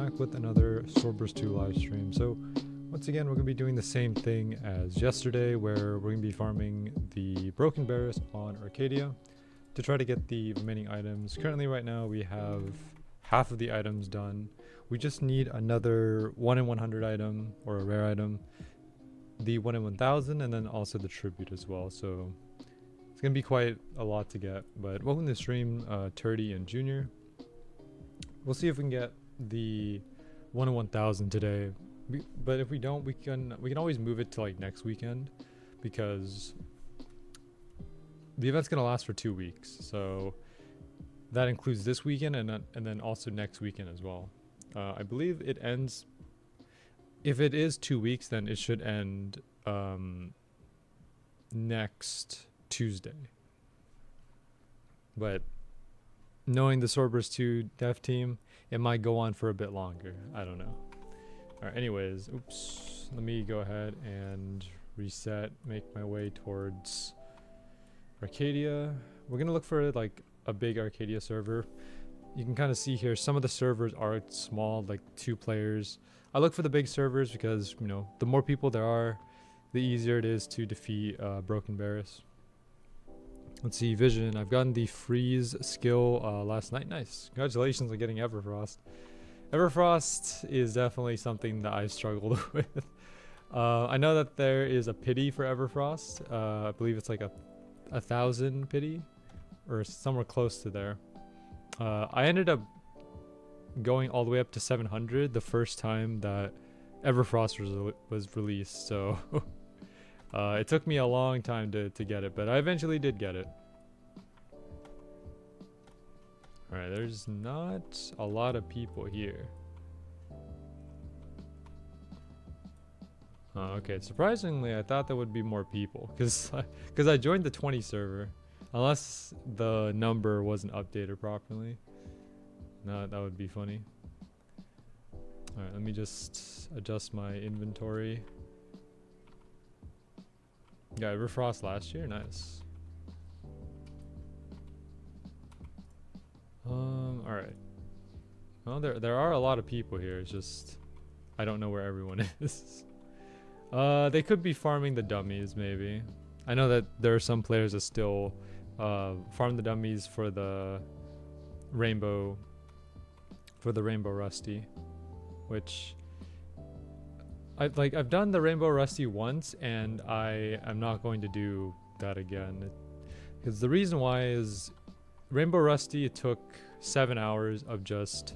back with another Swordburst 2 live stream. So once again, we're going to be doing the same thing as yesterday, where we're going to be farming the broken Bearus on Arcadia to try to get the remaining items. Currently right now we have half of the items done. We just need another 1 in 100 item, or a rare item, the 1 in 1000, and then also the tribute as well. So it's going to be quite a lot to get. But welcome to the stream, Turdy and Junior. We'll see if we can get the 1 in 1000 today. But if we don't, we can always move it to like next weekend, because the event's gonna last for 2 weeks. So that includes this weekend and then also next weekend as well. I believe it ends. If it is 2 weeks, then it should end next Tuesday. But knowing the Swordburst 2 dev team, it might go on for a bit longer. I don't know. Alright, anyways, oops. Let me go ahead and reset, make my way towards Arcadia. We're gonna look for like a big Arcadia server. You can kind of see here, some of the servers are small, like 2 players. I look for the big servers because, you know, the more people there are, the easier it is to defeat broken Bearus. Let's see, vision. I've gotten the freeze skill last night. Nice. Congratulations on getting Everfrost. Everfrost is definitely something that I struggled with. I know that there is a pity for Everfrost. I believe it's like a 1000 pity, or somewhere close to there. I ended up going all the way up to 700 the first time that Everfrost was released. So it took me a long time to get it, but I eventually did get it. Alright, there's not a lot of people here. Okay, surprisingly, I thought there would be more people, because I joined the 20 server. Unless the number wasn't updated properly. No, that would be funny. Alright, let me just adjust my inventory. Yeah, Everfrost last year, nice. Alright. Well, there are a lot of people here. It's just I don't know where everyone is. They could be farming the dummies, maybe. I know that there are some players that still farm the dummies for the rainbow rusty, which I've done the rainbow rusty once, and I am not going to do that again, because the reason why is rainbow rusty, it took 7 hours of just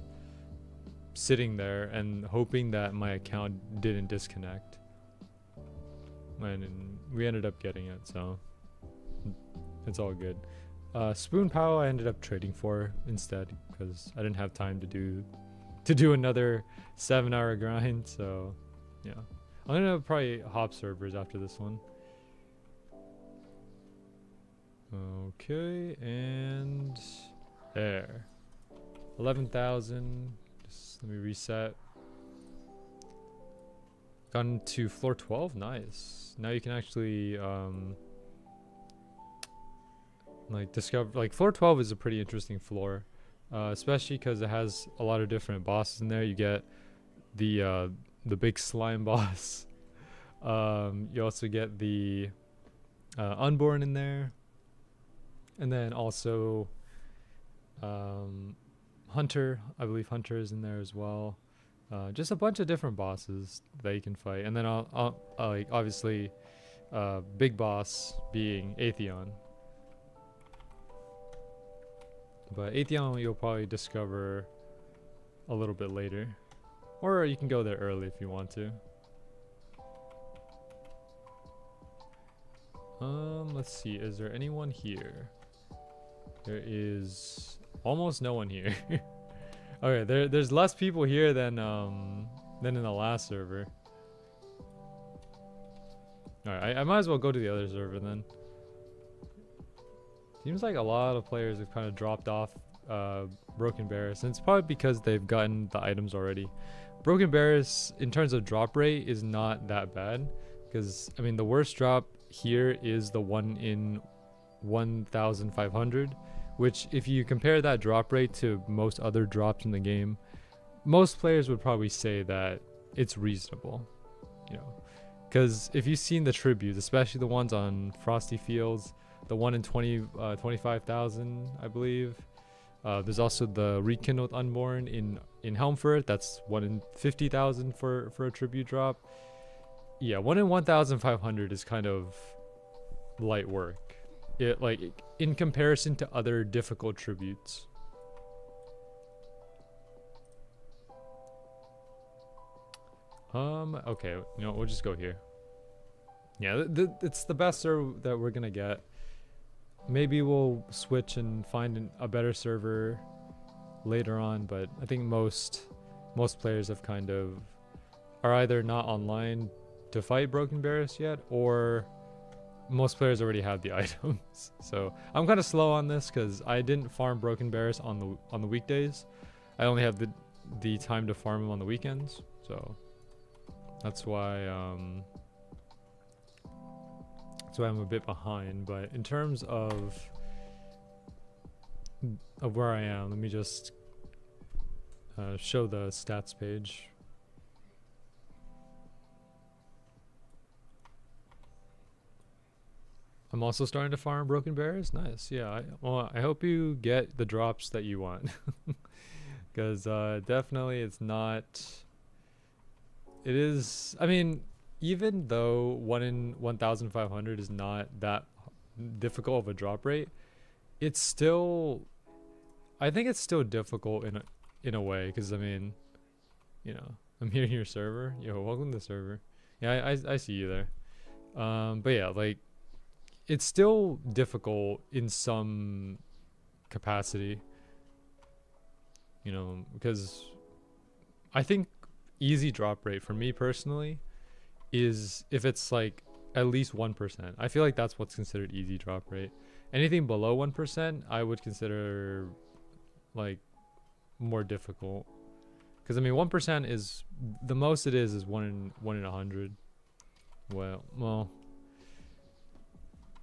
sitting there and hoping that my account didn't disconnect, and we ended up getting it, so it's all good. Spoon Pow I ended up trading for instead, because I didn't have time to do another 7-hour grind. So yeah, I'm gonna probably hop servers after this one. Okay, and there, 11,000. Just let me reset. Gone to floor 12. Nice. Now you can actually like discover, like floor 12 is a pretty interesting floor, especially because it has a lot of different bosses in there. You get the big slime boss. You also get the unborn in there, and then also Hunter. I believe Hunter is in there as well. Just a bunch of different bosses that you can fight, and then like obviously big boss being Atheon. But Atheon you'll probably discover a little bit later, or you can go there early if you want to. Let's see, is there anyone here? There is almost no one here. Okay, there's less people here than in the last server. Alright, I might as well go to the other server then. Seems like a lot of players have kind of dropped off broken Bearus, and it's probably because they've gotten the items already. Broken Bearus in terms of drop rate is not that bad, because I mean the worst drop here is the 1 in 1,500, which if you compare that drop rate to most other drops in the game, most players would probably say that it's reasonable, you know, because if you've seen the tributes, especially the ones on Frosty Fields, the one in 25,000, I believe. There's also the Rekindled Unborn in Helmford. That's 1 in 50,000 for a tribute drop. Yeah, 1 in 1,500 is kind of light work. It like in comparison to other difficult tributes. Okay, you know, we'll just go here. Yeah, it's the best server that we're gonna get. Maybe we'll switch and find a better server later on, but I think most players have kind of are either not online to fight Broken Bearus yet, or most players already have the items. So I'm kind of slow on this because I didn't farm Broken Bearus on the weekdays. I only have the time to farm him on the weekends, so that's why I'm a bit behind. But in terms of where I am, let me just show the stats page. I'm also starting to farm Broken Bearus. Nice. Yeah. I hope you get the drops that you want, because definitely it's not. It is. I mean, even though 1 in 1,500 is not that difficult of a drop rate, it's still. I think it's still difficult in a way, because I mean, you know, I'm here in your server. Yo, welcome to the server. Yeah, I see you there. But yeah, like, it's still difficult in some capacity, you know, because I think easy drop rate for me personally is if it's like at least 1%. I feel like that's what's considered easy drop rate. Anything below 1% I would consider like more difficult, because I mean 1% is the most it is 1 in 100. Well,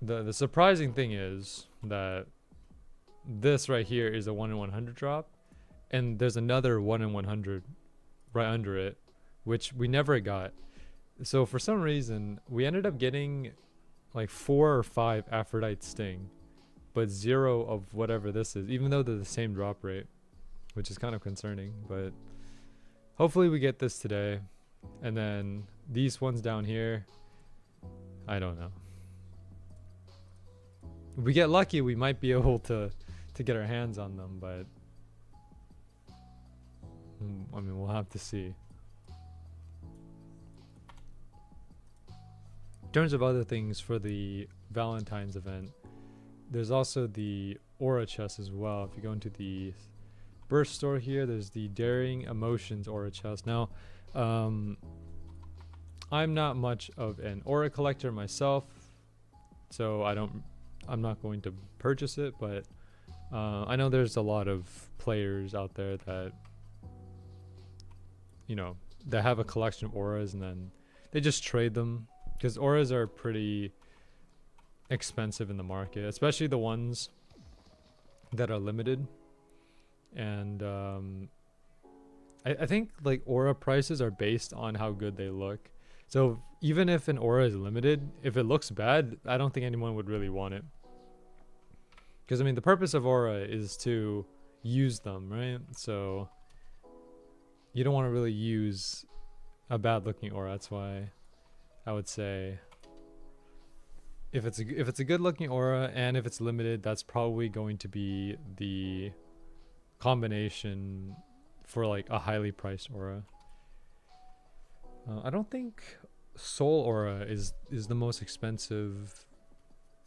the surprising thing is that this right here is a 1 in 100 drop, and there's another 1 in 100 right under it, which we never got. So for some reason we ended up getting like 4 or 5 Aphrodite Sting, but 0 of whatever this is, even though they're the same drop rate, which is kind of concerning. But hopefully we get this today. And then these ones down here, I don't know. If we get lucky, we might be able to get our hands on them, but I mean, we'll have to see. In terms of other things for the Valentine's event, there's also the aura chest as well. If you go into the burst store here, there's the Daring Emotions aura chest. Now, I'm not much of an aura collector myself, so I'm not going to purchase it, but I know there's a lot of players out there that, you know, that have a collection of auras and then they just trade them, because auras are pretty expensive in the market, especially the ones that are limited. And I think like aura prices are based on how good they look. So even if an aura is limited, if it looks bad, I don't think anyone would really want it. Because I mean, the purpose of aura is to use them, right? So you don't want to really use a bad looking aura. That's why I would say if it's a good looking aura and if it's limited, that's probably going to be the combination for like a highly priced aura. I don't think Soul Aura is the most expensive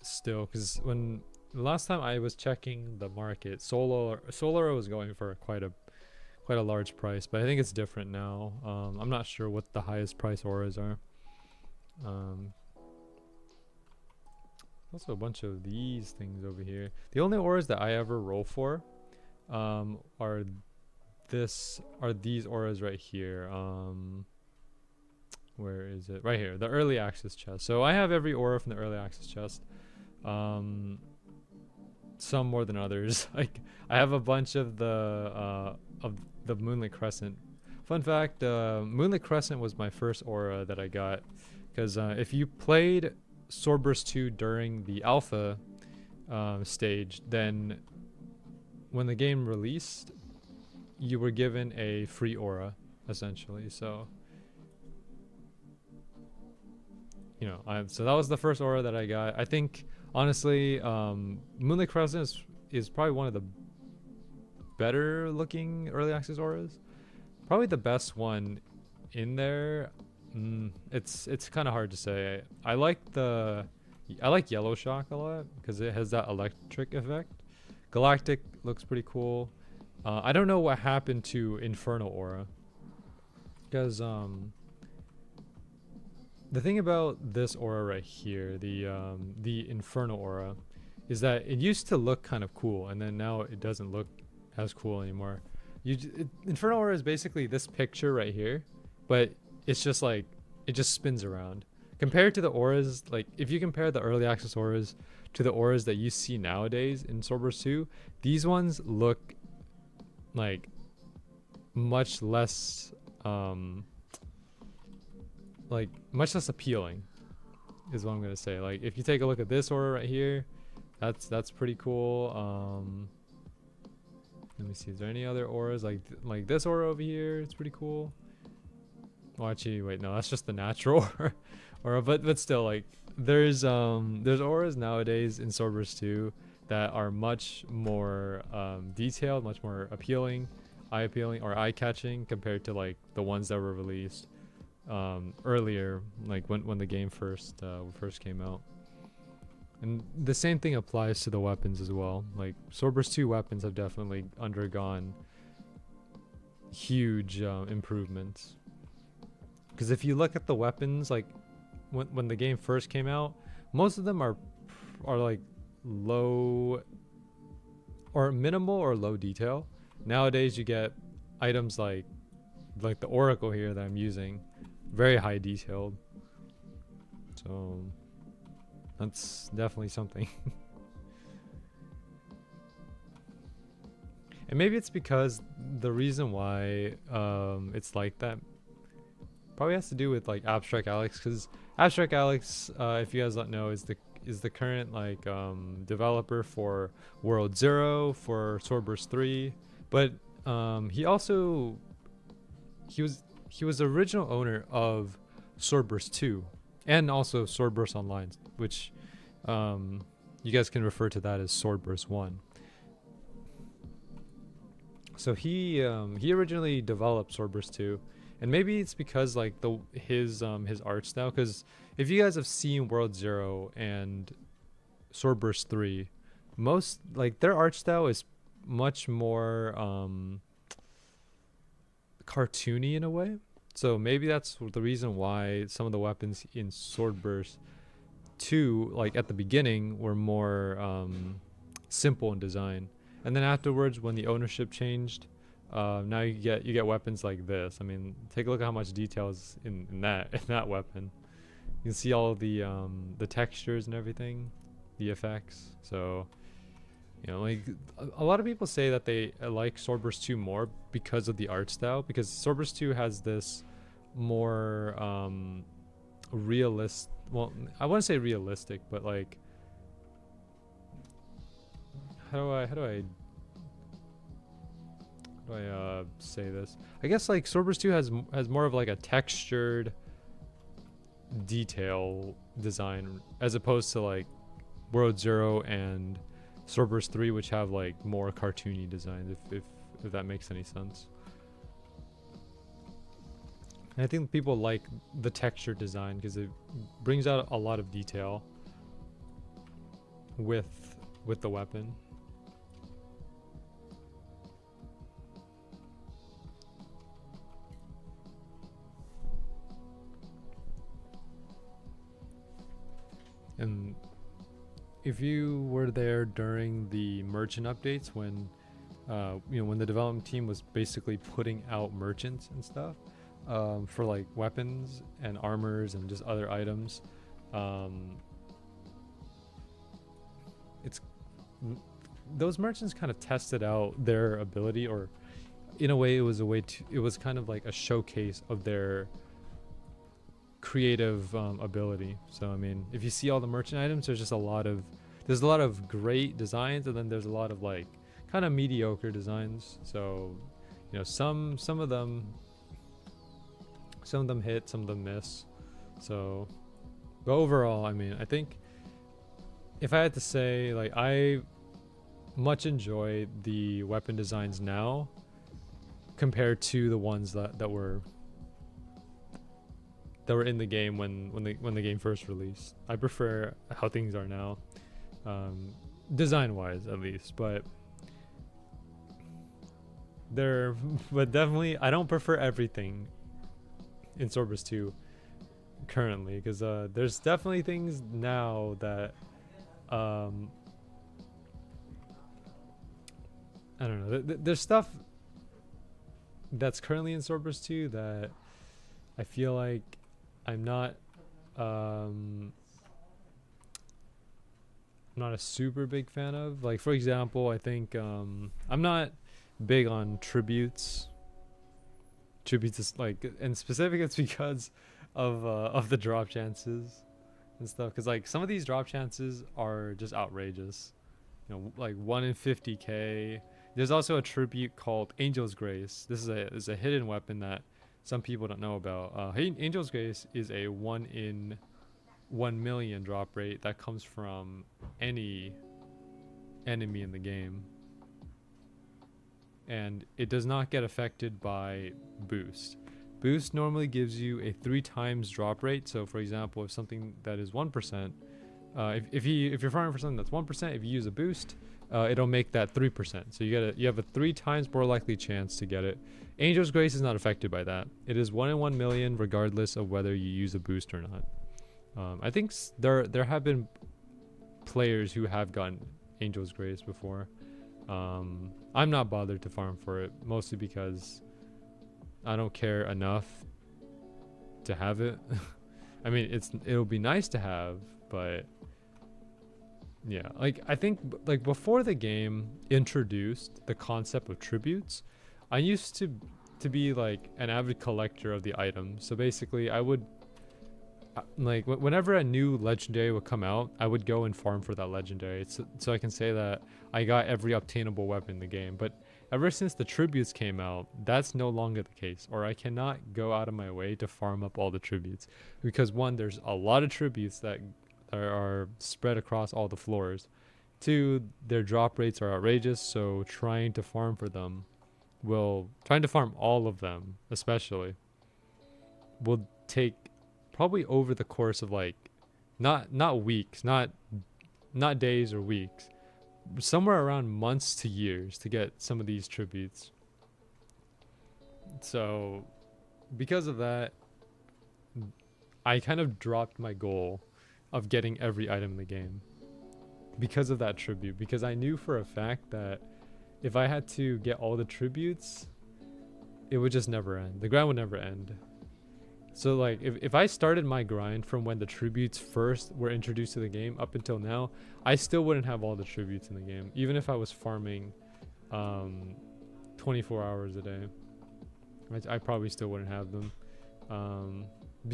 still, because when the last time I was checking the market, Soul Aura was going for quite a large price, but I think it's different now. I'm not sure what the highest price auras are. Also a bunch of these things over here. The only auras that I ever roll for are these auras right here. Where is it? Right here, the early access chest. So I have every aura from the early access chest. Some more than others. Like I have a bunch of the Moonlit Crescent Fun fact, Moonlit Crescent was my first aura that I got. Because if you played Swordburst 2 during the alpha stage, then when the game released, you were given a free aura, essentially. So, you know, so that was the first aura that I got. I think, honestly, Moonlit Crescent is probably one of the better looking early access auras. Probably the best one in there. It's kind of hard to say. I like Yellow Shock a lot because it has that electric effect. Galactic looks pretty cool. I don't know what happened to Infernal Aura, because the thing about this aura right here, the Infernal Aura, is that it used to look kind of cool, and then now it doesn't look as cool anymore. Infernal Aura is basically this picture right here, but it's just like, it just spins around. Compared to the auras, like if you compare the early access auras to the auras that you see nowadays in Swordburst 2, these ones look like much less appealing, is what I'm gonna say. Like if you take a look at this aura right here, that's pretty cool. Let me see, is there any other auras like this aura over here? It's pretty cool. Well, actually, wait, no, that's just the natural aura. But still, like there's auras nowadays in Swordburst 2 that are much more detailed, much more appealing, eye-catching compared to like the ones that were released earlier, like when the game first came out. And the same thing applies to the weapons as well. Like Swordburst 2 weapons have definitely undergone huge improvements. Because if you look at the weapons, like when the game first came out, most of them are like low or minimal or low detail. Nowadays you get items like the Oracle here that I'm using, very high detailed. So that's definitely something. And maybe it's because the reason why it's like that probably has to do with like Abstract Alex, because Abstract Alex, if you guys don't know, is the current like developer for World 0, for Swordburst 3, but he was the original owner of Swordburst 2 and also Swordburst Online, which you guys can refer to that as Swordburst 1. So he originally developed Swordburst 2, and maybe it's because like his art style, because if you guys have seen World 0 and Swordburst 3, most like their art style is much more cartoony in a way. So maybe that's the reason why some of the weapons in Swordburst 2, like at the beginning, were more simple in design, and then afterwards, when the ownership changed, now you get weapons like this. I mean, take a look at how much detail is in that weapon. You can see all of the textures and everything, the effects. So, you know, like a lot of people say that they like Swordburst 2 more because of the art style, because Swordburst 2 has this more realist. Well, I wouldn't say realistic, but like, how do I say this? I guess like Swordburst 2 has more of like a textured detail design, as opposed to like World 0 and Swordburst 3, which have like more cartoony designs, if that makes any sense. And I think people like the texture design because it brings out a lot of detail with the weapon. And if you were there during the merchant updates, when when the development team was basically putting out merchants and stuff for like weapons and armors and just other items, those merchants kind of tested out their ability, or in a way, it was kind of like a showcase of their creative ability. So I mean, if you see all the merchant items, there's a lot of great designs, and then there's a lot of like kind of mediocre designs. So you know, some of them hit, some of them miss. So, but overall, I mean, I think if I had to say, like, I much enjoy the weapon designs now compared to the ones that were in the game when the game first released. I prefer how things are now, design wise at least. But definitely I don't prefer everything in Swordburst 2 currently, because there's definitely things now that I don't know. There's stuff that's currently in Swordburst 2 that I feel like I'm not a super big fan of. Like, for example, I think I'm not big on tributes. Tributes is like, and specific, it's because of the drop chances and stuff. Because like some of these drop chances are just outrageous. You know, like 1 in 50k. There's also a tribute called Angel's Grace. This is a hidden weapon that some people don't know about. Angel's Grace is a 1 in 1 million drop rate that comes from any enemy in the game. And it does not get affected by boost. Boost normally gives you a 3 times drop rate. So for example, if something that is 1%, if you're farming for something that's 1%, if you use a boost, it'll make that 3%. So you have a 3 times more likely chance to get it. Angel's Grace is not affected by that. It is 1 in 1 million regardless of whether you use a boost or not. I think there have been players who have gotten Angel's Grace before. I'm not bothered to farm for it, mostly because I don't care enough to have it. I mean, it'll be nice to have, but yeah, like I think like before the game introduced the concept of tributes, I used to be like an avid collector of the items. So basically, I would like whenever a new legendary would come out, I would go and farm for that legendary, so I can say that I got every obtainable weapon in the game. But ever since the tributes came out, that's no longer the case, or I cannot go out of my way to farm up all the tributes, because one, there's a lot of tributes that are spread across all the floors. Two, their drop rates are outrageous, so trying to farm all of them especially will take probably over the course of like not weeks, not days or weeks, somewhere around months to years to get some of these tributes. So because of that, I kind of dropped my goal of getting every item in the game because of that tribute, because I knew for a fact that if I had to get all the tributes, it would just never end. The grind would never end. So like if I started my grind from when the tributes first were introduced to the game up until now, I still wouldn't have all the tributes in the game, even if I was farming 24 hours a day. I probably still wouldn't have them,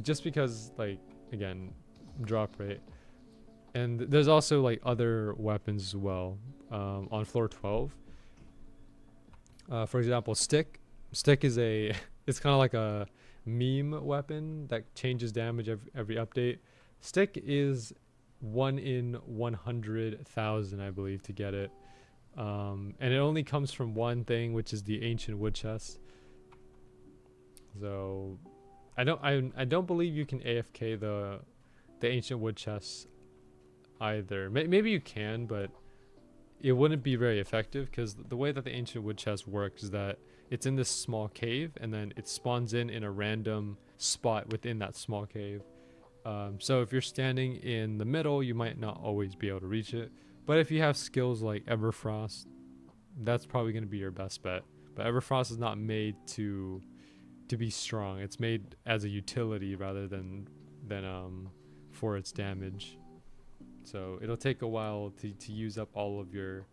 just because, like, again, drop rate. And there's also like other weapons as well on floor 12. For example, stick is it's kind of like a meme weapon that changes damage every update. Stick is 1 in 100,000, I believe, to get it, and it only comes from one thing, which is the ancient wood chest. So I don't believe you can AFK the ancient wood chest either. Maybe you can, but it wouldn't be very effective, because the way that the ancient wood chest works is that it's in this small cave, and then it spawns in a random spot within that small cave. So if you're standing in the middle, you might not always be able to reach it. But if you have skills like Everfrost, that's probably going to be your best bet. But Everfrost is not made to be strong. It's made as a utility rather than for its damage. So it'll take a while to use up all of your,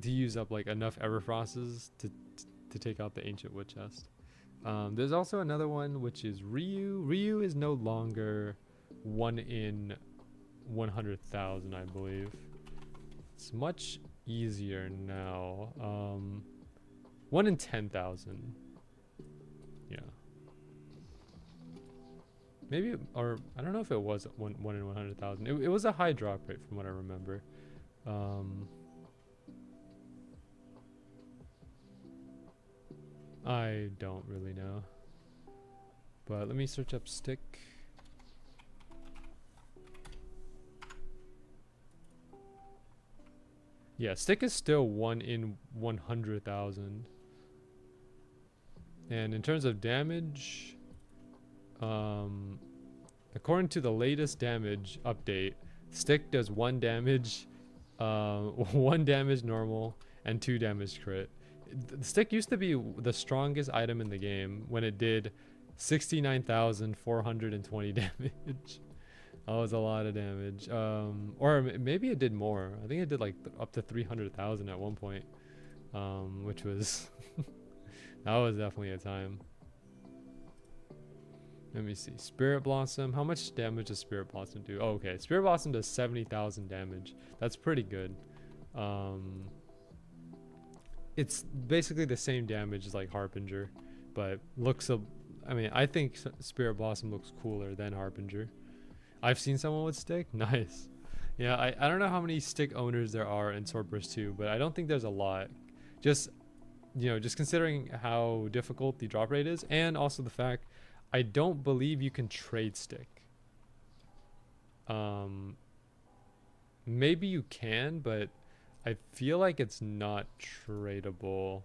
to use up like enough Everfrosts to to take out the ancient wood chest. There's also another one, which is Ryu. Ryu is no longer 1 in 100,000, I believe. It's much easier now. 1 in 10,000. Yeah. Maybe, or I don't know if it was 1 in 100,000. It was a high drop rate from what I remember. I don't really know. But let me search up stick. Yeah, stick is still 1 in 100,000. And in terms of damage, according to the latest damage update, stick does 1 damage, 1 damage normal, and 2 damage crit. The stick used to be the strongest item in the game when it did 69,420 damage. That was a lot of damage. Or maybe it did more. I think it did like up to 300,000 at one point, which was that was definitely a time. Let me see. Spirit Blossom. How much damage does Spirit Blossom do? Oh, okay. Spirit Blossom does 70,000 damage. That's pretty good. It's basically the same damage as like Harbinger, but looks I mean, I think Spirit Blossom looks cooler than Harbinger. I've seen someone with stick. Nice. Yeah, I don't know how many stick owners there are in Swordburst 2, but I don't think there's a lot. Just, you know, just considering how difficult the drop rate is, and also the fact I don't believe you can trade stick. Maybe you can, but I feel like it's not tradable.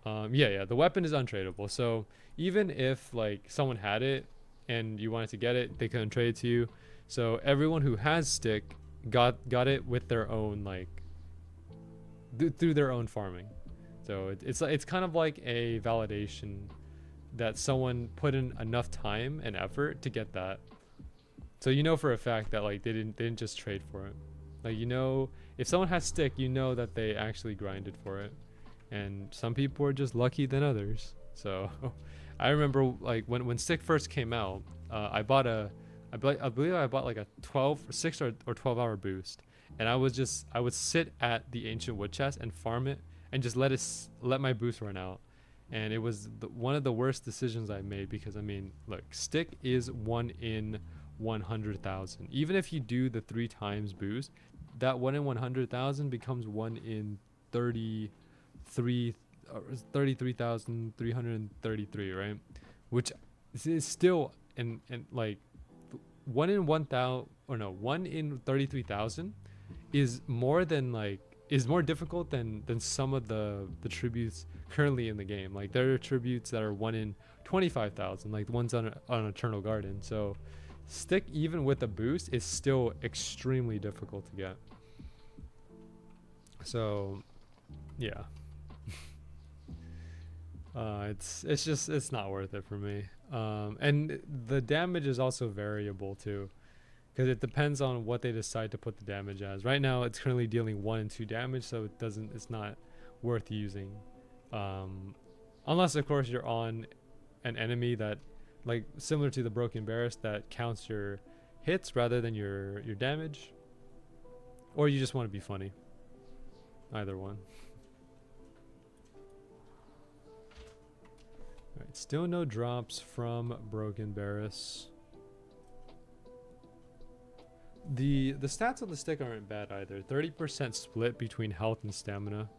Yeah, the weapon is untradeable. So even if like someone had it and you wanted to get it, they couldn't trade it to you. So everyone who has stick got it with their own like through their own farming. So it's kind of like a validation that someone put in enough time and effort to get that. So you know for a fact that like they didn't just trade for it. Like, you know, if someone has stick, you know that they actually grinded for it. And some people are just lucky than others. So I remember like when stick first came out, I believe I bought like a 6 or 12 hour boost, and I would sit at the ancient wood chest and farm it and just let my boost run out. And it was one of the worst decisions I made, because I mean, look, stick is 1 in 100,000. Even if you do the 3 times boost, that 1 in 100,000 becomes 1 in 33,333, right? Which is still and like 1 in 1,000, or no, 1 in 33,000 is more difficult than some of the tributes currently in the game. Like there are tributes that are 1 in 25,000, like the ones on Eternal Garden. So stick, even with a boost, is still extremely difficult to get. So yeah. It's not worth it for me. And the damage is also variable too, because it depends on what they decide to put the damage as. Right now it's currently dealing 1 and 2 damage, so it's not worth using, unless of course you're on an enemy that, like similar to the broken Bearus, that counts your hits rather than your damage, or you just want to be funny. Either one. Alright, still no drops from broken Bearus. The stats on the stick aren't bad either. 30% split between health and stamina.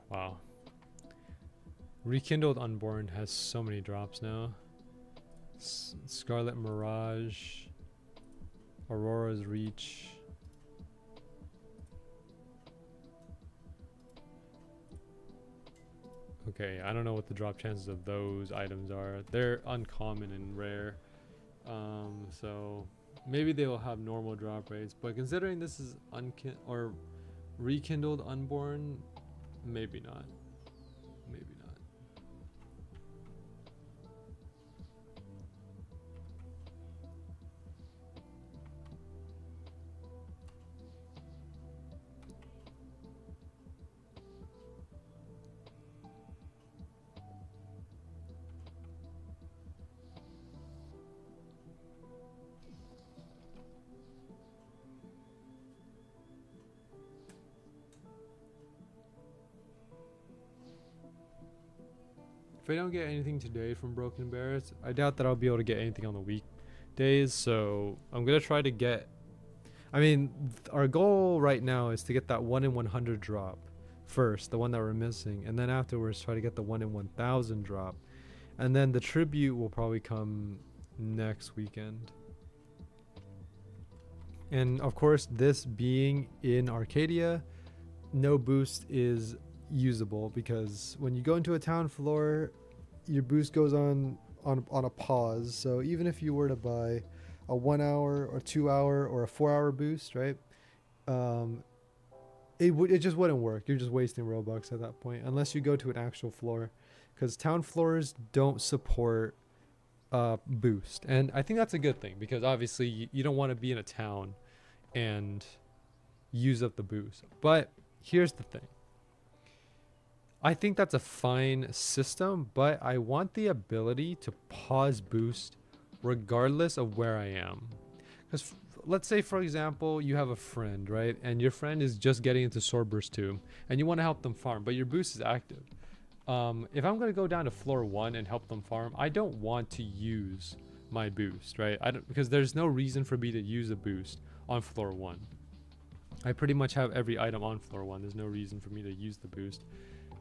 Wow. Rekindled Unborn has so many drops now. Scarlet Mirage, Aurora's Reach. Okay, I don't know what the drop chances of those items are. They're uncommon and rare, so maybe they will have normal drop rates. But considering this is Rekindled Unborn, maybe not. Maybe not. if I don't get anything today from Broken Bears, I doubt that I'll be able to get anything on the weekdays. So I'm gonna try to get. I mean, our goal right now is to get that 1 in 100 drop first, the one that we're missing, and then afterwards try to get the 1 in 1000 drop, and then the tribute will probably come next weekend. And of course, this being in Arcadia, no boost is usable because when you go into a town floor, your boost goes on a pause. So even if you were to buy a 1 hour or 2 hour or a 4 hour boost, right? It just wouldn't work. You're just wasting Robux at that point unless you go to an actual floor, because town floors don't support boost. And I think that's a good thing because obviously you don't want to be in a town and use up the boost. But here's the thing. I think that's a fine system, but I want the ability to pause boost regardless of where I am. Because let's say, for example, you have a friend, right? And your friend is just getting into Swordburst 2 and you want to help them farm, but your boost is active. If I'm going to go down to floor 1 and help them farm, I don't want to use my boost, right? Because there's no reason for me to use a boost on floor 1. I pretty much have every item on floor 1. There's no reason for me to use the boost.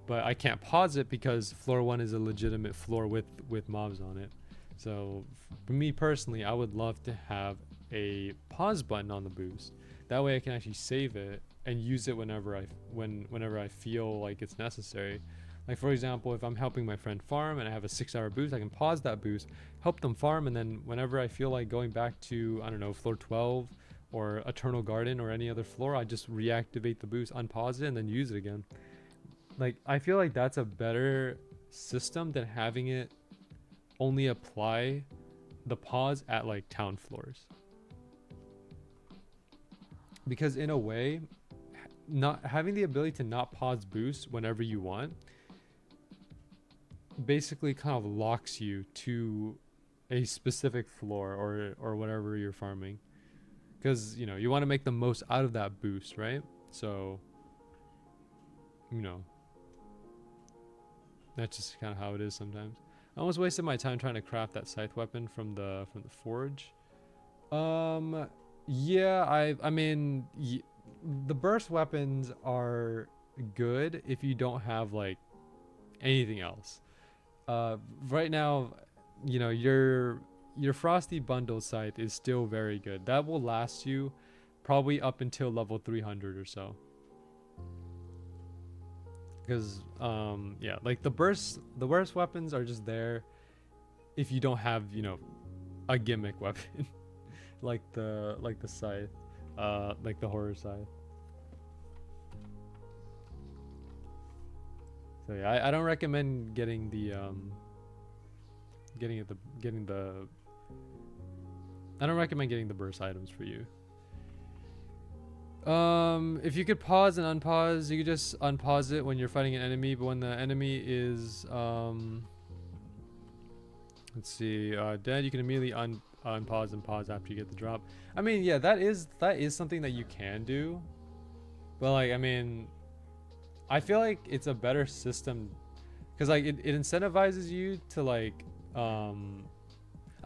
But I can't pause it because floor 1 is a legitimate floor with mobs on it. So for me personally, I would love to have a pause button on the boost. That way I can actually save it and use it whenever I feel like it's necessary. Like for example, if I'm helping my friend farm and I have a 6 hour boost, I can pause that boost, help them farm, and then whenever I feel like going back to, I don't know, floor 12 or Eternal Garden or any other floor, I just reactivate the boost, unpause it, and then use it again. Like, I feel like that's a better system than having it only apply the pause at like town floors. Because in a way, not having the ability to not pause boost whenever you want basically kind of locks you to a specific floor or whatever you're farming. Because, you know, you want to make the most out of that boost, right? So, you know, that's just kind of how it is sometimes. I almost wasted my time trying to craft that scythe weapon from the forge. Yeah, I mean, the burst weapons are good if you don't have like anything else. Right now, you know, your frosty bundle scythe is still very good. That will last you probably up until level 300 or so. Because yeah, like the burst weapons are just there if you don't have, you know, a gimmick weapon like the scythe, like the horror scythe. So yeah, I don't recommend getting the I don't recommend getting the burst items for you. If you could pause and unpause, you could just unpause it when you're fighting an enemy, but when the enemy is let's see, dead, you can immediately unpause and pause after you get the drop. I mean, yeah, that is something that you can do, but like, I mean, I feel like it's a better system because like it incentivizes you to like I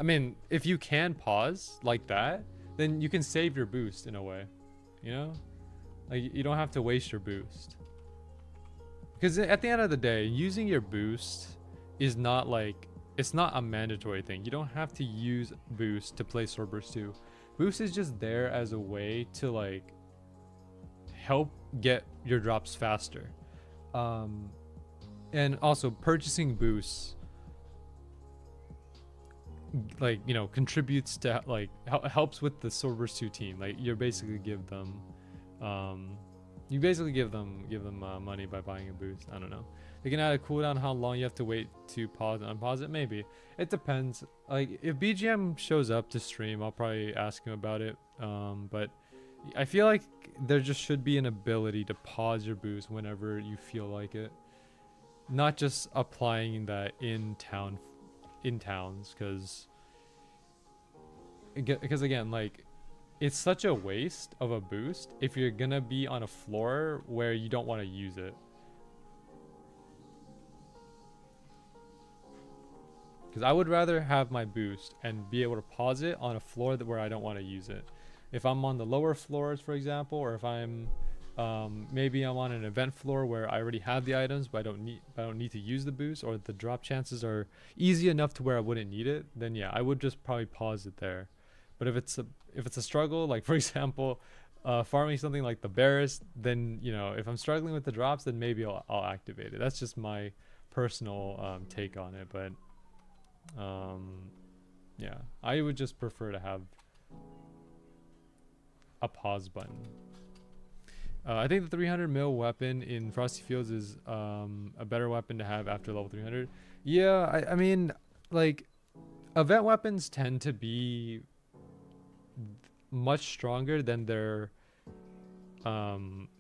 mean, if you can pause like that, then you can save your boost in a way, you know, like you don't have to waste your boost, because at the end of the day, using your boost is not like, it's not a mandatory thing. You don't have to use boost to play Swordburst 2. Boost is just there as a way to like help get your drops faster, and also purchasing boosts like, you know, contributes to like helps with the Swordburst 2 team. Like you basically give them money by buying a boost. I don't know. They can add a cooldown how long you have to wait to pause and unpause it. Maybe it depends. Like if BGM shows up to stream, I'll probably ask him about it. But I feel like there just should be an ability to pause your boost whenever you feel like it, not just applying that in towns, because again, like, it's such a waste of a boost if you're gonna be on a floor where you don't want to use it. because I would rather have my boost and be able to pause it on a floor where I don't want to use it. If I'm on the lower floors, for example, or if I'm maybe I'm on an event floor where I already have the items, but I don't need to use the boost, or the drop chances are easy enough to where I wouldn't need it, then yeah, I would just probably pause it there. But if it's a struggle, like for example, farming something like the Bearus, then if I'm struggling with the drops, then maybe I'll activate it. That's just my personal take on it, but yeah, I would just prefer to have a pause button. I think the 300 mil weapon in Frosty Fields is a better weapon to have after level 300. Yeah, I mean, like, event weapons tend to be much stronger than their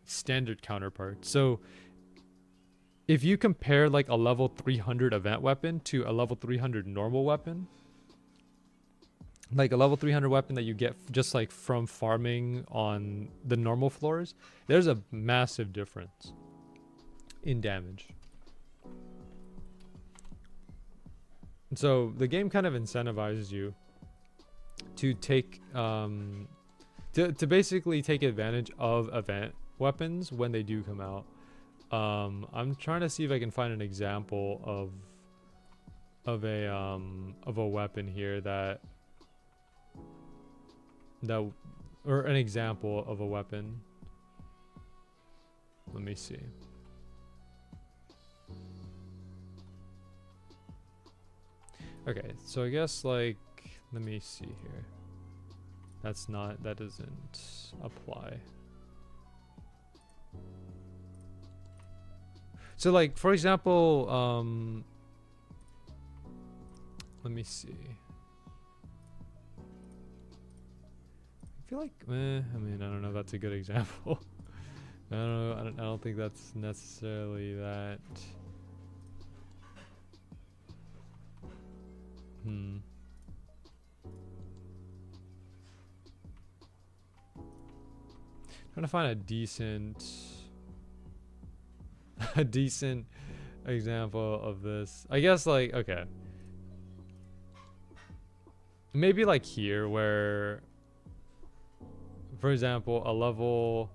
standard counterparts. So if you compare like a level 300 event weapon to a level 300 normal weapon, like a level 300 weapon that you get just like from farming on the normal floors, there's a massive difference in damage. So the game kind of incentivizes you to take to basically take advantage of event weapons when they do come out. I'm trying to see if I can find an example of a weapon here or an example of a weapon. Let me see. Okay, so I guess like, let me see here. That doesn't apply. So like, for example, let me see. I feel like, I mean, I don't know if that's a good example. I don't know, I don't think that's necessarily that. Trying to find a decent example of this. I guess like, okay, maybe like here where, for example, a level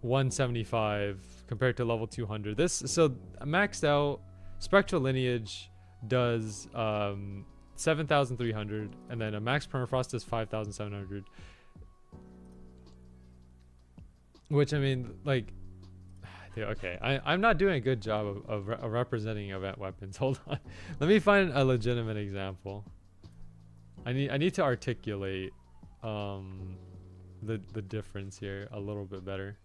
175 compared to level 200. So maxed out Spectral Lineage does 7,300, and then a max permafrost does 5,700. Which, I mean, like, okay, I'm not doing a good job of representing event weapons. Hold on, let me find a legitimate example. I need to articulate the difference here a little bit better.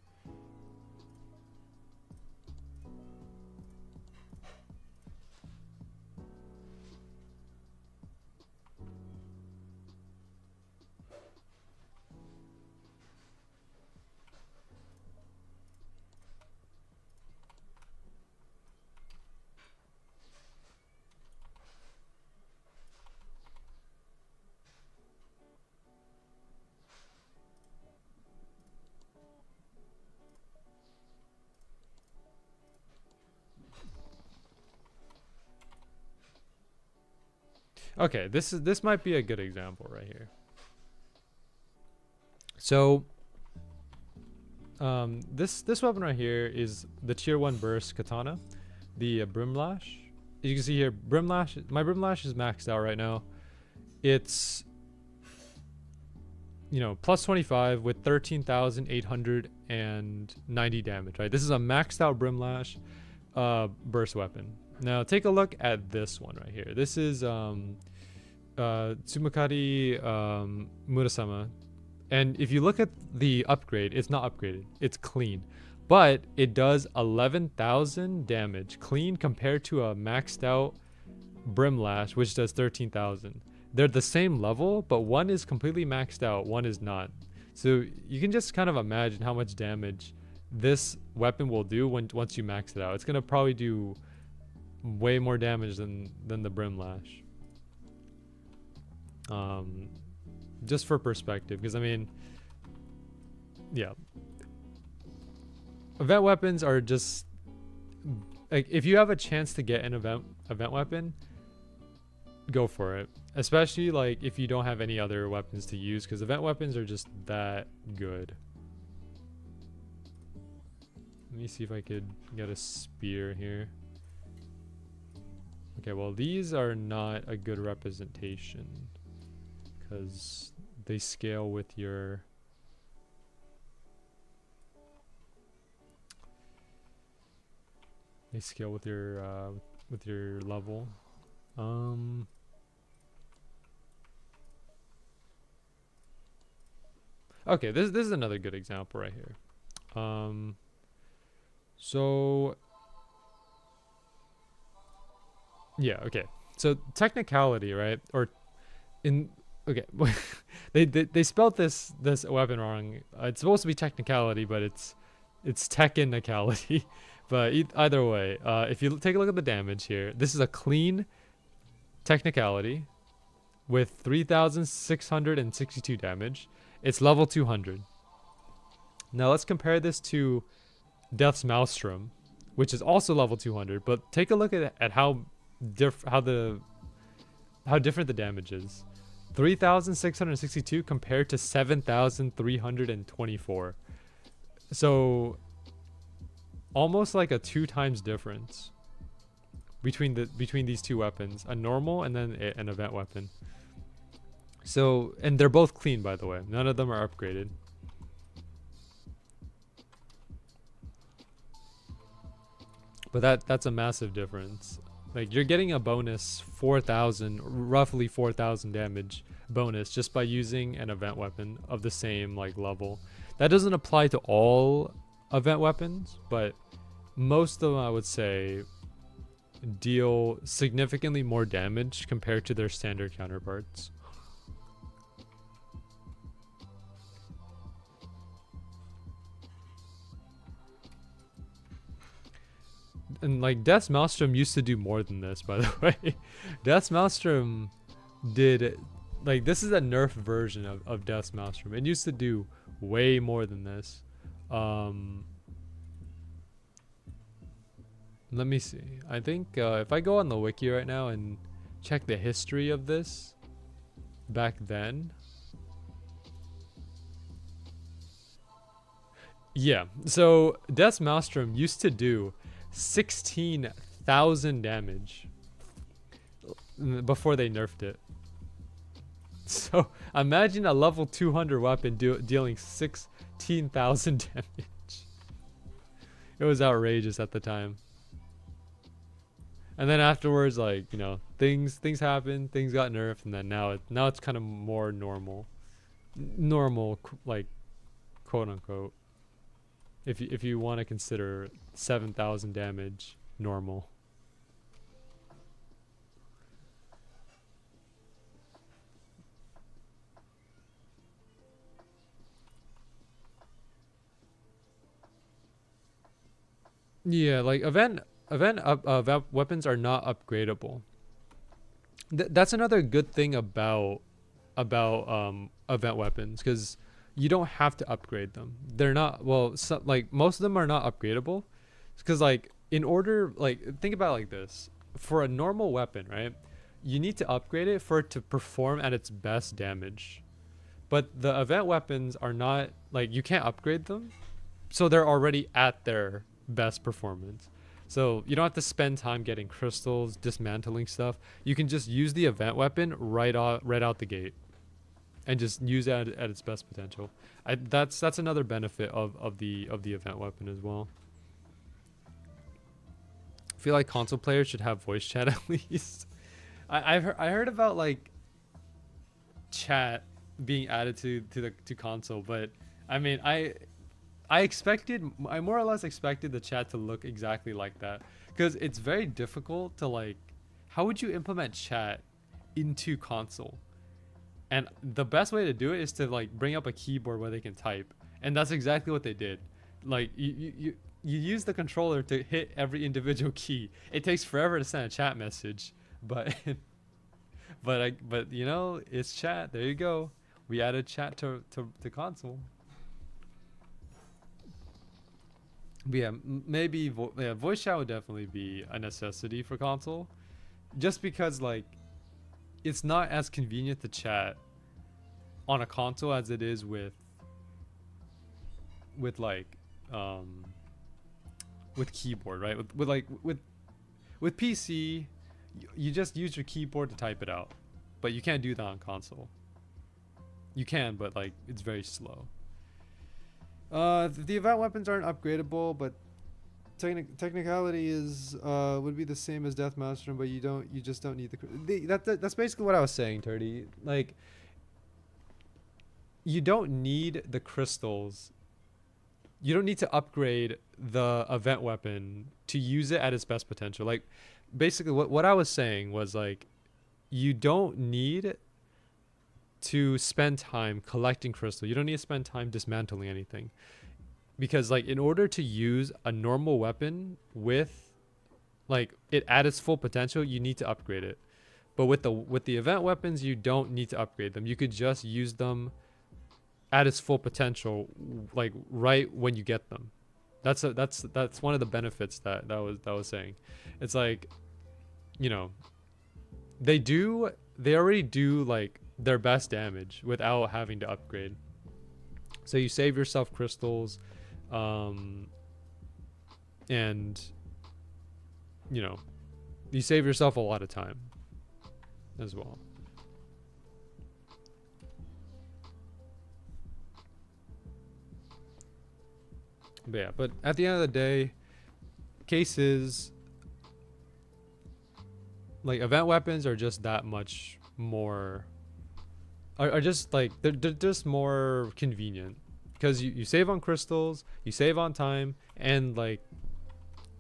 Okay, this might be a good example right here. So this weapon right here is the tier 1 burst katana, the Brimlash. As you can see here, Brimlash, my Brimlash is maxed out right now. It's, you know, plus 25 with 13,890 damage, right? This is a maxed out Brimlash burst weapon. Now take a look at this one right here. This is Tsumakari Murasama. And if you look at the upgrade, it's not upgraded. It's clean. But it does 11,000 damage clean compared to a maxed out Brimlash, which does 13,000. They're the same level, but one is completely maxed out, one is not. So you can just kind of imagine how much damage this weapon will do once you max it out. It's going to probably do way more damage than the Brimlash. Just for perspective, because I mean, yeah, event weapons are just like, if you have a chance to get an event weapon, go for it. Especially like if you don't have any other weapons to use, because event weapons are just that good. Let me see if I could get a spear here. Okay, well these are not a good representation because they scale with your with your level. Okay, this is another good example right here. So yeah, okay. So technicality, right? Or in okay, they spelled this weapon wrong. It's supposed to be technicality, but it's technicality. But either way, if you take a look at the damage here, this is a clean technicality with 3,662 damage. It's level 200. Now let's compare this to Death's Maelstrom, which is also level 200. But take a look at how different the damage is. 3,662 compared to 7,324. So almost like a 2 times difference between these two weapons, a normal and then an event weapon. So, and they're both clean, by the way. None of them are upgraded. But that's a massive difference. Like, you're getting a bonus 4,000, roughly 4,000 damage bonus just by using an event weapon of the same like level. That doesn't apply to all event weapons, but most of them, I would say, deal significantly more damage compared to their standard counterparts. And like Death's Maelstrom used to do more than this, by the way. Death's Maelstrom did, like, this is a nerf version of Death's Maelstrom. It used to do way more than this. Let me see. I think if I go on the wiki right now and check the history of this back then. Yeah, so Death's Maelstrom used to do 16,000 damage before they nerfed it. So imagine a level 200 weapon dealing 16,000 damage. It was outrageous at the time. And then afterwards, like, you know, things happened, things got nerfed, and then now it's kind of more normal, like, quote unquote. If you want to consider 7,000 damage normal. Yeah, like event weapons are not upgradable. That's another good thing about event weapons, because you don't have to upgrade them. They're not, well, like most of them are not upgradable, because like in order, like think about it like this: for a normal weapon, right, you need to upgrade it for it to perform at its best damage. But the event weapons are not, like, you can't upgrade them, so they're already at their best performance. So you don't have to spend time getting crystals, dismantling stuff. You can just use the event weapon right out the gate, and just use it at its best potential. That's another benefit of the event weapon as well. I feel like console players should have voice chat at least. I heard about like chat being added to console, but I mean I more or less expected the chat to look exactly like that, because it's very difficult to, like, how would you implement chat into console? And the best way to do it is to like bring up a keyboard where they can type, and that's exactly what they did. Like you use the controller to hit every individual key. It takes forever to send a chat message, but but you know, it's chat. There you go. We added chat to console. But yeah, maybe voice chat would definitely be a necessity for console, just because like it's not as convenient to chat on a console as it is with like with keyboard, right? With PC, you just use your keyboard to type it out, but you can't do that on console. You can, but like it's very slow. The event weapons aren't upgradable, but technicality is would be the same as Death Master, but you just don't need that's basically what I was saying, Turdy. Like, you don't need the crystals. You don't need to upgrade the event weapon to use it at its best potential. Like, basically what I was saying was, like, you don't need to spend time collecting crystal. You don't need to spend time dismantling anything, because like in order to use a normal weapon with like it at its full potential, you need to upgrade it. But with the event weapons, you don't need to upgrade them. You could just use them at its full potential, like right when you get them. That's one of the benefits that was saying. It's like, you know, they already do like their best damage without having to upgrade. So you save yourself crystals, and you know, you save yourself a lot of time as well. But yeah, but at the end of the day, cases like event weapons are just that much more, are just like they're just more convenient, because you save on crystals, you save on time, and like,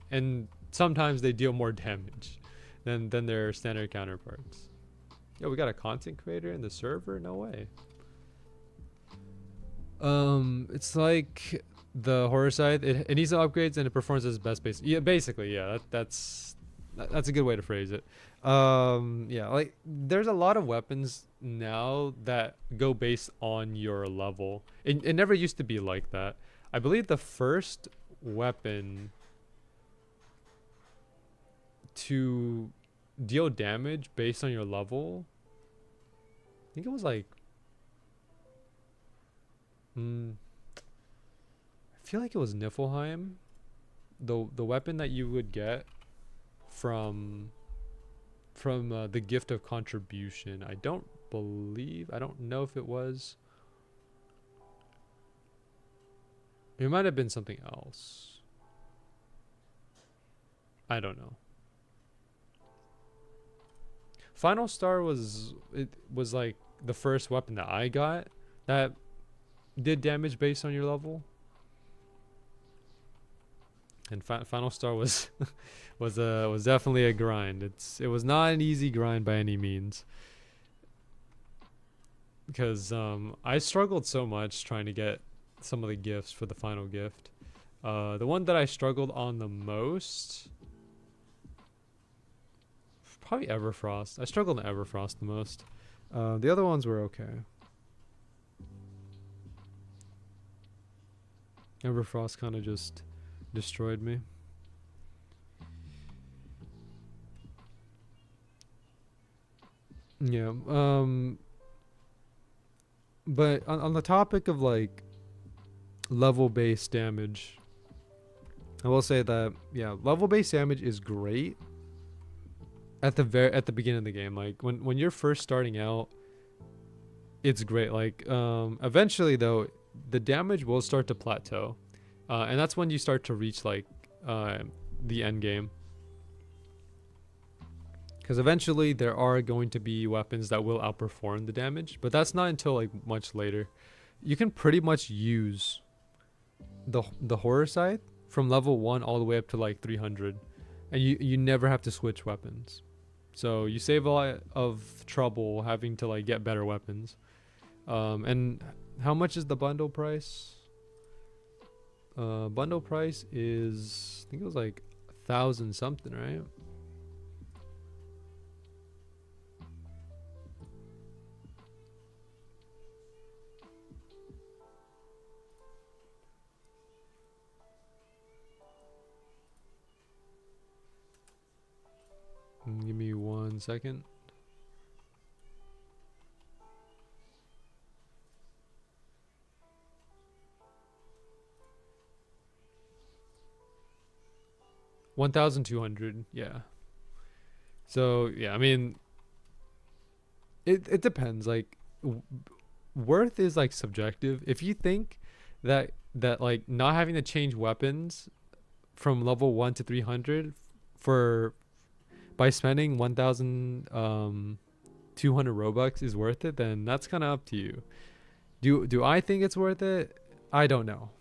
and sometimes they deal more damage than their standard counterparts. Yo, we got a content creator in the server? No way. It's like the horror side. It needs some upgrades and it performs as best base. Yeah, basically, yeah. That's a good way to phrase it. Yeah, like there's a lot of weapons now that go based on your level. It never used to be like that. I believe the first weapon to deal damage based on your level, I think it was like, I feel like it was Niflheim, the weapon that you would get from the gift of contribution. I don't know if it was. It might have been something else. I don't know. Final Star was like the first weapon that I got that did damage based on your level. And Final Star was was definitely a grind. It was not an easy grind by any means, because I struggled so much trying to get some of the gifts for the final gift. The one that I struggled on the most, probably Everfrost. I struggled in Everfrost the most. The other ones were okay. Everfrost kind of just destroyed me. Yeah. But on the topic of like level based damage, I will say that yeah, level based damage is great at the beginning of the game. Like when you're first starting out, it's great. Like eventually though, the damage will start to plateau, and that's when you start to reach like the end game. Because eventually there are going to be weapons that will outperform the damage, but that's not until like much later. You can pretty much use the horror side from level 1 all the way up to like 300, and you never have to switch weapons. So you save a lot of trouble having to like get better weapons. And how much is the bundle price? Bundle price is, I think it was like 1,000 something, right? Give me 1 second. 1,200. Yeah. So yeah, I mean, it depends. Like, worth is like subjective. If you think that like not having to change weapons from level 1 to 300 for by spending 1,200 Robux is worth it, then that's kind of up to you. Do I think it's worth it? I don't know.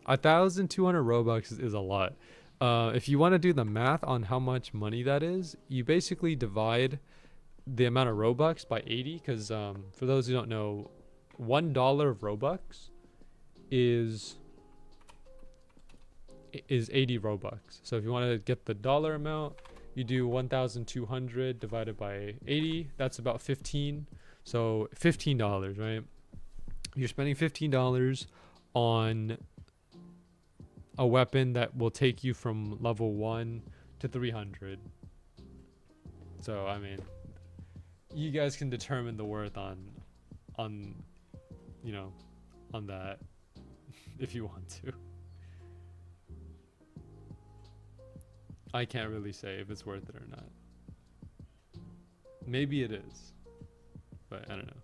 1,200 Robux is a lot. If you want to do the math on how much money that is, you basically divide the amount of Robux by 80, because for those who don't know, $1 of Robux is 80 Robux. So if you want to get the dollar amount, you do 1,200 divided by 80. That's about 15. So $15, right? You're spending $15 on a weapon that will take you from level 1 to 300. So I mean, you guys can determine the worth on you know, on that if you want to. I can't really say if it's worth it or not. Maybe it is, but I don't know.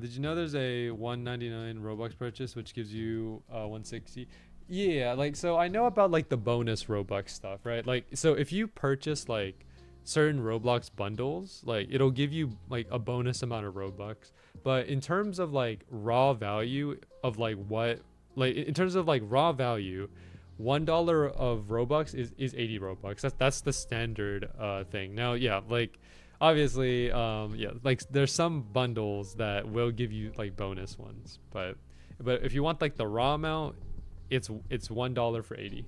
Did you know there's a 199 Robux purchase which gives you 160? Yeah, like, so I know about like the bonus Robux stuff, right? Like, so if you purchase like certain Roblox bundles, like it'll give you like a bonus amount of Robux. But in terms of like raw value of like what, like in terms of like raw value, $1 of Robux is 80 Robux. That's the standard thing. Now, yeah, like obviously, yeah, like there's some bundles that will give you like bonus ones, but if you want like the raw amount, it's $1 for 80.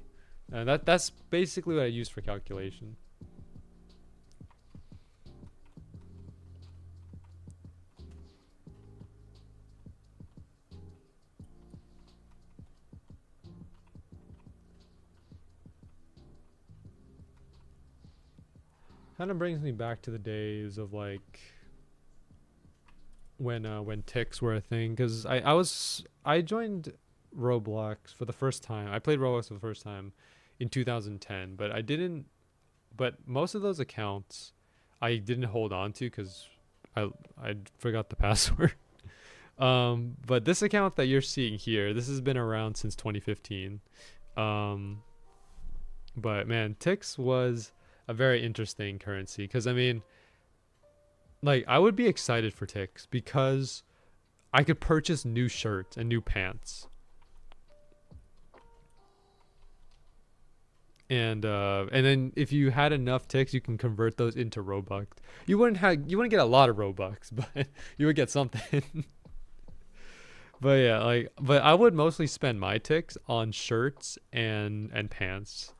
And that's basically what I use for calculation. Kind of brings me back to the days of like when ticks were a thing, because I joined Roblox for the first time. I played Roblox for the first time in 2010, but most of those accounts I didn't hold on to because I forgot the password. But this account that you're seeing here, this has been around since 2015. But man, ticks was a very interesting currency, because I mean, like, I would be excited for ticks because I could purchase new shirts and new pants, and then if you had enough ticks, you can convert those into Robux. You wouldn't get a lot of Robux, but you would get something. But yeah, like, but I would mostly spend my ticks on shirts and pants.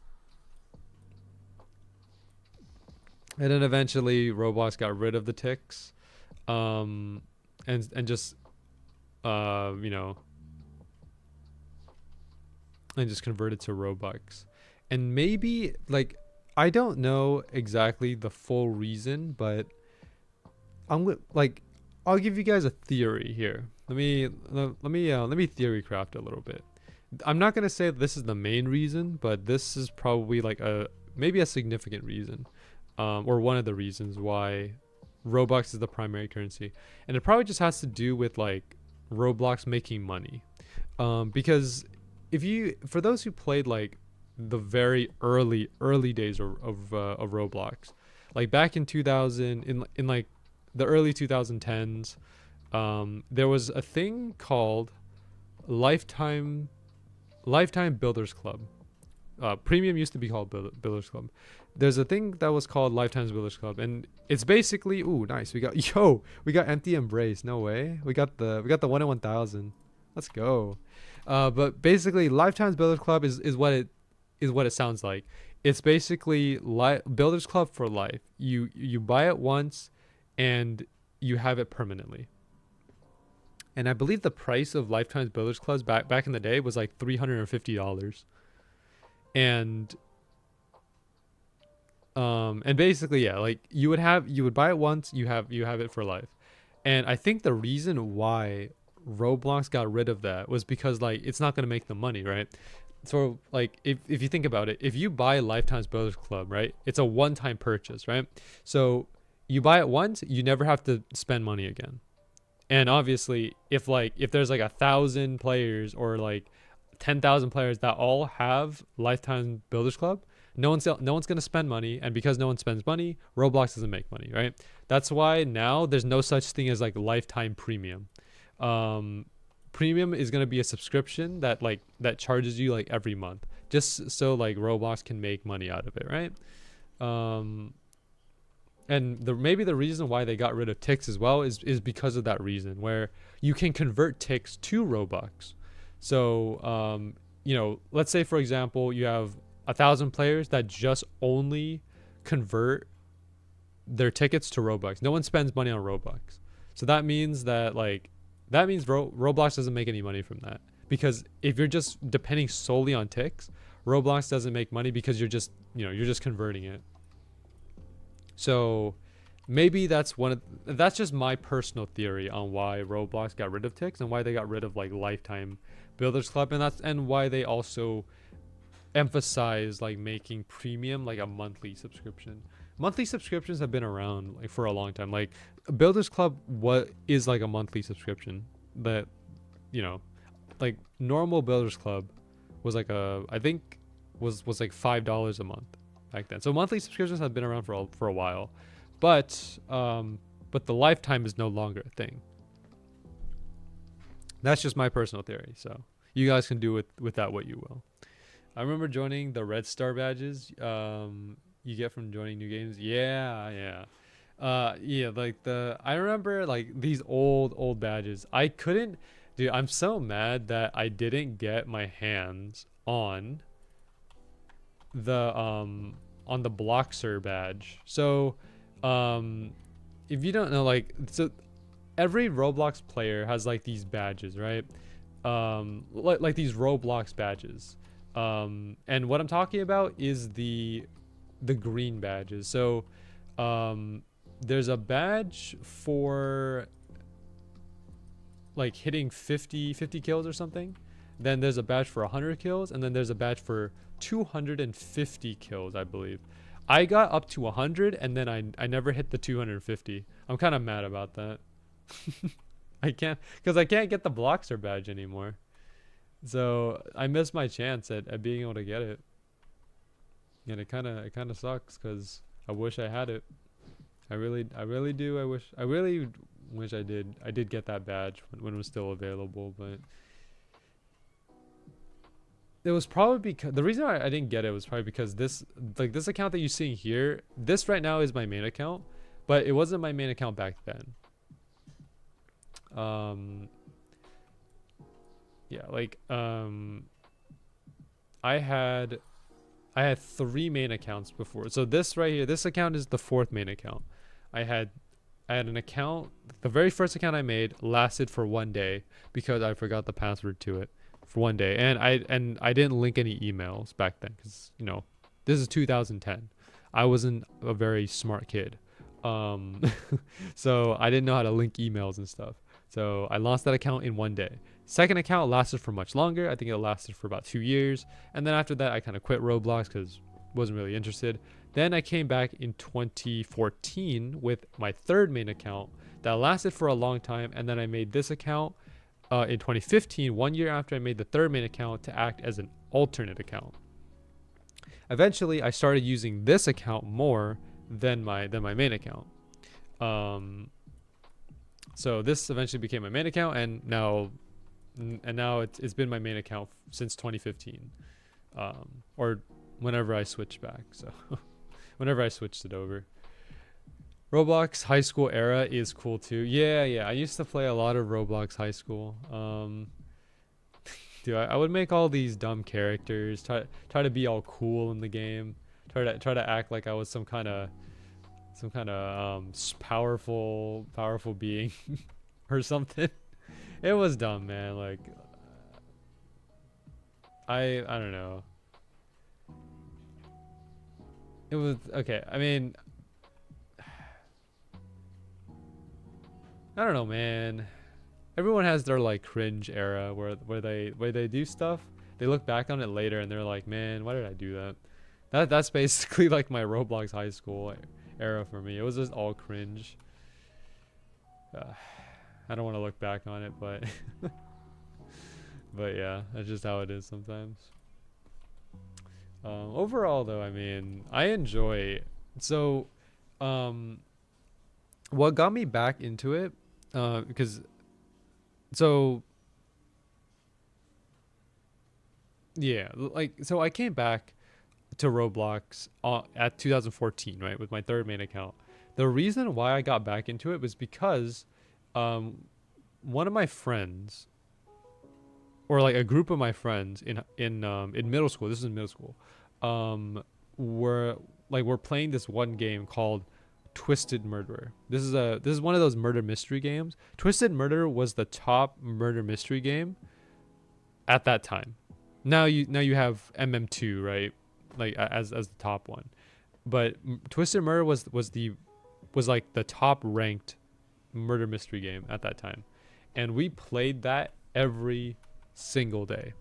And then eventually Roblox got rid of the ticks, and just you know, and just converted to Robux. And maybe, like, I don't know exactly the full reason, but I'll give you guys a theory here. Let me theory craft a little bit. I'm not gonna say this is the main reason, but this is probably like maybe a significant reason. Or one of the reasons why Robux is the primary currency. And it probably just has to do with like Roblox making money. Because for those who played like the very early days of Roblox, like back in 2000, in like the early 2010s, there was a thing called Lifetime Builders Club. Premium used to be called Builders Club. There's a thing that was called Lifetime's Builders Club, and it's basically, ooh, nice. We got Empty Embrace. No way. We got the 1 in 1,000. Let's go. But basically, Lifetime's Builders Club is what it sounds like. It's basically Builders Club for life. You buy it once, and you have it permanently. And I believe the price of Lifetime's Builders Clubs back in the day was like $350. And basically, yeah, like you would buy it once, you have it for life. And I think the reason why Roblox got rid of that was because like it's not going to make them money, right? so like if you think about it, if you buy Lifetime's Builders Club, right, it's a one-time purchase, right? So you buy it once, you never have to spend money again. And obviously, if there's like 1,000 players or like 10,000 players that all have Lifetime Builders Club, no one's gonna spend money, and because no one spends money, Roblox doesn't make money, right? That's why now there's no such thing as like Lifetime Premium. Um, Premium is gonna be a subscription that charges you like every month, just so like Roblox can make money out of it, right? Um, and maybe the reason why they got rid of ticks as well is because of that reason, where you can convert ticks to Robux. So let's say for example you have 1,000 players that just only convert their tickets to Robux. No one spends money on Robux. So that means Roblox doesn't make any money from that, because if you're just depending solely on ticks, Roblox doesn't make money because you're just converting it. So maybe that's just my personal theory on why Roblox got rid of ticks and why they got rid of like Lifetime Builders Club, and why they also emphasize like making premium like a monthly subscription. Monthly subscriptions have been around like for a long time. Like Builders Club, what is like a monthly subscription that like normal Builders Club was like I think was like $5 a month back then. So monthly subscriptions have been around for a while, but the Lifetime is no longer a thing. That's just my personal theory. So you guys can do with that what you will. I remember joining the Red Star badges you get from joining new games. Yeah. Like I remember like these old badges. I couldn't, dude, I'm so mad that I didn't get my hands on the Bloxer badge. So if you don't know, like, so every Roblox player has like these badges, right? Like these Roblox badges. And what I'm talking about is the green badges. So there's a badge for like hitting 50 kills or something. Then there's a badge for 100 kills, and then there's a badge for 250 kills, I believe. I got up to 100, and then I never hit the 250. I'm kind of mad about that. I can't get the Bloxer badge anymore. So I missed my chance at being able to get it. And it kind of sucks, because I wish I had it. I really do. I really wish I did. I did get that badge when it was still available, but it was probably because the reason I didn't get it was probably because this account that you're seeing here, this right now is my main account, but it wasn't my main account back then. I had 3 main accounts before. So this right here, this account is the 4th main account. I had an account. The very first account I made lasted for 1 day because I forgot the password to it for 1 day, and I didn't link any emails back then, because this is 2010. I wasn't a very smart kid, so I didn't know how to link emails and stuff. So I lost that account in 1 day. Second account lasted for much longer. I think it lasted for about 2 years, and then after that I kind of quit Roblox because wasn't really interested. Then I came back in 2014 with my 3rd main account that lasted for a long time, and then I made this account in 2015, 1 year after I made the 3rd main account, to act as an alternate account. Eventually I started using this account more than my main account. So this eventually became my main account, and now it's been my main account since 2015, or whenever I switched back. So whenever I switched it over. Roblox high school era is cool too. Yeah. I used to play a lot of Roblox high school. Dude, I would make all these dumb characters, try to be all cool in the game, try to act like I was some kind of powerful being or something. It was dumb, man. Like I don't know. It was okay. I mean, I don't know, man. Everyone has their like cringe era where they do stuff they look back on it later and they're like, man, why did I do that? That's basically like my Roblox high school era for me. It was just all cringe. I don't want to look back on it, but but yeah, that's just how it is sometimes. Overall though, I mean, I enjoy. So what got me back into it, because so yeah, like, so I came back to Roblox at 2014, right, with my third main account. The reason why I got back into it was because one of my friends, or like a group of my friends in middle school, this is in middle school, we're playing this one game called Twisted Murderer. This is one of those murder mystery games. Twisted Murder was the top murder mystery game at that time. Now you have MM2, right? Like as the top one. But Twisted Murder was like the top ranked murder mystery game at that time. And we played that every single day.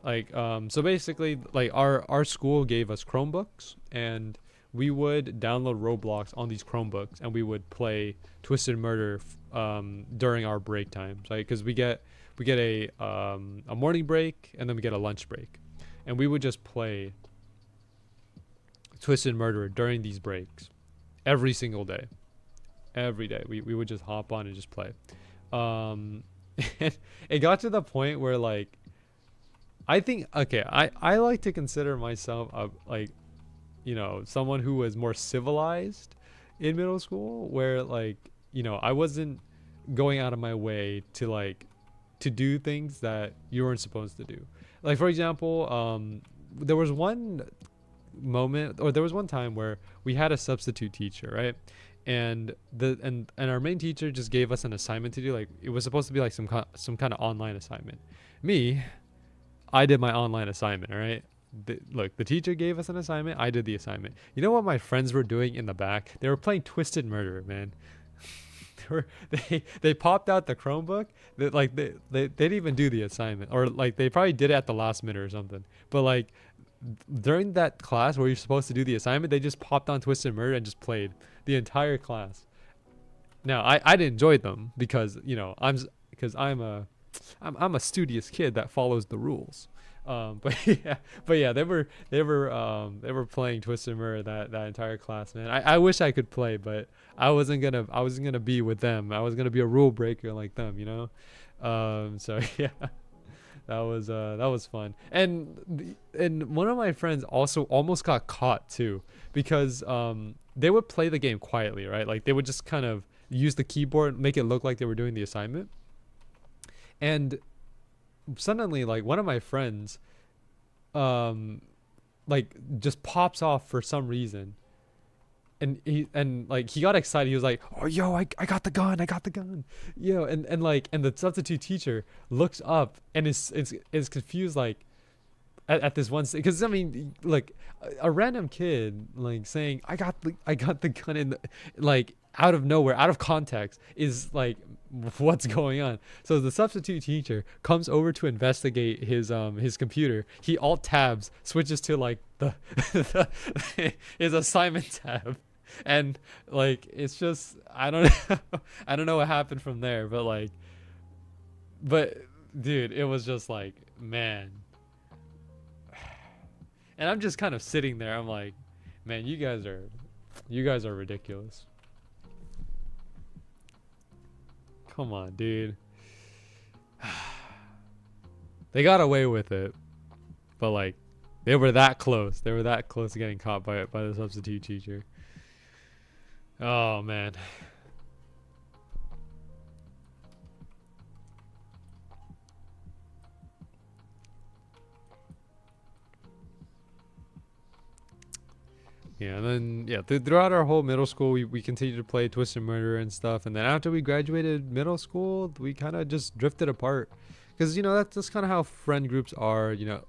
Like so basically, like our school gave us Chromebooks, and we would download Roblox on these Chromebooks, and we would play Twisted Murder during our break times, right? Because we get a morning break, and then we get a lunch break, and we would just play Twisted Murder during these breaks every single day. Every day we would just hop on and just play. And it got to the point where, like, I think, okay, I like to consider myself like, you know, someone who was more civilized in middle school, where, like, you know, I wasn't going out of my way to do things that you weren't supposed to do. Like, for example, there was one time where we had a substitute teacher, right? And our main teacher just gave us an assignment to do. Like, it was supposed to be like some kind of online assignment. I did my online assignment, all right? Look, the teacher gave us an assignment. I did the assignment. You know what my friends were doing in the back? They were playing Twisted Murder, man. They popped out the Chromebook. They didn't even do the assignment, or like they probably did it at the last minute or something. But like during that class where you're supposed to do the assignment, they just popped on Twisted Murder and just played the entire class. Now I didn't enjoy them because, you know, I'm a studious kid that follows the rules. But yeah, they were playing Twisted Murder that entire class, man. I wish I could play, but I wasn't gonna be with them. I was gonna be a rule breaker like them, you know. So yeah, that was fun. And one of my friends also almost got caught too, because they would play the game quietly, right? Like, they would just kind of use the keyboard, make it look like they were doing the assignment. And suddenly, like, one of my friends like just pops off for some reason, and he got excited. He was like, oh, yo, I got the gun, yo. And the substitute teacher looks up and is confused, like, at this one, because I mean, like, a random kid like saying I got the gun in like out of nowhere, out of context, is like, what's going on? So the substitute teacher comes over to investigate his computer. He alt tabs, switches to like his assignment tab, and like, it's just, I don't know what happened from there, but dude, it was just like, man. And I'm just kind of sitting there. I'm like, man, you guys are ridiculous. Come on, dude. They got away with it, but like, they were that close. They were that close to getting caught by the substitute teacher. Oh man. Yeah, and then, yeah, throughout our whole middle school, we continued to play Twisted Murder and stuff. And then after we graduated middle school, we kind of just drifted apart. Because, you know, that's kind of how friend groups are, you know.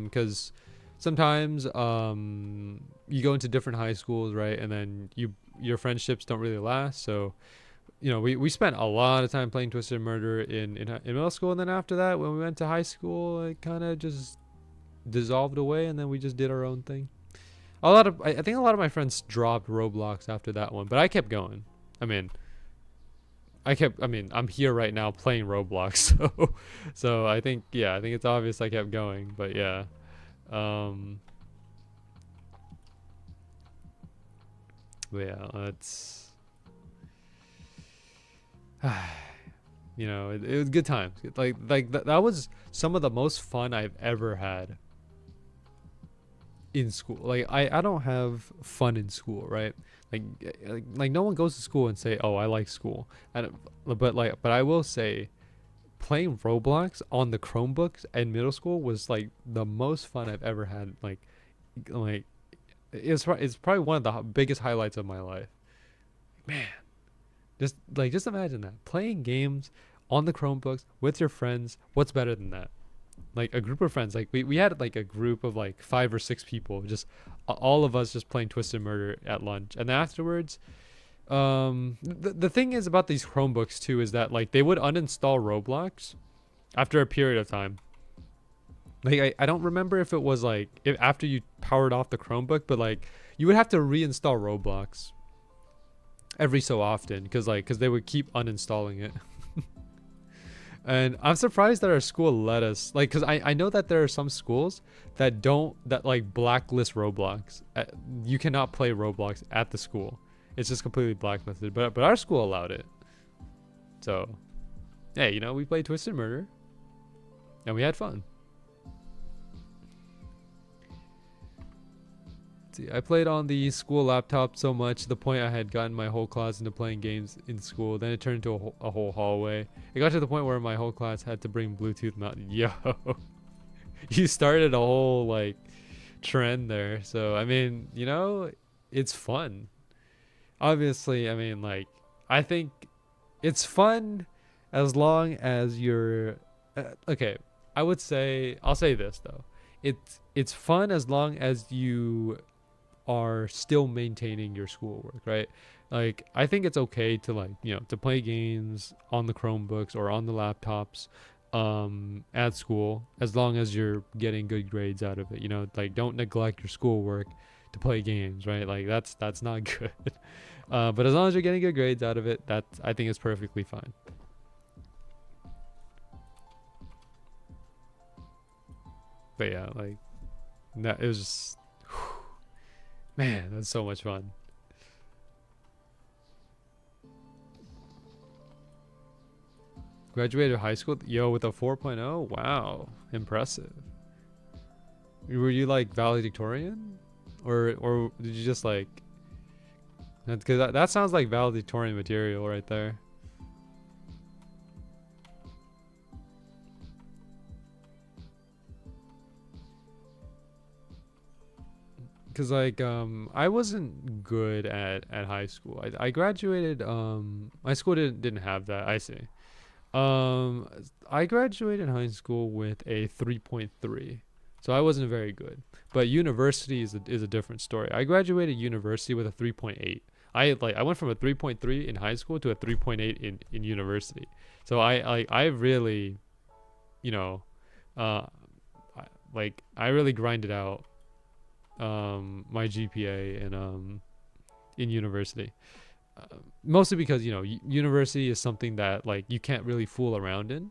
Because sometimes you go into different high schools, right? And then your friendships don't really last. So, you know, we spent a lot of time playing Twisted Murder in middle school. And then after that, when we went to high school, it kind of just dissolved away, and then we just did our own thing. I think a lot of my friends dropped Roblox after that one, but I kept going. I mean, I'm here right now playing Roblox, so I think it's obvious I kept going, but yeah. But yeah, it's it was good times. That was some of the most fun I've ever had in school. Like I don't have fun in school, right? Like no one goes to school and say, "Oh, I like school." But I will say, playing Roblox on the Chromebooks in middle school was like the most fun I've ever had. Like it's probably one of the biggest highlights of my life. Man, just imagine that, playing games on the Chromebooks with your friends. What's better than that? Like a group of friends, like we had like a group of like 5 or 6 people, just all of us just playing Twisted Murder at lunch. And then afterwards, the thing is about these Chromebooks too is that like they would uninstall Roblox after a period of time. Like I don't remember if it was like if after you powered off the Chromebook, but like you would have to reinstall Roblox every so often because they would keep uninstalling it. And I'm surprised that our school let us, like, because I know that there are some schools that like blacklist Roblox. You cannot play Roblox at the school. It's just completely blacklisted. But our school allowed it. So, hey, we played Twisted Murder. And we had fun. See, I played on the school laptop so much to the point I had gotten my whole class into playing games in school. Then it turned into a whole hallway. It got to the point where my whole class had to bring Bluetooth mounted. Yo, you started a whole like trend there. So I mean, it's fun. Obviously, I mean, like I think it's fun as long as you're okay. I'll say this though. It's fun as long as you are still maintaining your schoolwork, right? Like I think it's okay to like to play games on the Chromebooks or on the laptops at school as long as you're getting good grades out of it. Like don't neglect your schoolwork to play games, right? Like that's not good. But as long as you're getting good grades out of it, I think it's perfectly fine. But yeah, like it was just man, that's so much fun. Graduated high school, with a 4.0. Wow, impressive. Were you like valedictorian, or did you just like? Because that sounds like valedictorian material right there. Because like I wasn't good at high school. I graduated my school didn't have that. I see. I graduated high school with a 3.3, so I wasn't very good. But university is a different story. I graduated university with a 3.8. I went from a 3.3 in high school to a 3.8 in university. So I really, I really grinded out my GPA in university, mostly because university is something that like you can't really fool around in,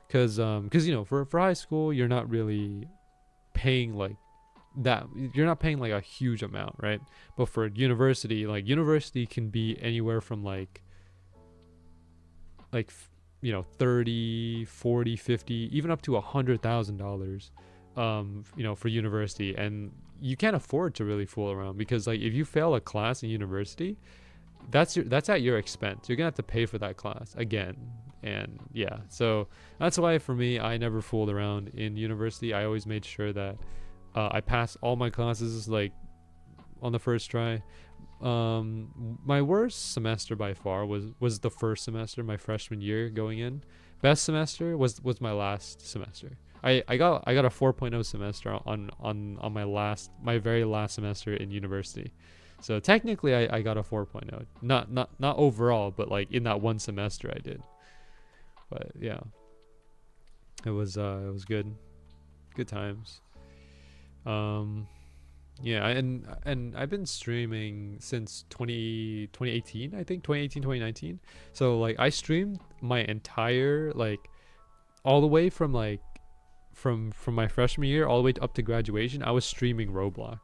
because for high school you're not really paying like that, you're not paying like a huge amount, right? But for university, like university can be anywhere from like 30, 40, 50, even up to $100,000 for university. And you can't afford to really fool around, because like if you fail a class in university, that's at your expense. You're gonna have to pay for that class again. And yeah, so that's why for me, I never fooled around in university. I always made sure that I passed all my classes like on the first try. My worst semester by far was the first semester, my freshman year going in. Best semester was my last semester. I got a 4.0 semester on my very last semester in university. So technically I got a 4.0. Not overall, but like in that one semester I did. But yeah. It was good. Good times. Um, yeah, and I've been streaming since 2018, I think 2018, 2019. So like I streamed my entire like all the way from like from my freshman year all the way up to graduation. I was streaming Roblox.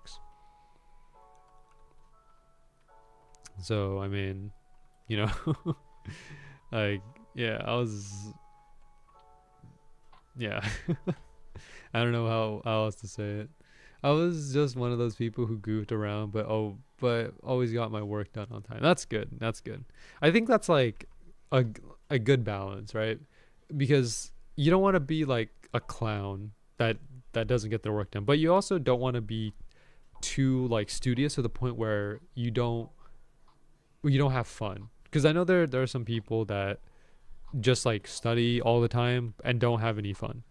So I mean, you know, like yeah, I was yeah. I don't know how else to say it. I was just one of those people who goofed around, but always got my work done on time. That's good. That's good. I think that's like a a good balance, right? Because you don't want to be like a clown that doesn't get their work done, but you also don't want to be too like studious to the point where you don't have fun. Because I know there are some people that just like study all the time and don't have any fun.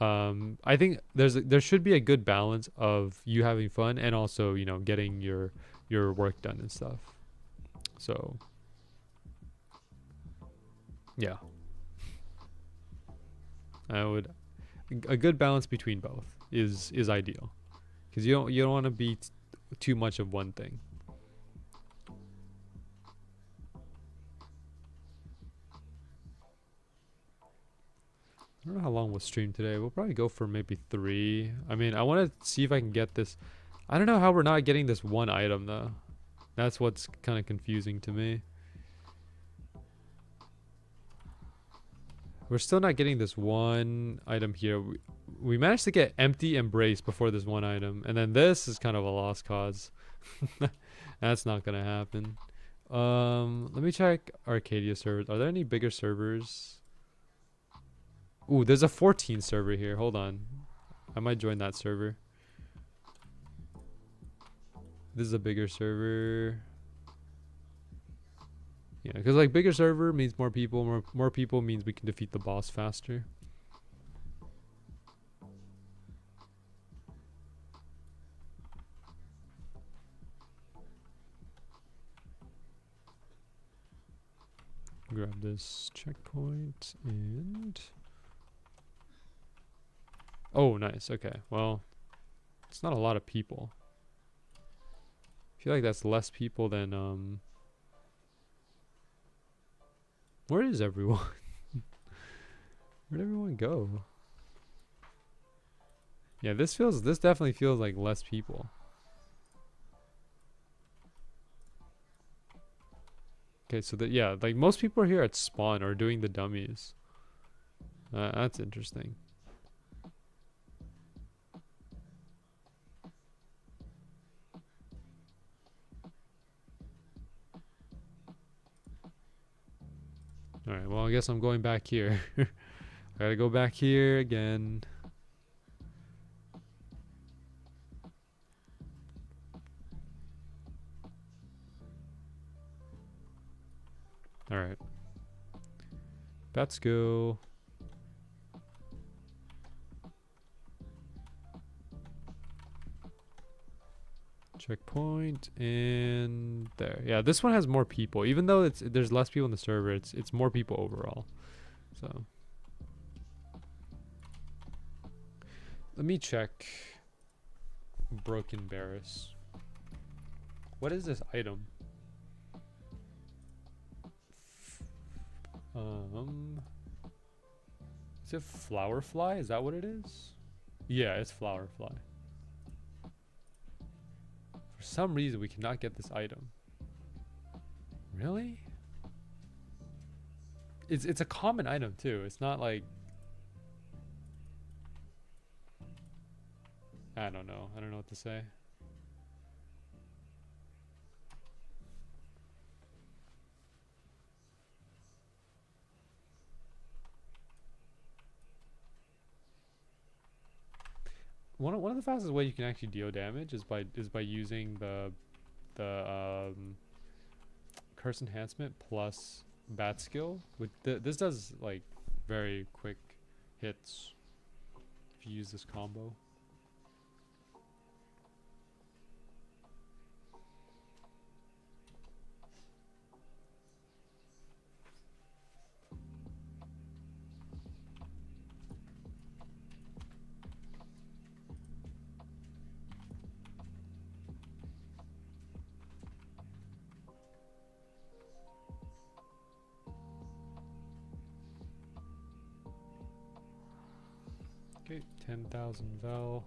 I think there should be a good balance of you having fun and also getting your work done and stuff. So yeah, I would a good balance between both is ideal, because you don't want to be too much of one thing. I don't know how long we'll stream today. We'll probably go for maybe 3. I mean, I want to see if I can get this. I don't know how we're not getting this one item though. That's what's kind of confusing to me. We're still not getting this one item here. We managed to get empty embrace before this one item, and then this is kind of a lost cause. That's not gonna happen. Let me check Arcadia servers. Are there any bigger servers? Ooh, there's a 14 server here. Hold on. I might join that server. This is a bigger server. Yeah, because like bigger server means more people. More people means we can defeat the boss faster. Grab this checkpoint and... Oh, nice. Okay, well, it's not a lot of people. I feel like that's less people than, Where is everyone? Where'd everyone go? Yeah, this definitely feels like less people. Okay, so yeah, like most people are here at spawn or doing the dummies. That's interesting. Alright, well, I guess I'm going back here. I gotta go back here again. Alright. Let's go. Checkpoint and there. Yeah, this one has more people. Even though there's less people in the server, it's more people overall. So let me check broken Bearus. What is this item? Is it flower fly? Is that what it is? Yeah, it's flower fly. For some reason, we cannot get this item. Really? It's a common item too. It's not like... I don't know. I don't know what to say. One of the fastest way you can actually deal damage is by using the curse enhancement plus bat skill. With this does like very quick hits if you use this combo. Okay, 10,000 Vel.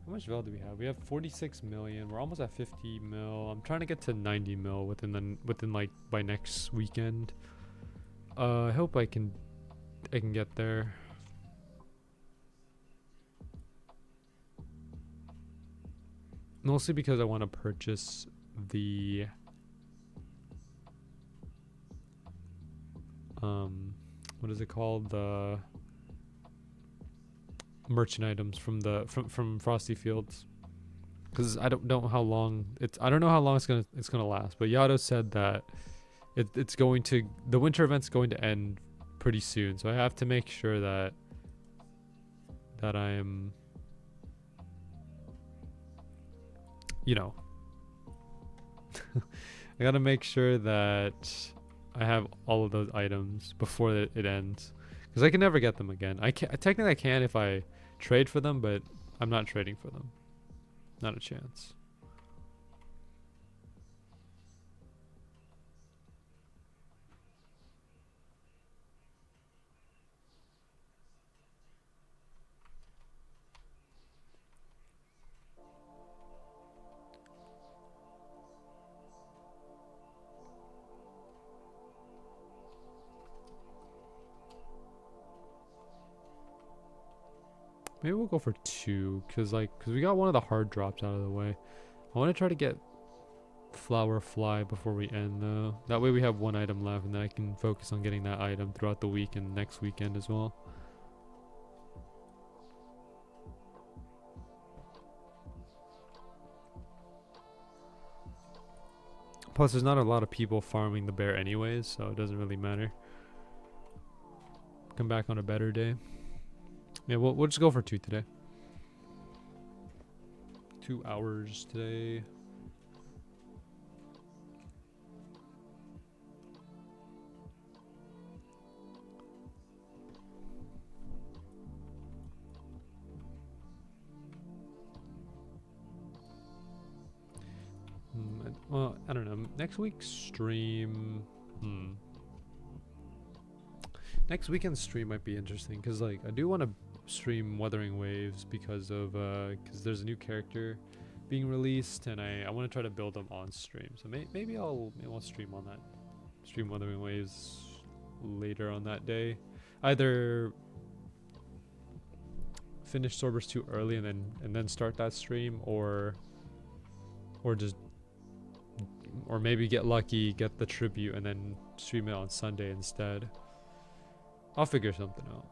How much Vel do we have? We have 46 million. We're almost at 50 mil. I'm trying to get to 90 mil within like by next weekend. I hope I can get there. Mostly because I want to purchase the what is it called? The merchant items from Frosty Fields, because I don't know how long it's gonna last, but Yato said that it's going to, the winter event's going to end pretty soon, so I have to make sure that I'm, you know, I gotta make sure that I have all of those items before it ends, because I can never get them again. Technically I can if I trade for them, but I'm not trading for them. Not a chance. Maybe we'll go for 2, because we got one of the hard drops out of the way. I want to try to get Flower Fly before we end, though. That way we have one item left, and then I can focus on getting that item throughout the week and next weekend as well. Plus, there's not a lot of people farming the bear anyways, so it doesn't really matter. Come back on a better day. Yeah, we'll just go for 2 today. 2 hours today. Well, I don't know. Next week's stream. Next weekend's stream might be interesting, because I do want to stream Wuthering Waves because there's a new character being released, and I want to try to build them on stream. So maybe I'll stream on that. Stream Wuthering Waves later on that day. Either finish Swordburst 2 early and then start that stream, or maybe get lucky, get the tribute, and then stream it on Sunday instead. I'll figure something out.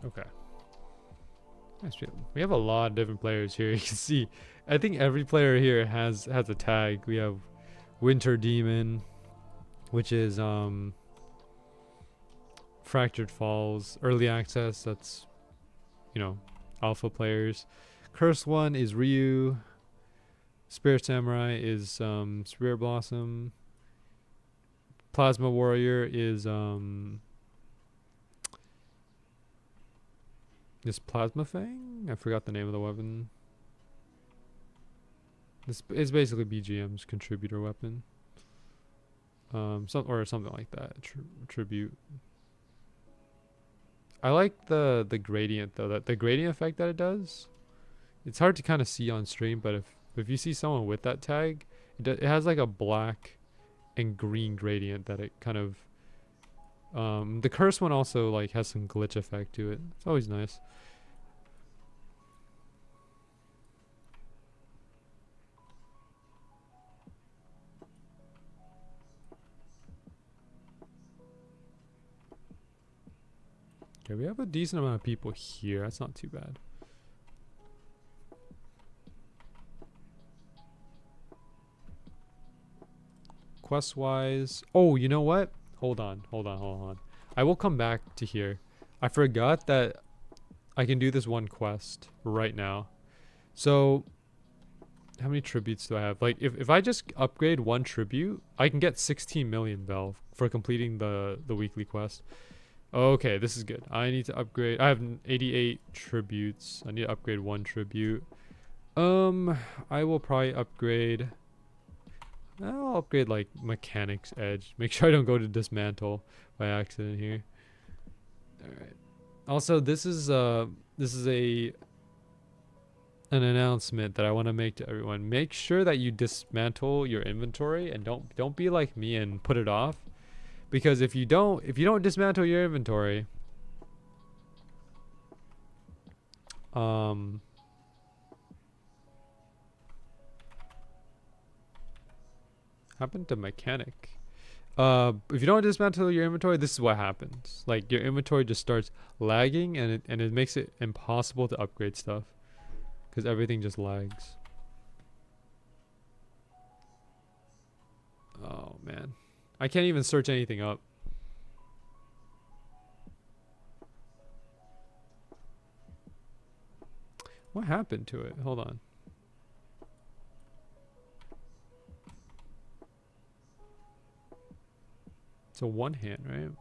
Okay. We have a lot of different players here. You can see, I think every player here has a tag. We have Winter Demon, which is Fractured Falls, early access. That's, you know, alpha players. Cursed One is Ryu. Spirit Samurai is Spirit Blossom. Plasma Warrior is this Plasma Fang? I forgot the name of the weapon. This is basically BGM's contributor weapon. Something like that. Tribute. I like the gradient though. That the gradient effect that it does. It's hard to kind of see on stream, but if you see someone with that tag, it has like a black and green gradient that it kind of the curse one also like has some glitch effect to it. It's always nice. Okay, we have a decent amount of people here. That's not too bad. Quest wise, oh, you know what? Hold on. I will come back to here. I forgot that I can do this one quest right now. So how many tributes do I have? Like if I just upgrade one tribute, I can get 16 million Bell for completing the weekly quest. Okay, this is good. I need to upgrade. I have 88 tributes. I need to upgrade one tribute. I will probably upgrade. I'll upgrade like Mechanic's Edge. Make sure I don't go to Dismantle by accident here. All right. Also, this is an announcement that I want to make to everyone. Make sure that you dismantle your inventory and don't be like me and put it off. Because if you don't dismantle your inventory, happened to mechanic. If you don't dismantle your inventory, this is what happens. Like your inventory just starts lagging, and it makes it impossible to upgrade stuff because everything just lags. Oh man. I can't even search anything up. What happened to it? Hold on. It's a one hand, right?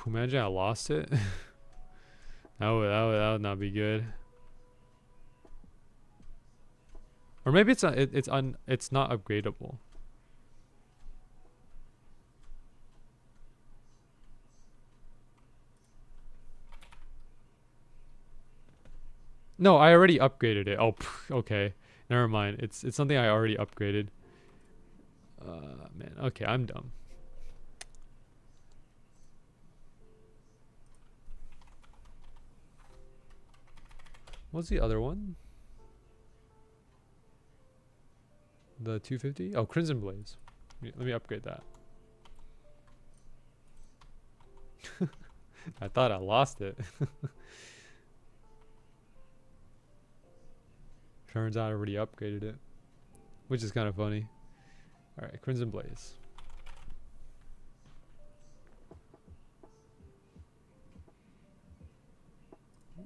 Imagine I lost it. That would not be good. Or maybe it's not upgradable. No, I already upgraded it. Oh, okay. Never mind. It's something I already upgraded. Man. Okay, I'm dumb. What's the other one? The 250? Oh, Crimson Blaze. Let me upgrade that. I thought I lost it. Turns out I already upgraded it, which is kind of funny. All right, Crimson Blaze.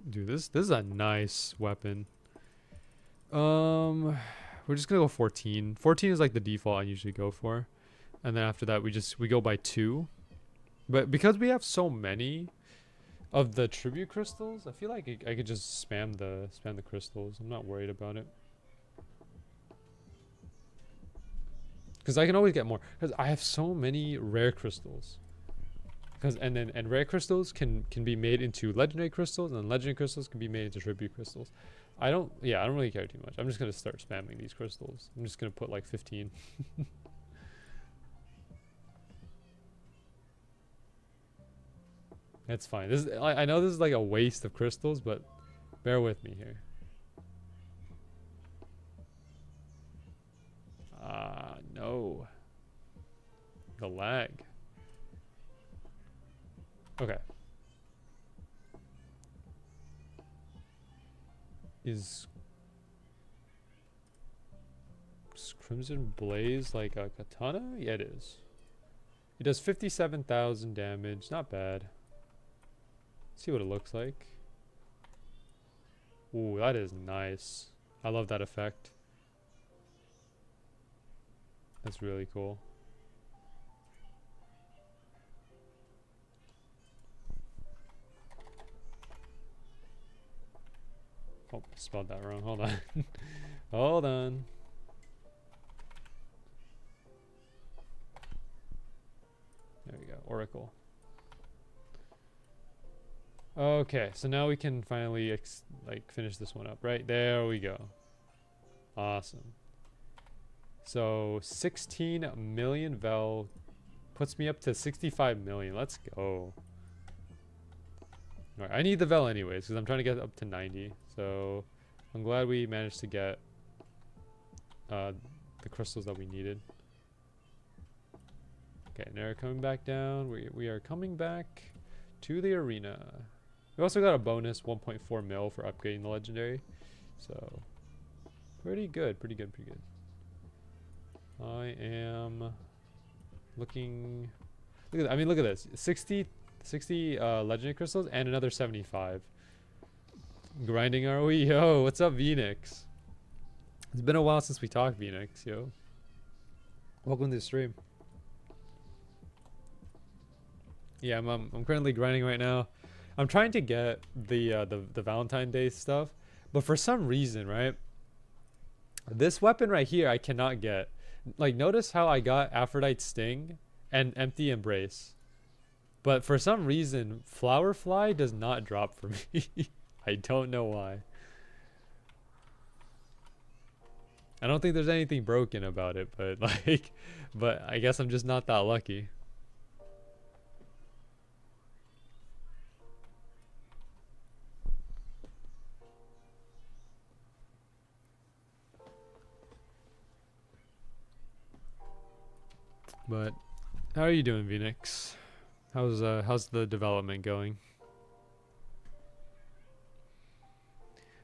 Dude, this is a nice weapon. We're just gonna go 14. 14 is like the default I usually go for, and then after that we go by 2. But because we have so many of the tribute crystals, I feel like I could just spam the crystals. I'm not worried about it. Because I can always get more. Because I have so many rare crystals. And rare crystals can be made into legendary crystals, and legendary crystals can be made into tribute crystals. I don't really care too much. I'm just gonna start spamming these crystals. I'm just gonna put like 15. That's fine. I know this is like a waste of crystals, but bear with me here. No. The lag. Okay. Is Crimson Blaze like a katana? Yeah, it is. It does 57,000 damage. Not bad. See what it looks like. Ooh, that is nice. I love that effect. That's really cool. Oh, spelled that wrong. Hold on. Hold on. There we go. Oracle. Okay, so now we can finally like finish this one up, right? There we go. Awesome. So 16 million Vel puts me up to 65 million. Let's go. All right, I need the Vel anyways because I'm trying to get up to 90. So I'm glad we managed to get the crystals that we needed. Okay, now we're coming back down. We are coming back to the arena. We also got a bonus 1.4 mil for upgrading the legendary. So pretty good, pretty good, pretty good. I am looking. Look at, I mean, look at this. 60 legendary crystals and another 75. Grinding are we? Yo, what's up, Venix? It's been a while since we talked, Venix. Yo, welcome to the stream. Yeah, I'm currently grinding right now. I'm trying to get the Valentine Day stuff, but for some reason, right? This weapon right here I cannot get. Like, notice how I got Aphrodite Sting and Empty Embrace, but for some reason Flower Fly does not drop for me. I don't know why. I don't think there's anything broken about it, but like, but I guess I'm just not that lucky. But how are you doing, Venix? How's the development going?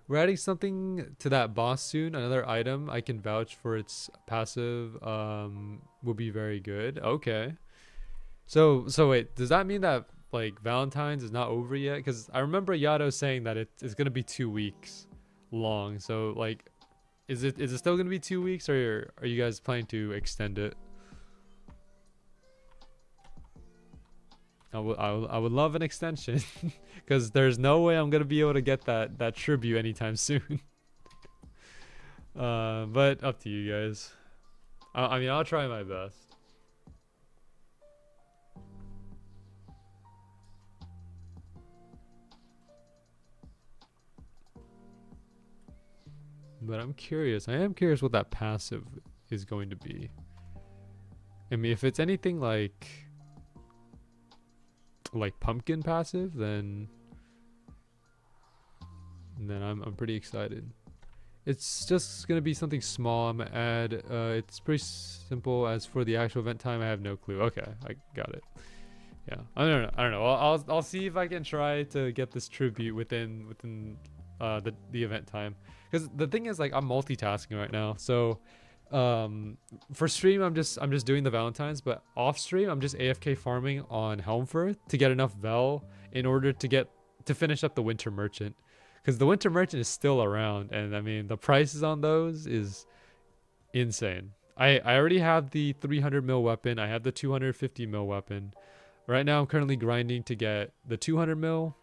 We're adding something to that boss soon. Another item I can vouch for its passive will be very good. Okay. So wait, does that mean that like Valentine's is not over yet? Because I remember Yato saying that it's gonna be 2 weeks long. So like, is it still gonna be 2 weeks, or are you guys planning to extend it? I would love an extension because there's no way I'm gonna be able to get that tribute anytime soon. But up to you guys. I mean, I'll try my best. But I'm curious. I am curious what that passive is going to be. I mean, if it's anything like pumpkin passive, then I'm pretty excited. It's just gonna be something small. I'm gonna add. It's pretty simple. As for the actual event time, I have no clue. Okay, I got it. Yeah, I don't know. I'll see if I can try to get this tribute within the event time. Because the thing is, like, I'm multitasking right now. So for stream, I'm just doing the Valentines, but off stream, I'm just AFK farming on Helmfirth to get enough Vel in order to finish up the Winter Merchant. Because the Winter Merchant is still around, and I mean, the prices on those is insane. I already have the 300 mil weapon. I have the 250 mil weapon. Right now, I'm currently grinding to get the 200 mil,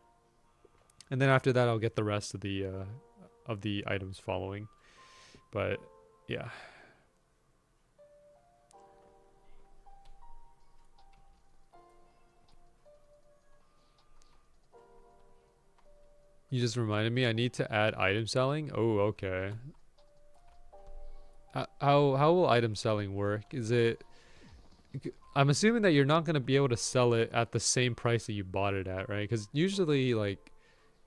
and then after that, I'll get the rest of the items following. But yeah. You just reminded me I need to add item selling. Oh, okay. How will item selling work? Is it? I'm assuming that you're not gonna be able to sell it at the same price that you bought it at, right? Because usually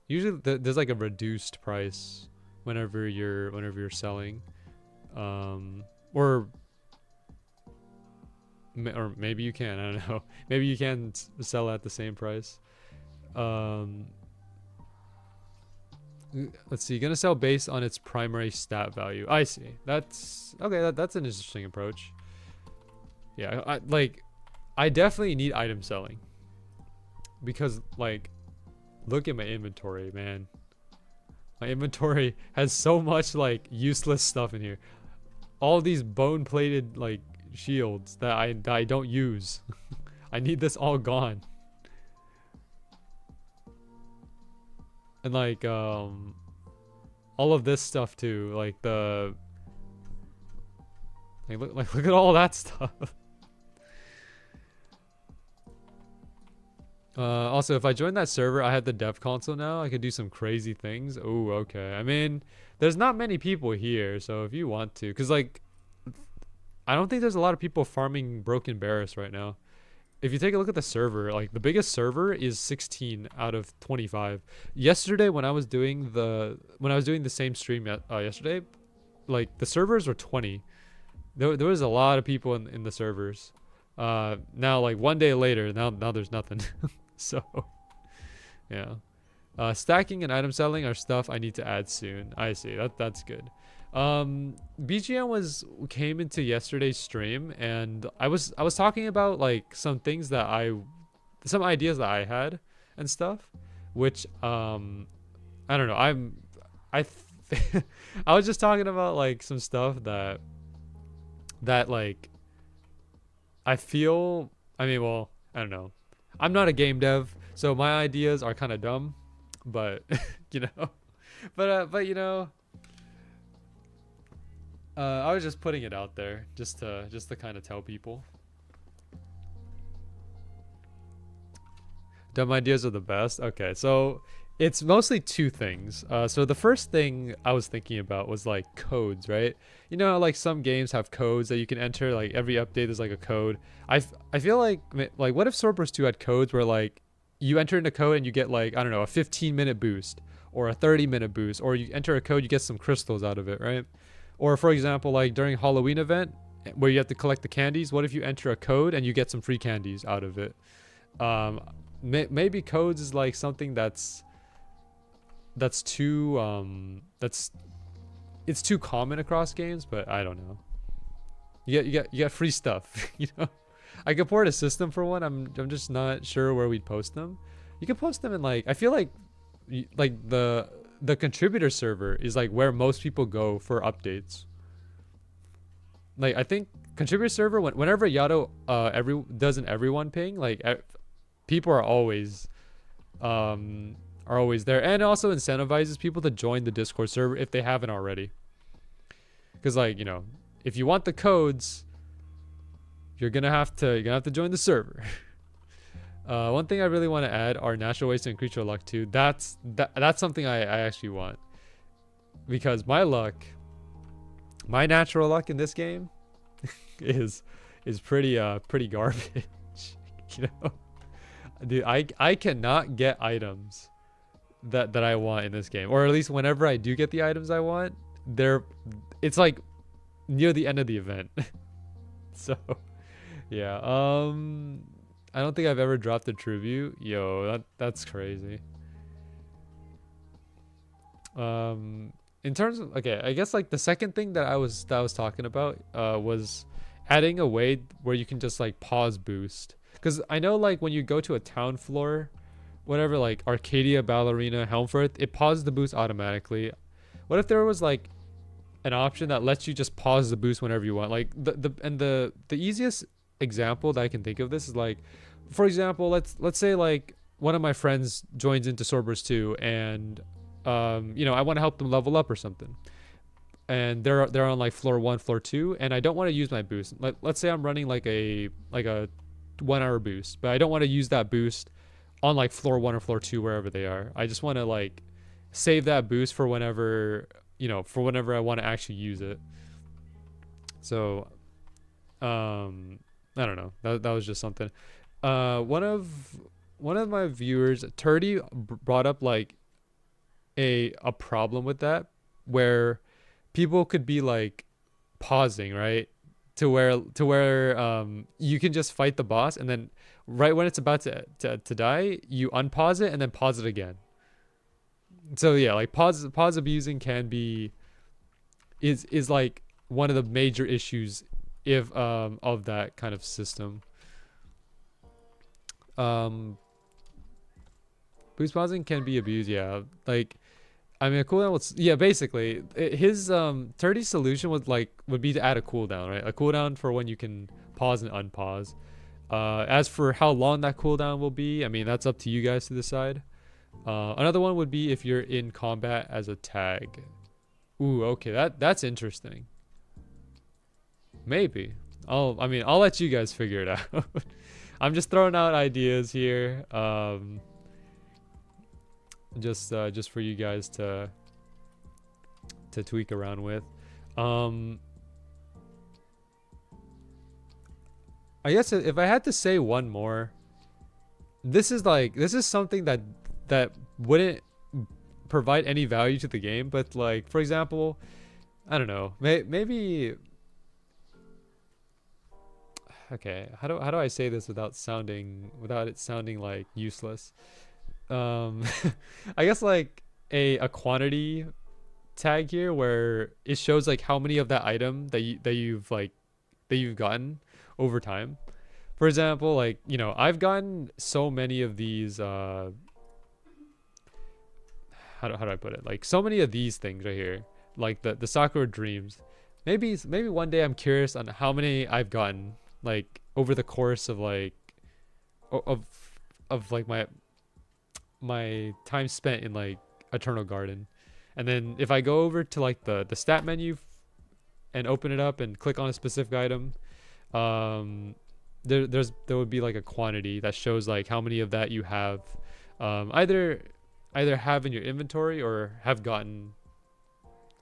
there's like a reduced price whenever you're selling, or maybe you can. I don't know. Maybe you can sell at the same price. Let's see. Gonna sell based on its primary stat value. I see. That's okay. That's an interesting approach. Yeah, I definitely need item selling because, like, look at my inventory, man. My inventory has so much like useless stuff in here. All these bone-plated like shields that I don't use. I need this all gone. And like all of this stuff too, like look at all that stuff. Also, if I join that server, I have the dev console now. I could do some crazy things. Oh, okay. I mean, there's not many people here, so if you want to, because like, I don't think there's a lot of people farming broken Bearus right now. If you take a look at the server, like the biggest server is 16 out of 25. Yesterday, when I was doing the same stream yesterday, like the servers were 20. There was a lot of people in the servers. Now like one day later, now there's nothing. So yeah. Stacking and item selling are stuff I need to add soon. I see. That's good. BGM came into yesterday's stream, and I was talking about like some ideas that I had and stuff, which I don't know. I was just talking about like some stuff that like I feel. I mean, well, I don't know. I'm not a game dev, so my ideas are kind of dumb, but you know, but you know, I was just putting it out there just to kind of tell people. Dumb ideas are the best. Okay, so it's mostly two things. So the first thing I was thinking about was like codes, right? You know, like some games have codes that you can enter. Like every update is like a code. I feel like what if Swordburst 2 had codes where like you enter in a code and you get like, I don't know, a 15-minute boost or a 30-minute boost, or you enter a code, you get some crystals out of it, right? Or for example, like during Halloween event where you have to collect the candies, what if you enter a code and you get some free candies out of it? Maybe codes is like something it's too common across games, but I don't know. You get free stuff. You know, I could port a system for one. I'm just not sure where we'd post them. You could post them in like, I feel like the contributor server is like where most people go for updates. Like I think contributor server, whenever Yato does an everyone ping, like people are always there, and also incentivizes people to join the Discord server if they haven't already. Because like, you know, if you want the codes, you're gonna have to join the server. One thing I really want to add are natural ways to increase your luck too. That's something I actually want, because my natural luck in this game is pretty garbage. You know, dude, I cannot get items that I want in this game, or at least whenever I do get the items I want, it's like near the end of the event. So yeah, I don't think I've ever dropped a tribute. Yo, that's crazy. In terms of, okay, I guess like the second thing that I was talking about was adding a way where you can just like pause boost, because I know like when you go to a town floor, whatever, like Arcadia, Ballerina, Helmfirth, it pauses the boost automatically. What if there was like an option that lets you just pause the boost whenever you want? Like the easiest example that I can think of this is like, for example, let's say like one of my friends joins into Swordburst 2, and you know, I want to help them level up or something, and they're on like floor 1, floor 2, and I don't want to use my boost. Let's say I'm running like a 1 hour boost, but I don't want to use that boost on like floor 1 or floor 2, wherever they are. I just want to like save that boost for whenever, you know, for whenever I want to actually use it. So I don't know, that was just something. One of my viewers, Turdy, brought up like a problem with that, where people could be like pausing, right, to where you can just fight the boss, and then right when it's about to die, you unpause it and then pause it again. So yeah, like pause abusing is like one of the major issues if of that kind of system. Boost pausing can be abused, yeah. Like, I mean, a cooldown yeah, basically his Turdy's solution would be to add a cooldown, right? A cooldown for when you can pause and unpause. As for how long that cooldown will be, I mean, that's up to you guys to decide. Another one would be if you're in combat as a tag. Ooh, okay, that's interesting. Maybe. I'll let you guys figure it out. I'm just throwing out ideas here. Just for you guys to tweak around with. I guess if I had to say one more, this is something that wouldn't provide any value to the game, but like, for example, I don't know, maybe okay, how do I say this without it sounding like useless? I guess like a quantity tag here where it shows like how many of that item that you've gotten over time. For example, like, you know, I've gotten so many of these how do I put it? Like, so many of these things right here, like the Sakura Dreams. Maybe one day I'm curious on how many I've gotten, like, over the course of like of like my time spent in like Eternal Garden. And then if I go over to like the stat menu and open it up and click on a specific item, there would be like a quantity that shows like how many of that you have, either have in your inventory or have gotten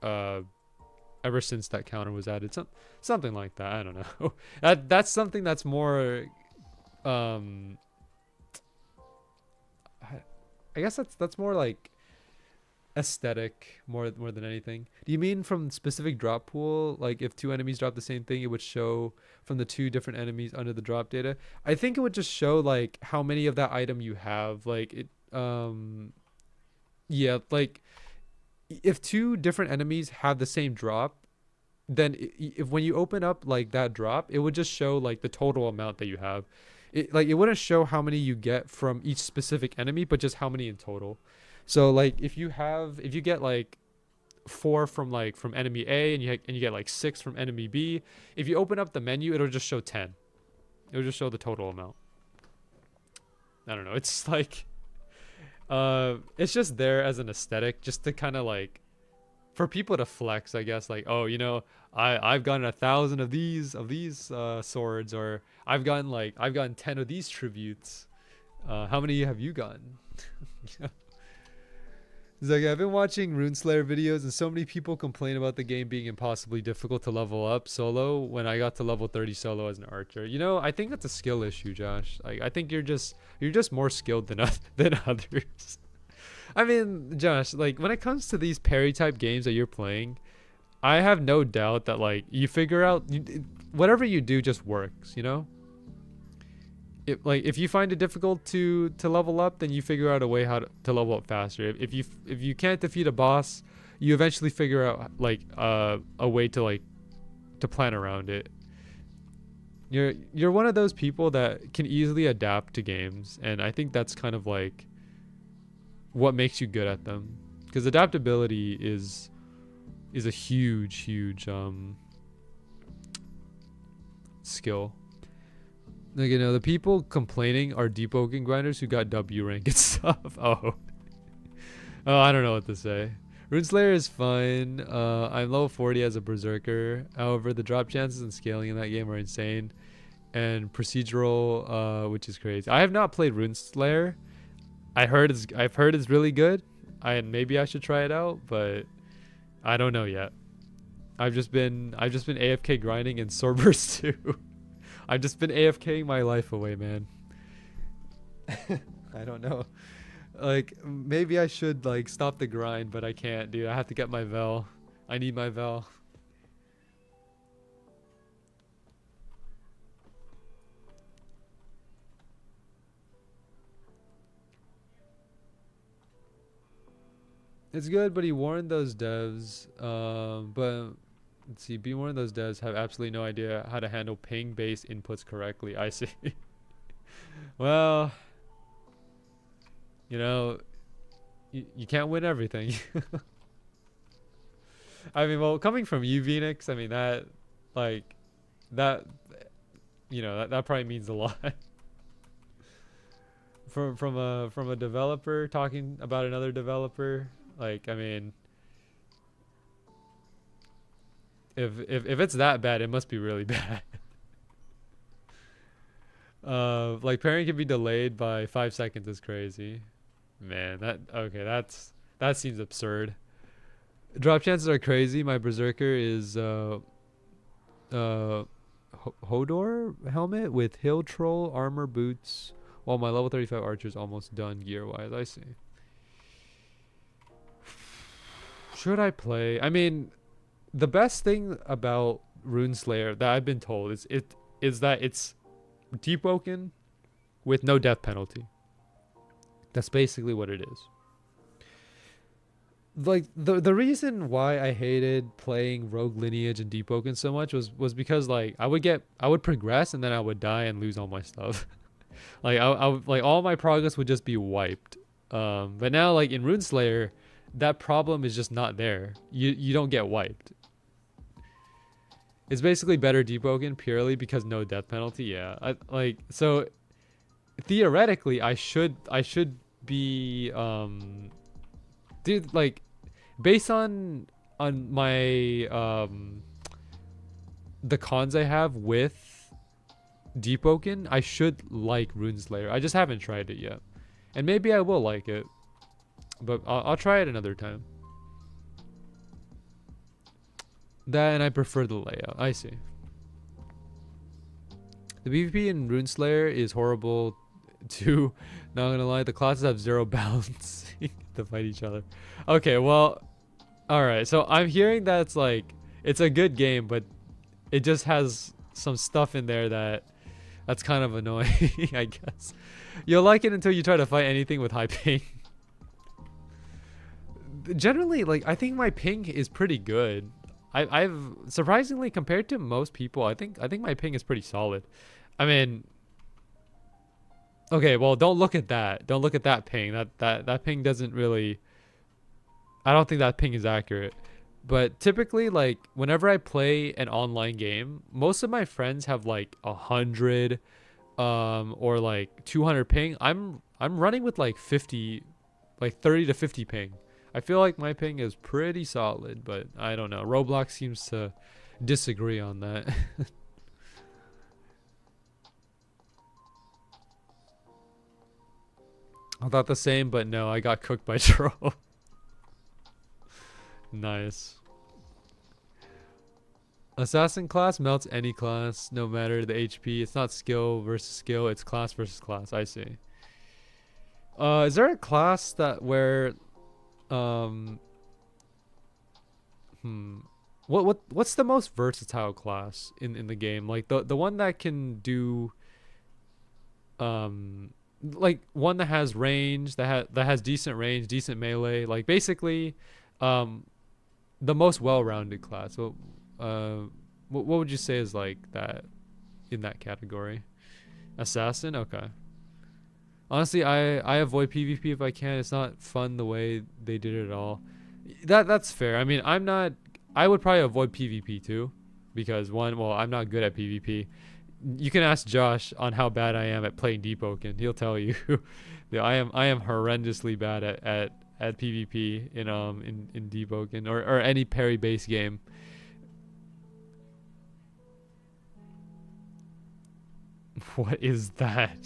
ever since that counter was added. Something like that. I don't know. That's something that's more I guess that's more like aesthetic more than anything. Do you mean from specific drop pool, like if two enemies drop the same thing, it would show from the two different enemies under the drop data? I think it would just show like how many of that item you have, like it yeah, like if two different enemies have the same drop, then if when you open up like that drop, it would just show like the total amount that you have. It wouldn't show how many you get from each specific enemy, but just how many in total. So like if you get like 4 from enemy A and you get like 6 from enemy B, if you open up the menu, it'll just show 10. It'll just show the total amount. I don't know. It's like it's just there as an aesthetic, just to kind of like for people to flex, I guess, like, oh, you know, I've gotten 1,000 of these swords, or I've gotten 10 of these tributes. How many have you gotten? You know? It's like, I've been watching Runeslayer videos and so many people complain about the game being impossibly difficult to level up solo when I got to level 30 solo as an archer. You know, I think that's a skill issue, Josh. Like, I think you're just more skilled than others. I mean, Josh, like when it comes to these parry type games that you're playing, I have no doubt that like you figure out whatever you do just works, you know? If you find it difficult to level up, then you figure out a way how to level up faster. If you can't defeat a boss, you eventually figure out like a way to plan around it. You're one of those people that can easily adapt to games, and I think that's kind of like what makes you good at them, because adaptability is a huge skill. Like, you know, the people complaining are deep oaken grinders who got W rank and stuff. Oh, I don't know what to say. Runeslayer is fun. I'm level 40 as a berserker. However, the drop chances and scaling in that game are insane, and procedural, which is crazy. I have not played Runeslayer. I've heard it's really good. Maybe I should try it out, but I don't know yet. I've just been AFK grinding in Swordburst 2. I've just been AFKing my life away, man. I don't know. Like, maybe I should like stop the grind, but I can't, dude. I have to get my Vel. I need my Vel. It's good, but he warned those devs. But let's see, be warned those devs have absolutely no idea how to handle ping-based inputs correctly. I see. Well, you know, you can't win everything. I mean, well, coming from you, Phoenix, I mean that, like, that, you know, that probably means a lot. From a developer talking about another developer. Like, I mean, if it's that bad, it must be really bad. Like pairing can be delayed by 5 seconds is crazy. Man, that seems absurd. Drop chances are crazy. My berserker is Hodor helmet with hill troll armor boots, while my level 35 archer is almost done gear wise. I see. Should I play? I mean, the best thing about Runeslayer that I've been told is that it's deep woken with no death penalty. That's basically what it is. Like the reason why I hated playing Rogue Lineage and Deep Woken so much was because like I would progress and then I would die and lose all my stuff. Like like all my progress would just be wiped. But now like in Runeslayer, that problem is just not there. You don't get wiped. It's basically better Deep Woken purely because no death penalty. Yeah, so theoretically I should be dude, like based on my the cons I have with Deep Woken, I should like Runeslayer. I just haven't tried it yet, and maybe I will like it, but I'll try it another time. That, and I prefer the layout. I see. The PvP in Runeslayer is horrible too. Not gonna lie, the classes have zero balance to fight each other. Okay, well, all right. So I'm hearing that it's like it's a good game, but it just has some stuff in there that's kind of annoying. I guess you'll like it until you try to fight anything with high ping. Generally, like I think my ping is pretty good. I've surprisingly compared to most people, I think my ping is pretty solid. I mean, okay, well, don't look at that. Don't look at that ping. That ping doesn't really. I don't think that ping is accurate. But typically, like whenever I play an online game, most of my friends have like 100, or like 200 ping. I'm running with like 50, like 30 to 50 ping. I feel like my ping is pretty solid, but I don't know. Roblox seems to disagree on that. I thought the same, but no, I got cooked by troll. Nice. Assassin class melts any class, no matter the HP. It's not skill versus skill, it's class versus class. I see. Is there a class that where what's the most versatile class in the game? Like the one that can do like one that has range, that has decent range, decent melee, like basically the most well-rounded class. So what would you say is like that in that category? Assassin? Okay. Honestly, I avoid PvP if I can. It's not fun the way they did it at all. That's fair. I mean, I would probably avoid PvP too, because well, I'm not good at PvP. You can ask Josh on how bad I am at playing Deep Oaken. He'll tell you. I am horrendously bad at PvP in Deep Oaken or any parry based game. What is that?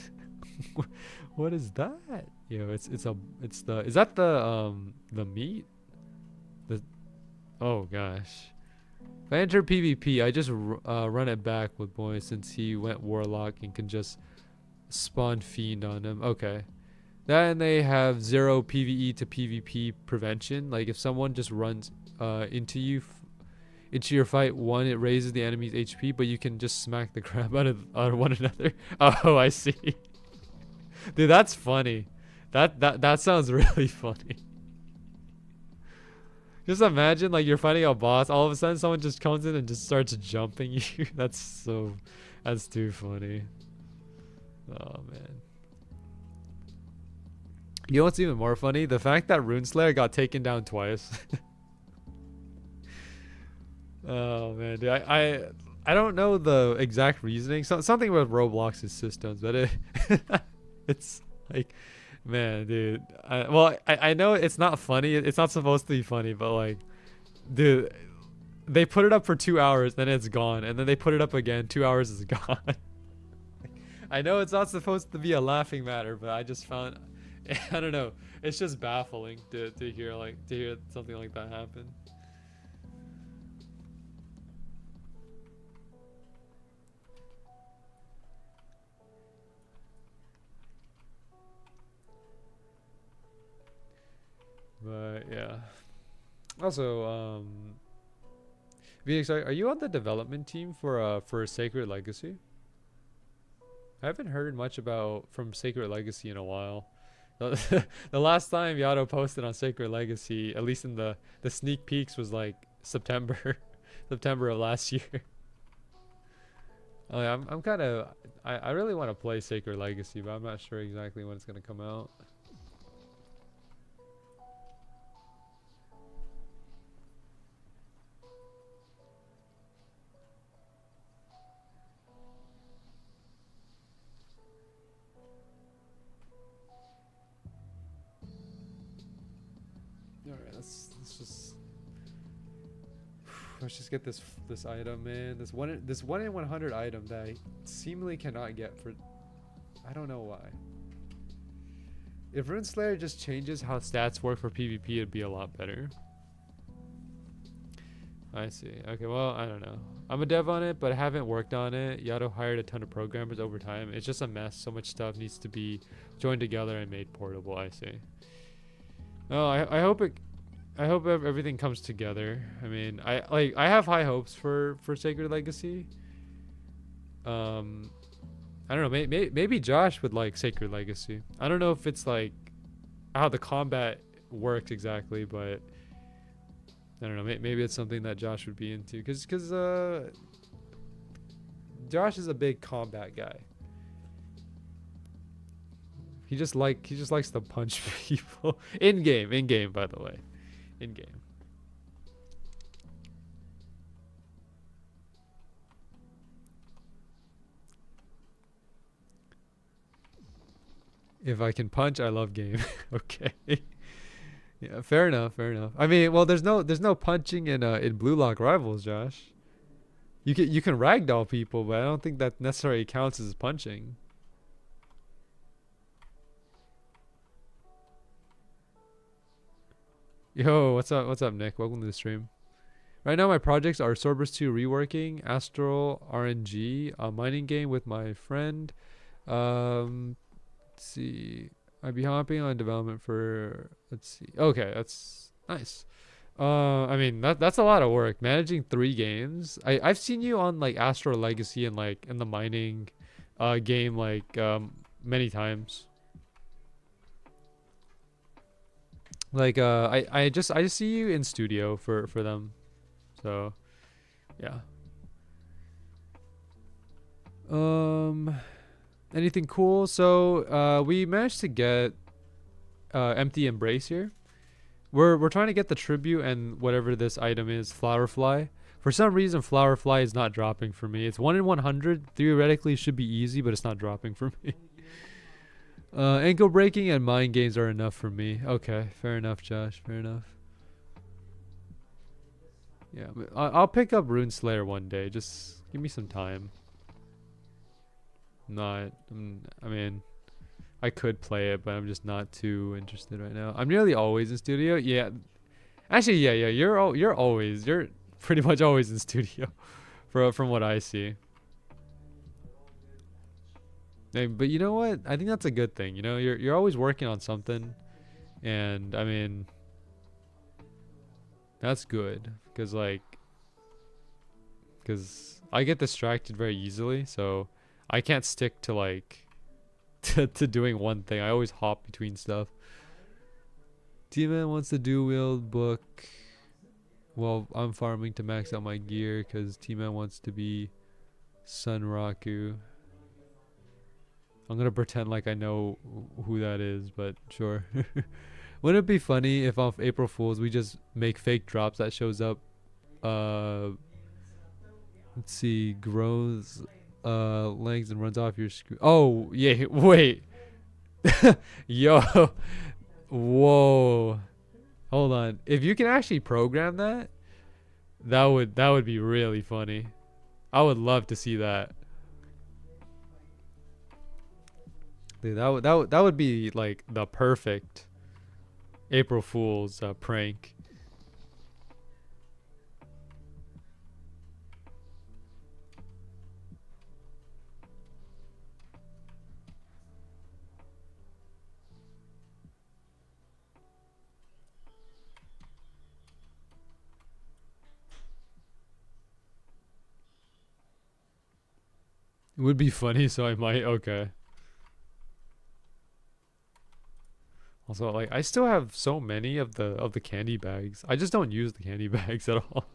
What is that? Yo, is that the meat? Oh gosh. If I enter PvP, I just run it back with boy since he went warlock and can just spawn fiend on him. Okay. That, and they have 0 PvE to PvP prevention. Like if someone just runs into your fight, one, it raises the enemy's HP, but you can just smack the crap out of one another. Oh, I see. Dude, that's funny. That sounds really funny. Just imagine like you're fighting a boss, all of a sudden someone just comes in and just starts jumping you. That's too funny. Oh man. You know what's even more funny? The fact that Runeslayer got taken down twice. Oh man, dude, I don't know the exact reasoning. Something about Roblox's systems, but it's like, man, dude. I know it's not funny. It's not supposed to be funny, but like, dude, they put it up for 2 hours, then it's gone, and then they put it up again. 2 hours is gone. I know it's not supposed to be a laughing matter, but I just found, I don't know, it's just baffling to hear something like that happen. But yeah. Also, VX, are you on the development team for Sacred Legacy? I haven't heard much from Sacred Legacy in a while. The last time Yato posted on Sacred Legacy, at least in the sneak peeks, was like September, September of last year. I'm kind of, I really want to play Sacred Legacy, but I'm not sure exactly when it's gonna come out. Alright, let's just get this item, man. This one in 100 item that I seemingly cannot get for, I don't know why. If Runeslayer just changes how stats work for PvP, it'd be a lot better. I see. Okay, well, I don't know. I'm a dev on it, but I haven't worked on it. Yato hired a ton of programmers over time. It's just a mess. So much stuff needs to be joined together and made portable. I see. Oh, I hope everything comes together. I mean, I have high hopes for Sacred Legacy. I don't know. Maybe Josh would like Sacred Legacy. I don't know if it's like how the combat works exactly, but I don't know. Maybe it's something that Josh would be into, because Josh is a big combat guy. He just likes to punch people in game, by the way, in game. If I can punch, I love game. Okay. Yeah, fair enough. I mean, well, there's no punching in Blue Lock Rivals, Josh. You can ragdoll people, but I don't think that necessarily counts as punching. Yo, what's up, Nick? Welcome to the stream. Right now, my projects are Swordburst 2 reworking, Astral RNG, a mining game with my friend. Let's see. I'd be hopping on development for. Let's see. Okay, that's nice. I mean that's a lot of work managing 3 games. I've seen you on like Astral Legacy and like in the mining, game like many times. Like I just see you in studio for them. So yeah. Anything cool? So we managed to get Empty Embrace here. We're trying to get the tribute and whatever this item is, Flowerfly. For some reason Flowerfly is not dropping for me. It's 1 in 100. Theoretically it should be easy, but it's not dropping for me. Ankle breaking and mind games are enough for me. Okay, fair enough, Josh. Fair enough. Yeah, I'll pick up Runeslayer one day. Just give me some time. I mean, I could play it, but I'm just not too interested right now. I'm nearly always in studio. Yeah, actually, yeah. You're pretty much always in studio, from what I see. But you know what? I think that's a good thing. You know, you're always working on something, and I mean, that's good because I get distracted very easily, so I can't stick to like to doing one thing. I always hop between stuff. T-Man wants to do wield book. Well, I'm farming to max out my gear because T-Man wants to be Sunraku. I'm gonna pretend like I know who that is, but sure. Wouldn't it be funny if on April Fools we just make fake drops that shows up? Let's see, grows legs and runs off your screen. Oh yeah, wait. Yo, whoa, hold on. If you can actually program that, that would be really funny. I would love to see that. Dude, that would be like the perfect April Fool's prank. It would be funny, so I might. Okay. Also, like, I still have so many of the candy bags. I just don't use the candy bags at all.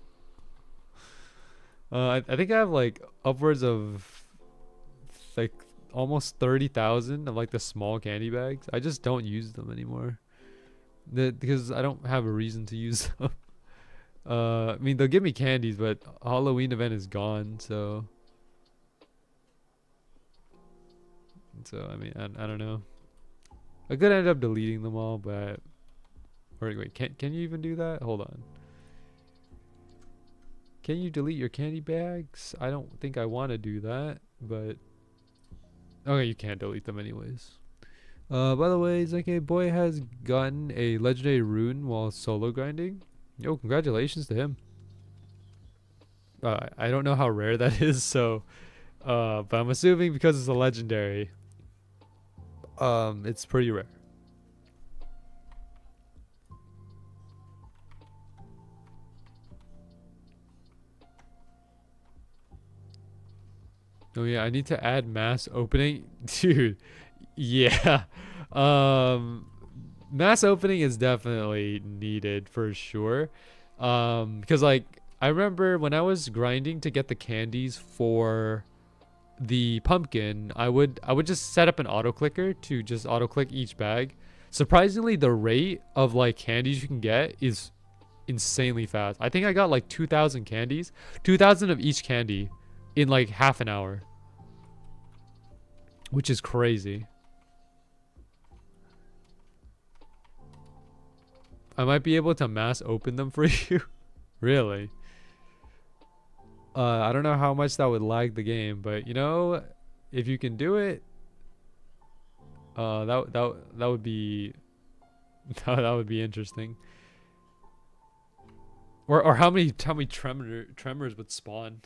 I think I have like upwards of like almost 30,000 of like the small candy bags. I just don't use them anymore. Because I don't have a reason to use them. I mean, they'll give me candies, but Halloween event is gone, so I mean, I don't know. I could end up deleting them all, but wait, can you even do that? Hold on. Can you delete your candy bags? I don't think I want to do that, but okay, you can't delete them anyways. By the way, Zeke Boy has gotten a legendary rune while solo grinding. Yo, congratulations to him. I don't know how rare that is, so but I'm assuming because it's a legendary, it's pretty rare. Oh yeah, I need to add mass opening. Dude, yeah. Mass opening is definitely needed for sure. Because like I remember when I was grinding to get the candies for the pumpkin, I would just set up an auto clicker to just auto click each bag. Surprisingly, the rate of like candies you can get is insanely fast. I think I got like 2,000 candies, 2,000 of each candy in like half an hour, which is crazy. I might be able to mass open them for you. Really? I don't know how much that would lag the game, but you know, if you can do it, that would be that would be interesting. Or how many tremors would spawn?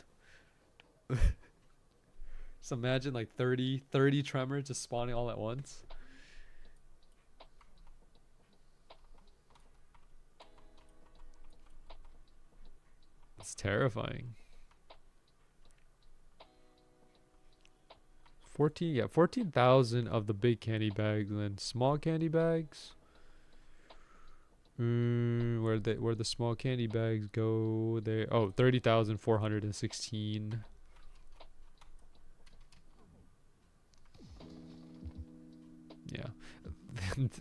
Just imagine like 30 tremors just spawning all at once. It's terrifying. 14,000 of the big candy bags, and then small candy bags. Where the small candy bags go? There. Oh, 30,416. Yeah.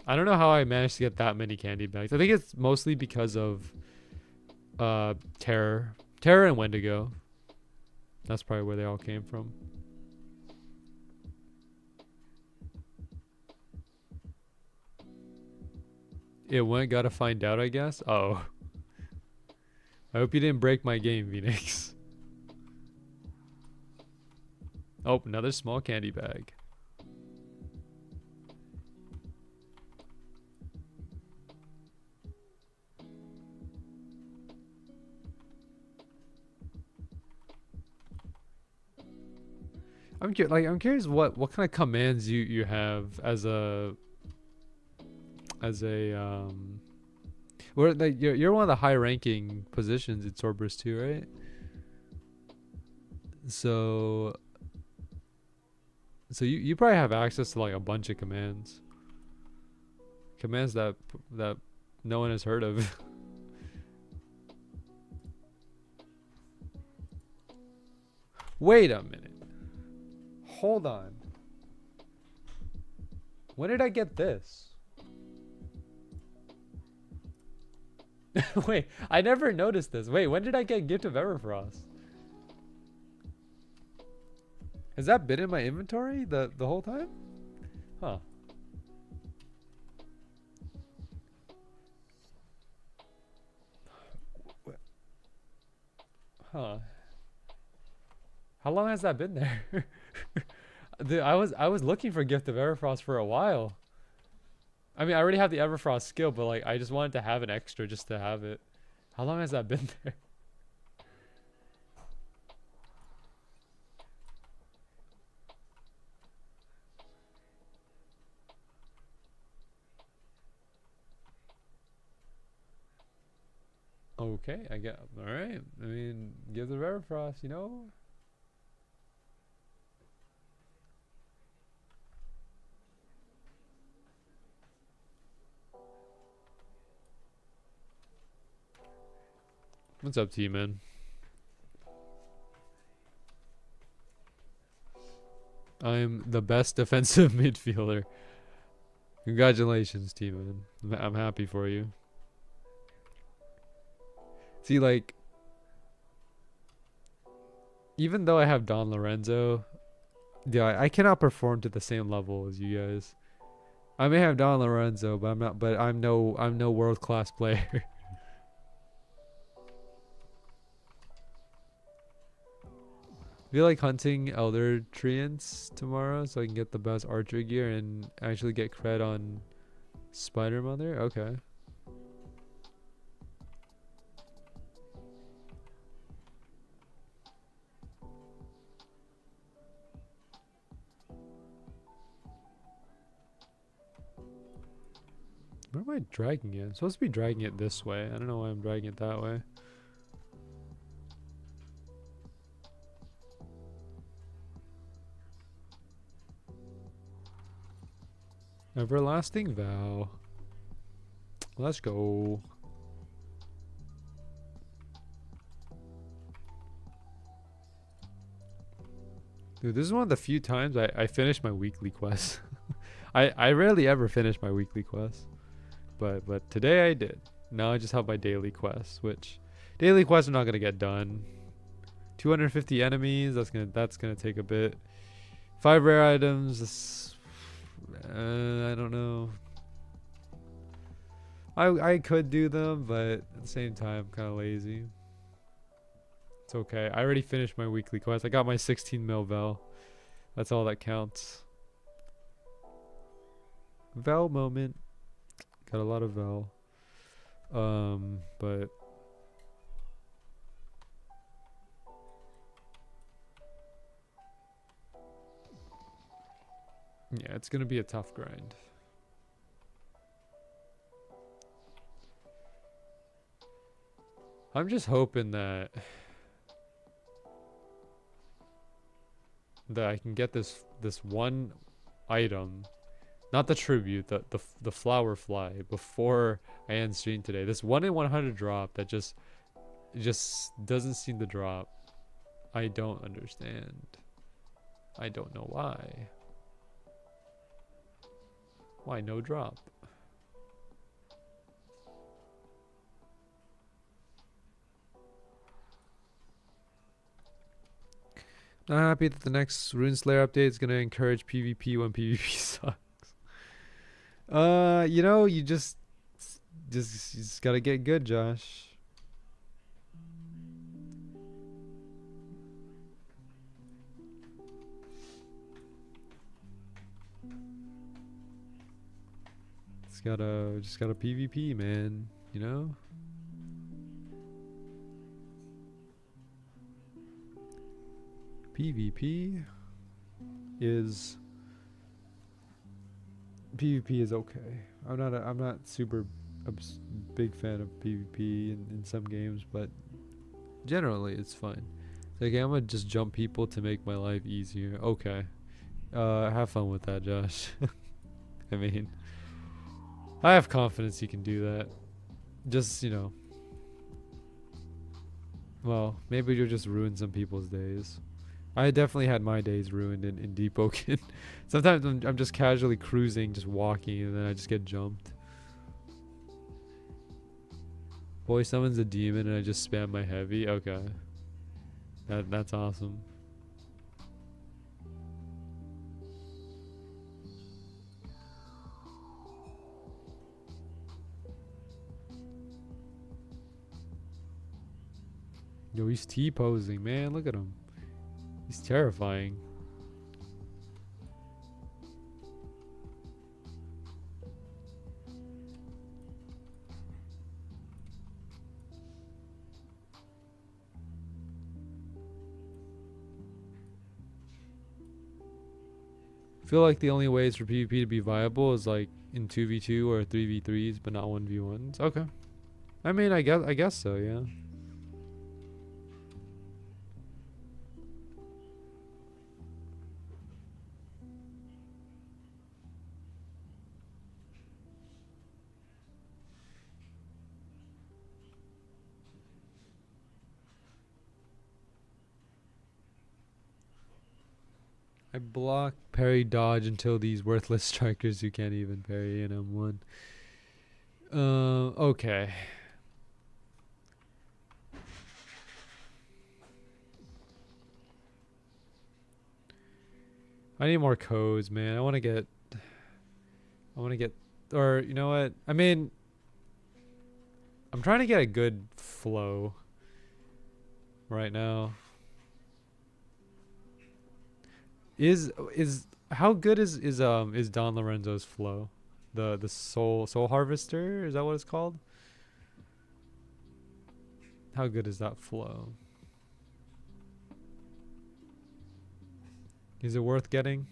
I don't know how I managed to get that many candy bags. I think it's mostly because of Terror and Wendigo. That's probably where they all came from. It went, gotta find out, I guess. Oh. I hope you didn't break my game, Phoenix. Oh, another small candy bag. I'm curious what kind of commands you have as a where like you're one of the high ranking positions in Swordburst 2, right? So you probably have access to like a bunch of commands that no one has heard of. Wait a minute. Hold on. When did I get this? Wait, I never noticed this. Wait, when did I get Gift of Everfrost? Has that been in my inventory the whole time? Huh. Huh. How long has that been there? I was looking for Gift of Everfrost for a while. I mean, I already have the Everfrost skill, but like I just wanted to have an extra just to have it. How long has that been there? Okay, I get. All right. I mean, Gift of Everfrost, you know. What's up, T-Man? I'm the best defensive midfielder. Congratulations, T-Man. I'm happy for you. See, like, even though I have Don Lorenzo, yeah, I cannot perform to the same level as you guys. I may have Don Lorenzo, but I'm not. But I'm no world-class player. I feel like hunting Elder Treants tomorrow so I can get the best archer gear and actually get cred on Spider Mother. Okay. Where am I dragging it? I'm supposed to be dragging it this way. I don't know why I'm dragging it that way. Everlasting Vow. Let's go. Dude, this is one of the few times I finished my weekly quest. I rarely ever finish my weekly quest. But today I did. Now I just have my daily quests, which daily quests are not gonna get done. 250 enemies, that's gonna take a bit. 5 rare items, I don't know. I could do them, but at the same time, I'm kind of lazy. It's okay. I already finished my weekly quest. I got my 16 mil Vel. That's all that counts. Vel moment. Got a lot of Vel. But yeah, it's gonna be a tough grind. I'm just hoping that I can get this one item, not the tribute, the flower fly, before I end stream today. This 1 in 100 drop that just doesn't seem to drop. I don't understand. I don't know why. Why no drop? Not happy that the next Runeslayer update is gonna encourage PvP when PvP sucks. You know, you just gotta get good, Josh. Just gotta PvP, man. You know. PvP is okay. I'm not super big fan of PvP in some games, but generally it's fine. It's like, I'm gonna just jump people to make my life easier. Okay. Have fun with that, Josh. I mean, I have confidence you can do that. Just, you know. Well, maybe you'll just ruin some people's days. I definitely had my days ruined in Deep Oaken. Sometimes I'm just casually cruising, just walking, and then I just get jumped. Boy summons a demon and I just spam my heavy. Okay. That's awesome. Yo, he's T-posing, man. Look at him. He's terrifying. I feel like the only ways for PvP to be viable is like in 2v2 or 3v3s, but not 1v1s. Okay. I mean, I guess so, yeah. I block, parry, dodge until these worthless strikers who can't even parry in M1. Okay. I need more codes, man. I want to get, or you know what? I mean, I'm trying to get a good flow right now. How good is Don Lorenzo's flow? The soul harvester, is that what it's called? How good is that flow? Is it worth getting?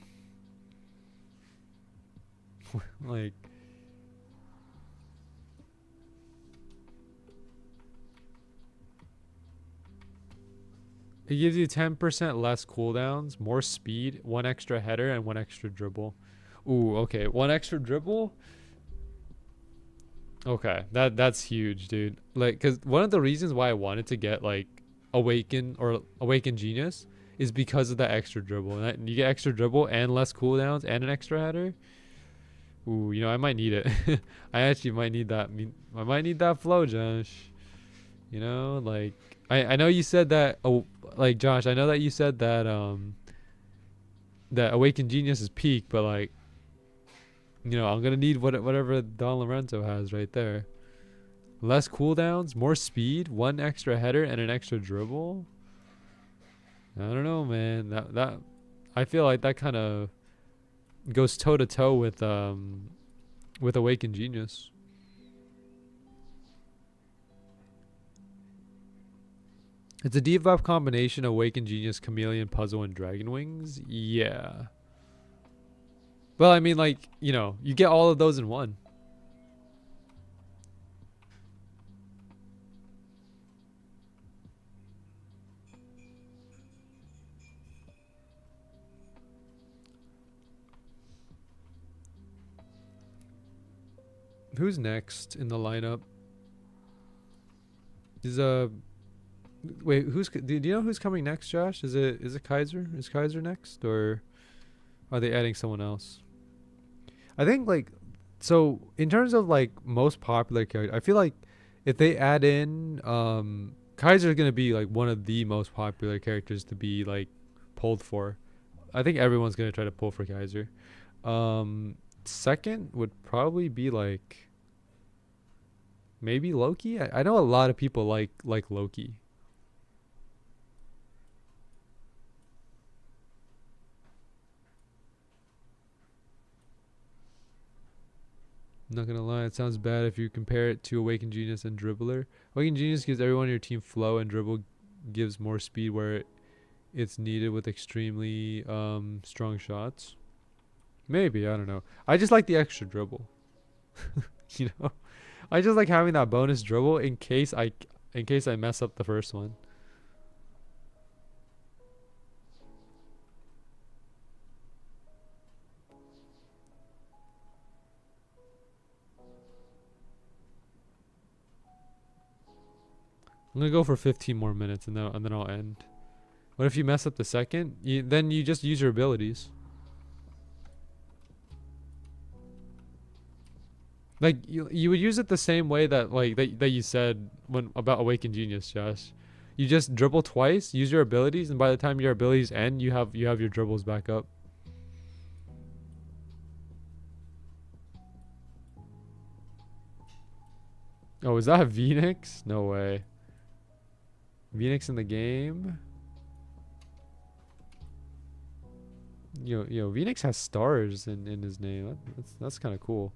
Like, it gives you 10% less cooldowns, more speed, 1 extra header, and 1 extra dribble. Ooh, okay. 1 extra dribble? Okay, that's huge, dude. Like, cause one of the reasons why I wanted to get like Awaken Genius is because of the extra dribble. And you get extra dribble and less cooldowns and an extra header. Ooh, you know, I might need it. I actually might need that. I might need that flow, Josh. You know, like I know you said that. Oh, like Josh, I know that you said that that Awaken Genius is peak, but like, you know, I'm gonna need whatever Don Lorenzo has right there. Less cooldowns, more speed, 1 extra header, and an extra dribble. I don't know, man. That I feel like that kind of goes toe to toe with Awaken Genius. It's a debuff combination of Awaken Genius, Chameleon, Puzzle, and Dragon Wings. Yeah. Well, I mean, like, you know, you get all of those in one. Who's next in the lineup? Is wait, do you know who's coming next, Josh? Is it Kaiser? Is Kaiser next, or are they adding someone else? I think, like, so in terms of like most popular character, I feel like if they add in Kaiser's gonna be like one of the most popular characters to be like pulled for. I think everyone's gonna try to pull for Kaiser. Second would probably be like maybe Loki. I know a lot of people like Loki. I'm not gonna lie, it sounds bad if you compare it to Awaken Genius and Dribbler. Awaken Genius gives everyone on your team flow, and Dribble gives more speed where it's needed with extremely strong shots. Maybe, I don't know. I just like the extra dribble. You know, I just like having that bonus dribble in case I mess up the first one. I'm gonna go for 15 more minutes and then I'll end. What if you mess up the second? Then you just use your abilities. Like you would use it the same way that like that you said when about Awaken Genius, Josh. You just dribble twice, use your abilities, and by the time your abilities end, you have your dribbles back up. Oh, is that a Phoenix? No way. Phoenix in the game? Yo, Phoenix has stars in his name. That's kind of cool.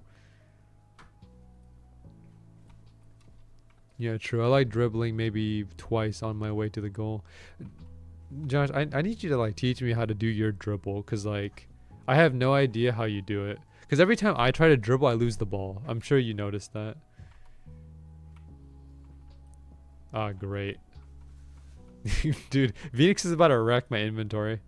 Yeah, true. I like dribbling maybe twice on my way to the goal. Josh, I need you to like teach me how to do your dribble, cause like I have no idea how you do it. Because every time I try to dribble, I lose the ball. I'm sure you noticed that. Ah, great. Dude, Phoenix is about to wreck my inventory.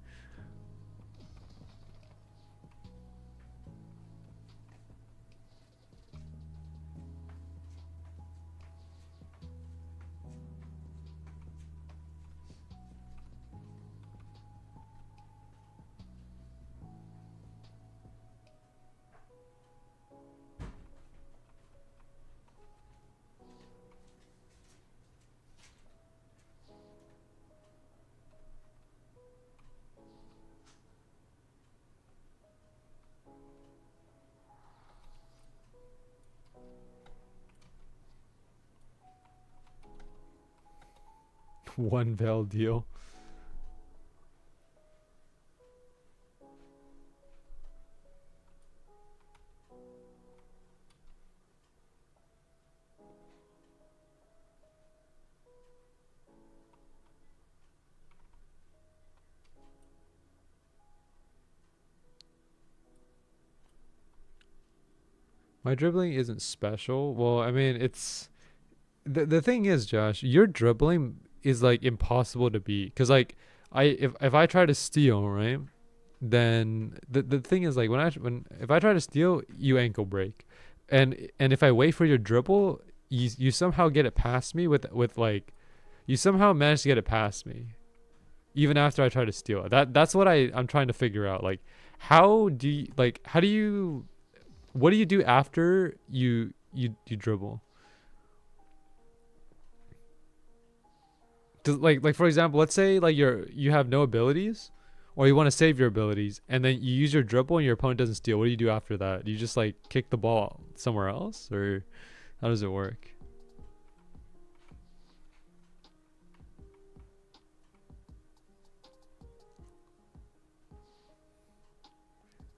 One veil deal. My dribbling isn't special. Well, I mean, it's the thing is, Josh, your dribbling is like impossible to beat. Cause like if I try to steal, right? Then the thing is like when if I try to steal, you ankle break, and if I wait for your dribble, you somehow get it past me with like, you somehow manage to get it past me, even after I try to steal it. That's what I'm trying to figure out. Like, how do you what do you do after you dribble? Like for example, let's say like you have no abilities, or you want to save your abilities, and then you use your dribble and your opponent doesn't steal. What do you do after that? Do you just like kick the ball somewhere else, or how does it work?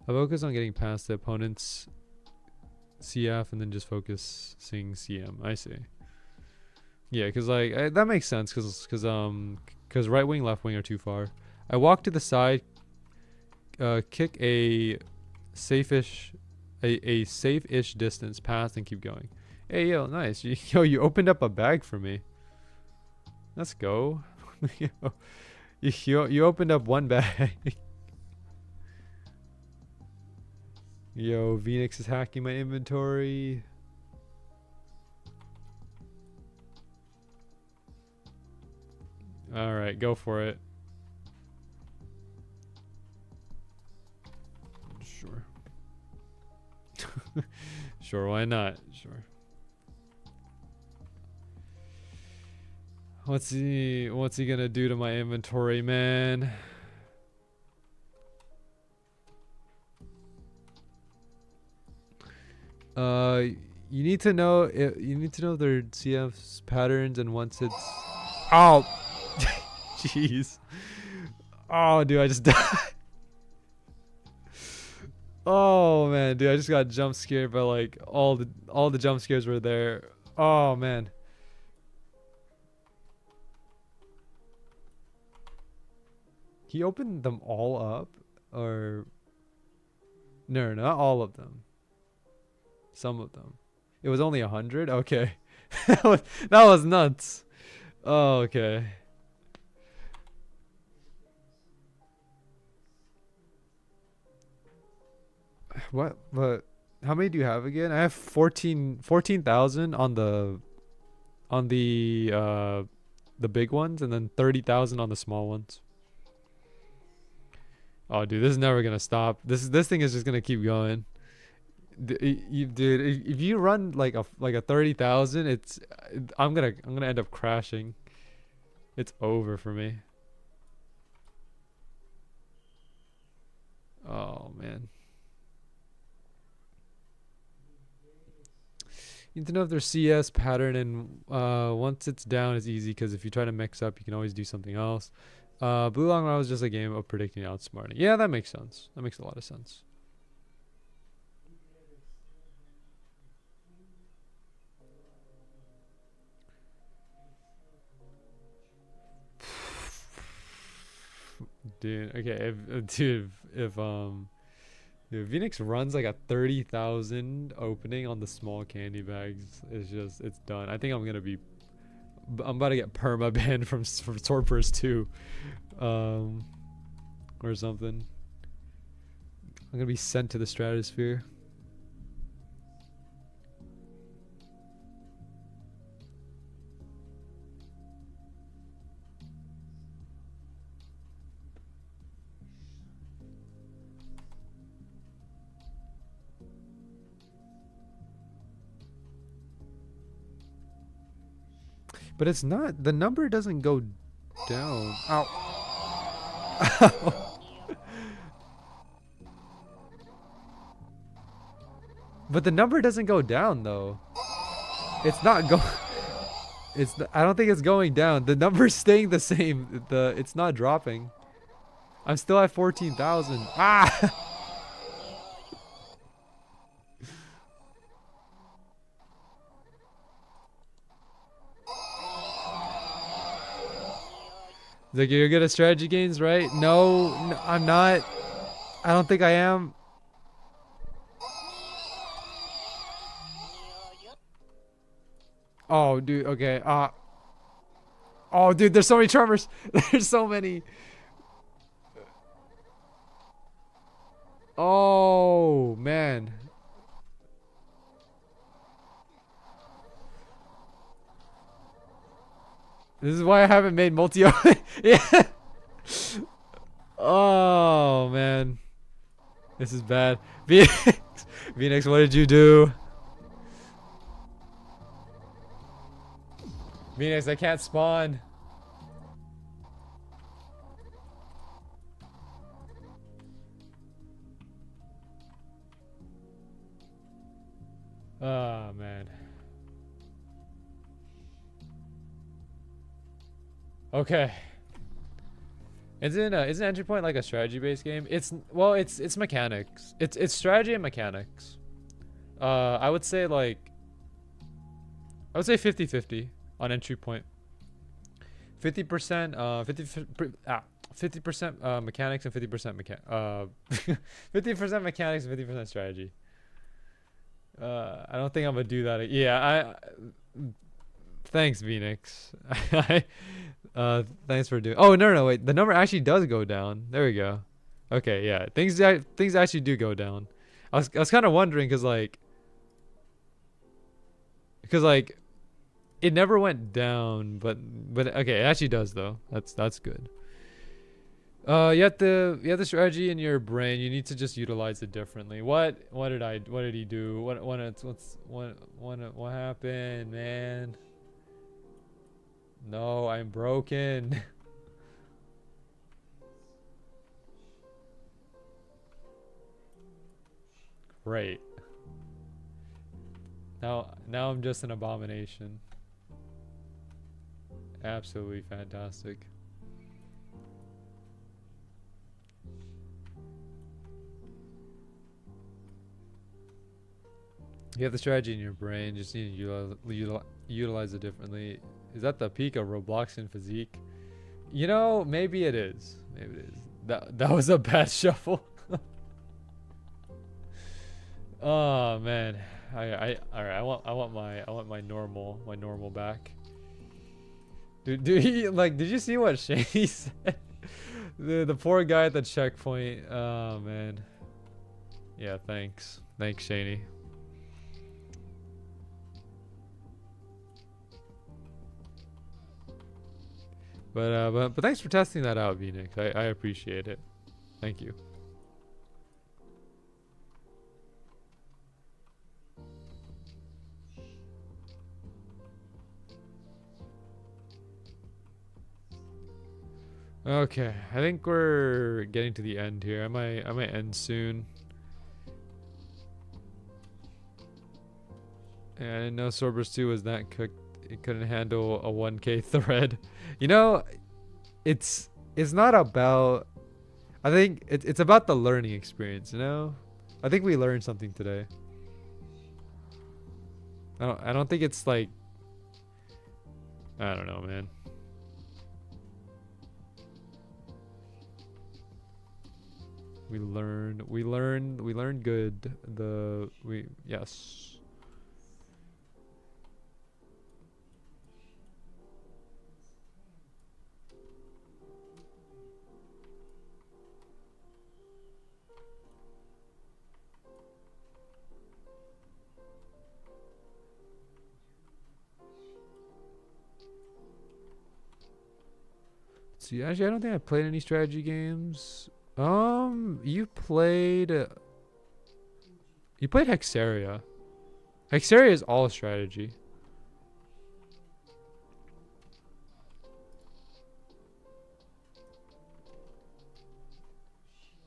I focus on getting past the opponent's CF and then just focusing CM. I see. Yeah, because like that makes sense, because right wing, left wing are too far. I walk to the side, kick a safe-ish, a safe-ish distance past and keep going. Hey, yo, nice. Yo, you opened up a bag for me. Let's go. Yo, you opened up one bag. Yo, Phoenix is hacking my inventory. All right, go for it. Sure. Sure, why not? Sure. What's he gonna do to my inventory, man? You need to know their CF's patterns, and once it's oh jeez. Oh dude, I just died. Oh man, dude, I just got jump scared by like all the jump scares were there. Oh man. He opened them all up, or no, not all of them. Some of them. It was only 100. Okay, that was nuts. Oh, okay. What? But how many do you have again? I have 14,000 on the big ones, and then 30,000 on the small ones. Oh, dude, this is never gonna stop. This thing is just gonna keep going. Dude, if you run like a 30,000, I'm gonna end up crashing. It's over for me. Oh man. You need to know if there's CS pattern, and once it's down, it's easy, because if you try to mix up, you can always do something else. Blue Long Run was just a game of predicting and outsmarting. Yeah, that makes sense. That makes a lot of sense. Dude, okay, if Dude, Phoenix runs like a 30,000 opening on the small candy bags. It's done. I think I'm about to get perma banned from Swordburst 2, or something. I'm gonna be sent to the stratosphere. But it's not, the number doesn't go down. Ow. But the number doesn't go down though. It's not go. I don't think it's going down. The number's staying the same. It's not dropping. I'm still at 14,000. Ah. Like, you're good at strategy games, right? No, I'm not. I don't think I am. Oh, dude. Okay. Oh, dude. There's so many charmers. There's so many. Oh, man. This is why I haven't made multi. Yeah. Oh, man. This is bad. Phoenix, what did you do? Phoenix, I can't spawn. Oh, man. Okay. Isn't Entry Point like a strategy-based game? It's mechanics. It's strategy and mechanics. I would say 50-50 on Entry Point. 50% 50% mechanics and 50% 50% mechanics and 50% strategy. I don't think I'm gonna do that. Yeah, thanks, Phoenix. Thanks for doing. Oh, no, wait. The number actually does go down. There we go. Okay, yeah. Things actually do go down. I was kind of wondering because it never went down, but okay, it actually does though. That's good. You have the strategy in your brain. You need to just utilize it differently. What did he do? What happened, man? No, I'm broken. Great. Now I'm just an abomination. Absolutely fantastic. You have the strategy in your brain, just need to utilize it differently. Is that the peak of Robloxian physique? You know, maybe it is. Maybe it is. That was a bad shuffle. Oh man. Alright, I want my normal back. Did you see what Shady said? The poor guy at the checkpoint. Oh man. Yeah, thanks. Thanks, Shady. But thanks for testing that out, Phoenix. I appreciate it. Thank you. Okay, I think we're getting to the end here. I might end soon. And I didn't know Swordburst 2 was that cooked. It couldn't handle a 1K thread. You know, it's not about. I think it's about the learning experience. You know, I think we learned something today. I don't think it's like. I don't know, man. We learned good. Yes. See, actually, I don't think I played any strategy games. You played Hexaria. Hexaria is all strategy.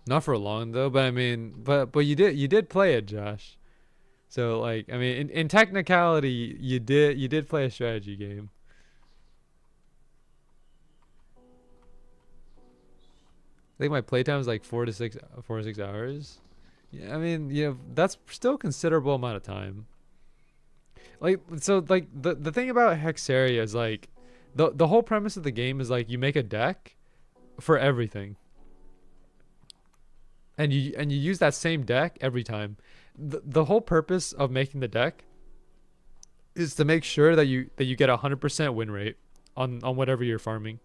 Not for long though, but I mean, but you did play it, Josh. So like, I mean, in technicality, you did play a strategy game. I think my playtime is like 4 to 6 hours. Yeah, I mean, yeah, that's still a considerable amount of time. Like, so like the thing about Hexaria is like, the whole premise of the game is like you make a deck for everything. And you use that same deck every time. The whole purpose of making the deck is to make sure that you get 100% win rate on whatever you're farming.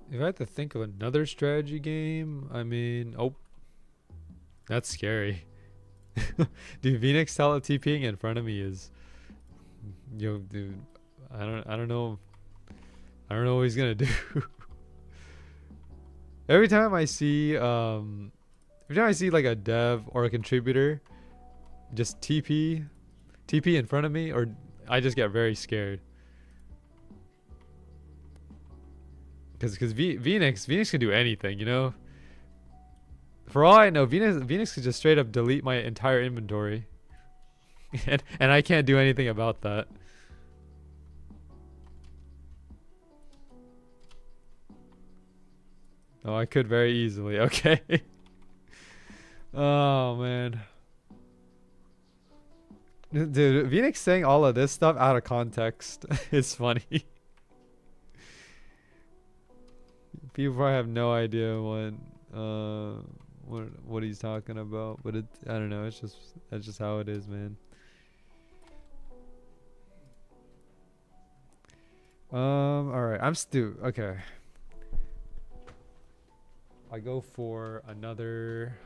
If I had to think of another strategy game, I mean, oh, that's scary. Dude, Phoenix Tele TPing in front of me is, yo, dude, I don't know what he's gonna do. Every time I see like a dev or a contributor just TP in front of me, or I just get very scared. Because Phoenix can do anything, you know? For all I know, Phoenix could just straight up delete my entire inventory. and I can't do anything about that. Oh, I could very easily. Okay. Oh, man. Dude, Phoenix saying all of this stuff out of context is funny. People probably have no idea what he's talking about, but I don't know. That's just how it is, man. All right. Okay. I go for another.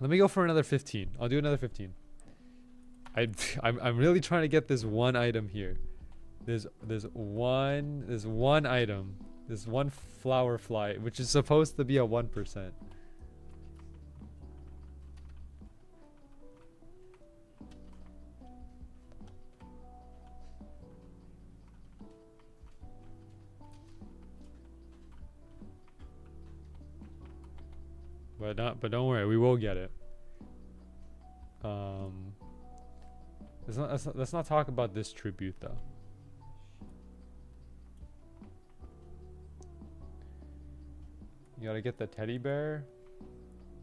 Let me go for another 15. I'll do another 15. I'm really trying to get this one item here. There's one item. This one flower fly, which is supposed to be a 1%. But don't worry, we will get it. Let's not talk about this tribute though. You gotta get the teddy bear.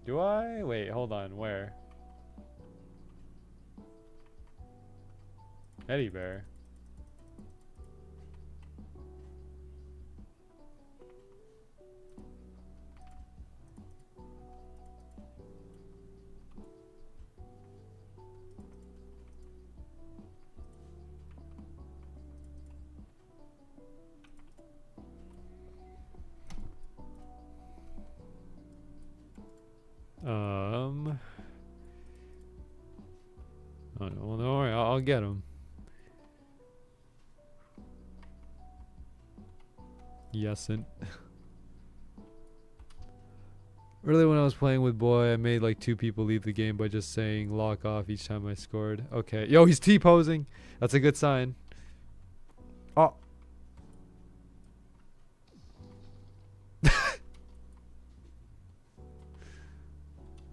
Do I? Wait, hold on. Where? Teddy bear. Oh no, well, don't worry, I'll get him. Yesn't. Earlier when I was playing with Boy, I made like 2 people leave the game by just saying lock off each time I scored. Okay. Yo, he's T-posing. That's a good sign. Oh.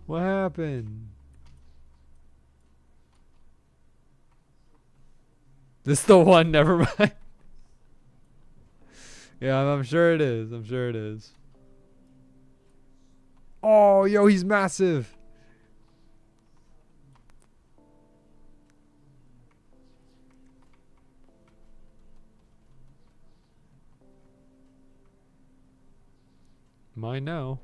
What happened? This is the one, never mind. Yeah, I'm sure it is. I'm sure it is. Oh, yo, he's massive. Mine now.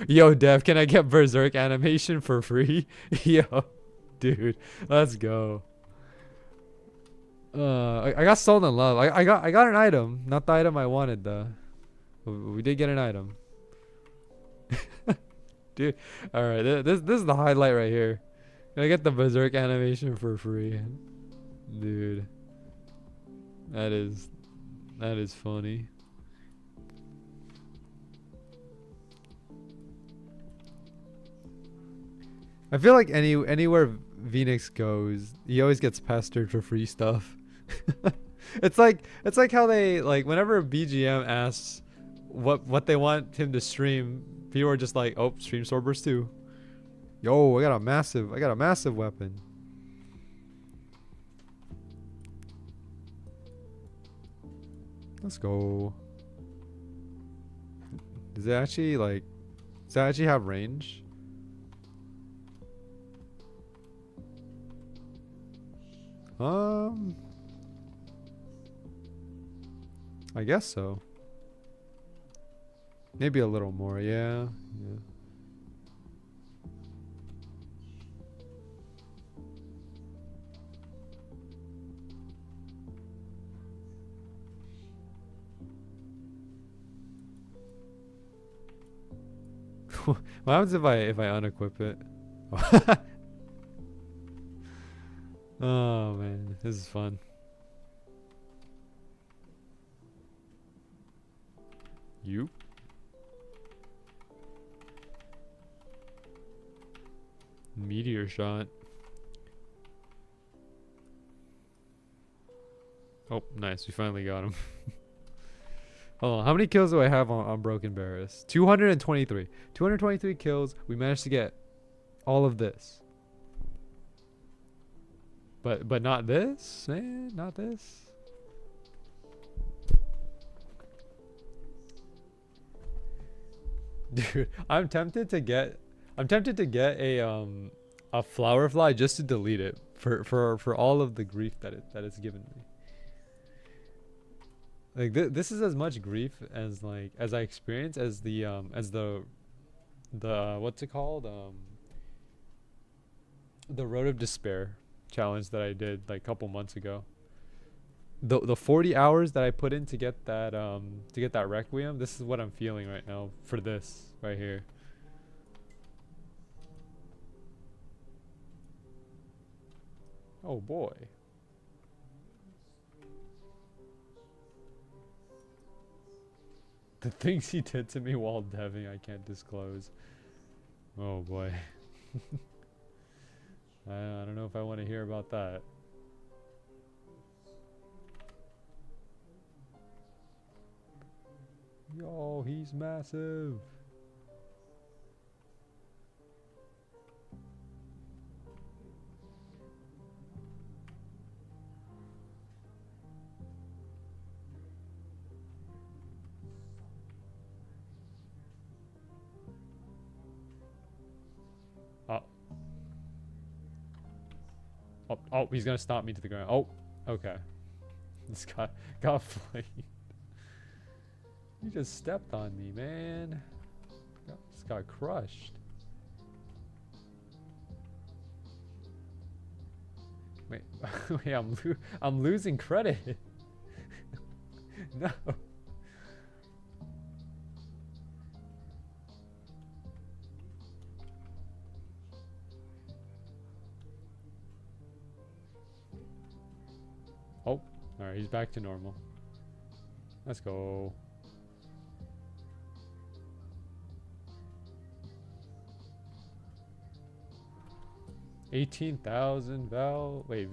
Yo, Dev, can I get Berserk animation for free? Yo, dude, let's go. I got stolen love. I got an item, not the item I wanted though. We did get an item, dude. All right, this is the highlight right here. Can I get the Berserk animation for free, dude? That is funny. I feel like anywhere Phoenix goes, he always gets pestered for free stuff. It's like how they like whenever BGM asks what they want him to stream, people are just like, oh, stream Swordburst 2. Yo, I got a massive weapon. Let's go. Does it actually have range? I guess so. Maybe a little more, yeah. What happens if I unequip it? Oh man, this is fun. You? Meteor shot. Oh, nice. We finally got him. Hold on. How many kills do I have on Broken Bearus? 223. 223 kills. We managed to get all of this. But not this, man. Not this. Dude, I'm tempted to get a flower fly just to delete it for all of the grief that it's given me. Like this is as much grief as I experience as the what's it called, the Road of Despair challenge that I did like a couple months ago. The 40 hours that I put in to get that Requiem, this is what I'm feeling right now for this right here. Oh boy. The things he did to me while deving I can't disclose. Oh boy. I don't know if I want to hear about that. Yo, he's massive. Oh, he's gonna stomp me to the ground. Oh, okay. This guy got flamed. You just stepped on me, man. Just got crushed. Wait, wait, I'm losing credit. No. Oh, alright, he's back to normal. Let's go. $18,000 Val. Wait,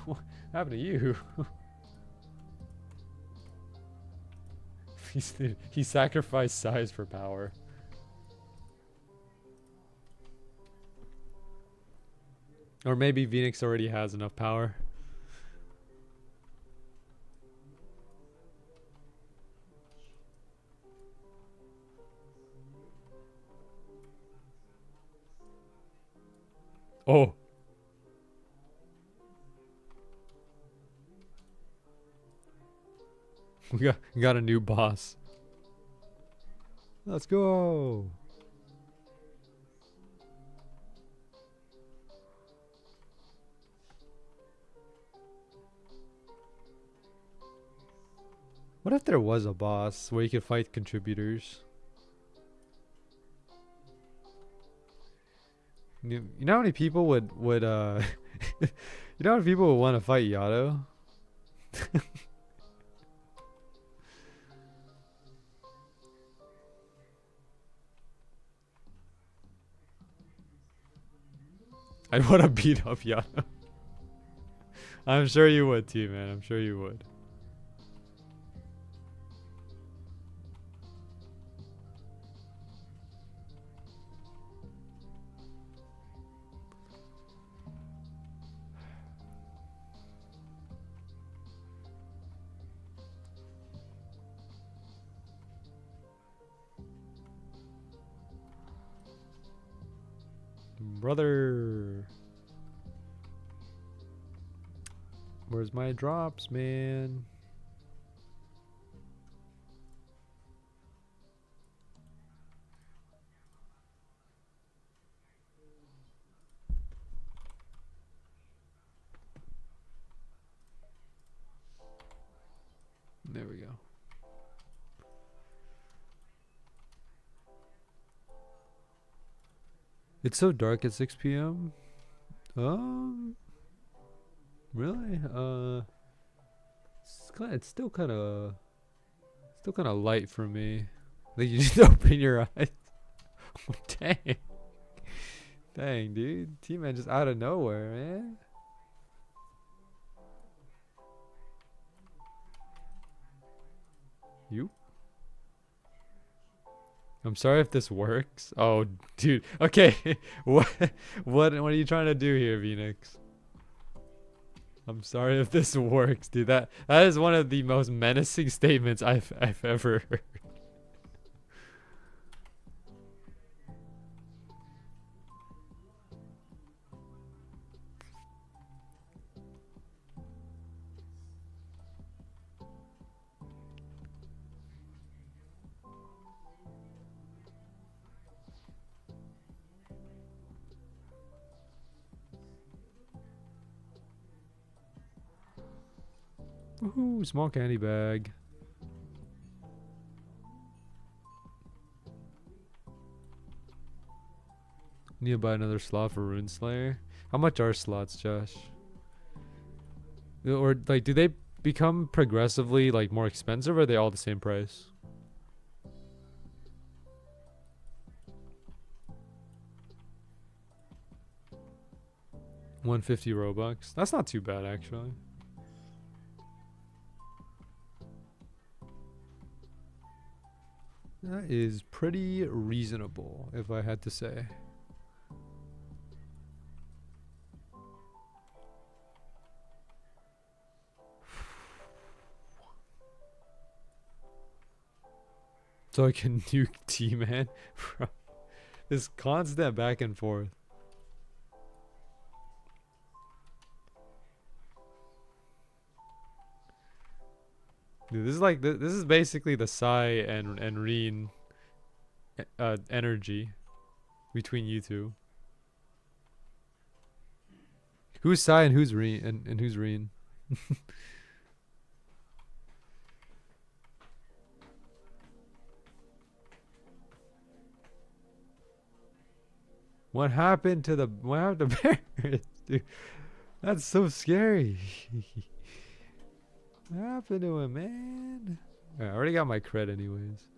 what happened to you? He sacrificed size for power. Or maybe Phoenix already has enough power. Oh. We got a new boss. Let's go. What if there was a boss where you could fight contributors? You know how many people would you know how many people would want to fight Yato? I'd want to beat up Yato. I'm sure you would too, man. I'm sure you would. Brother. Where's my drops, man? There we go. It's so dark at 6 p.m. Really? It's still kind of light for me. Like you just open your eyes. Dang. Dang, dude. T-Man just out of nowhere, man. You? I'm sorry if this works. Oh, dude. Okay. What are you trying to do here, Phoenix? I'm sorry if this works, dude. That is one of the most menacing statements I've ever heard. Woohoo, small candy bag. Need to buy another slot for Rune Slayer. How much are slots, Josh? Or like, do they become progressively like more expensive, or are they all the same price? $150. That's not too bad, actually. That is pretty reasonable, if I had to say. So I can nuke T-Man? This constant back and forth. Dude, this is like this is basically the Sai and Reen energy between you two. Who's Sai and who's Reen and who's Reen? What happened to Bearus, dude? That's so scary. What happened to him, man? I already got my cred anyways.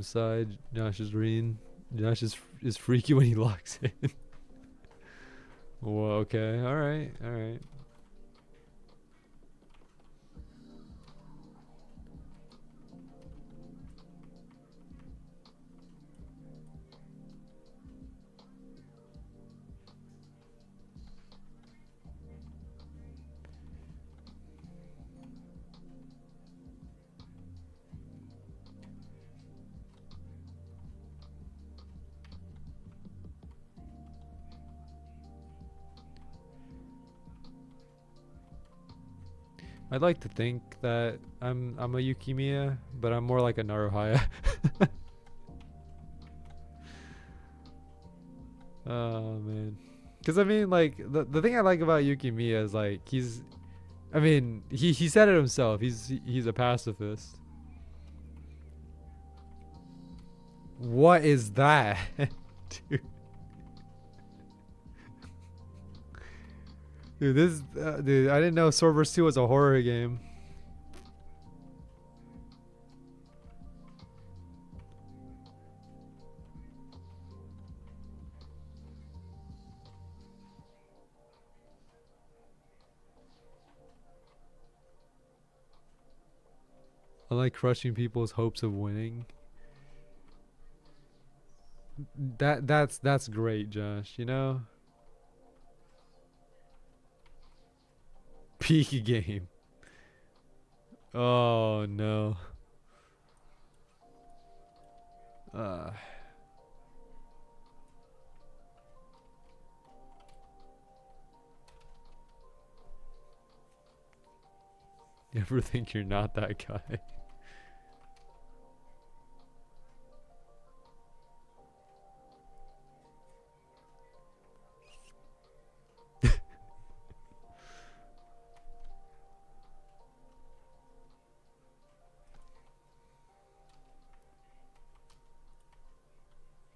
Side, Josh is Reen. Josh is freaky when he locks in. Well, okay, alright. I'd like to think that I'm a Yukimiya, but I'm more like a Naruhaya. Oh man. Cause I mean like the thing I like about Yukimiya is like I mean he said it himself, he's a pacifist. What is that? Dude. Dude, I didn't know Swordburst 2 was a horror game. I like crushing people's hopes of winning. That's great, Josh, you know? Peak game. Oh no. Uh You ever think you're not that guy?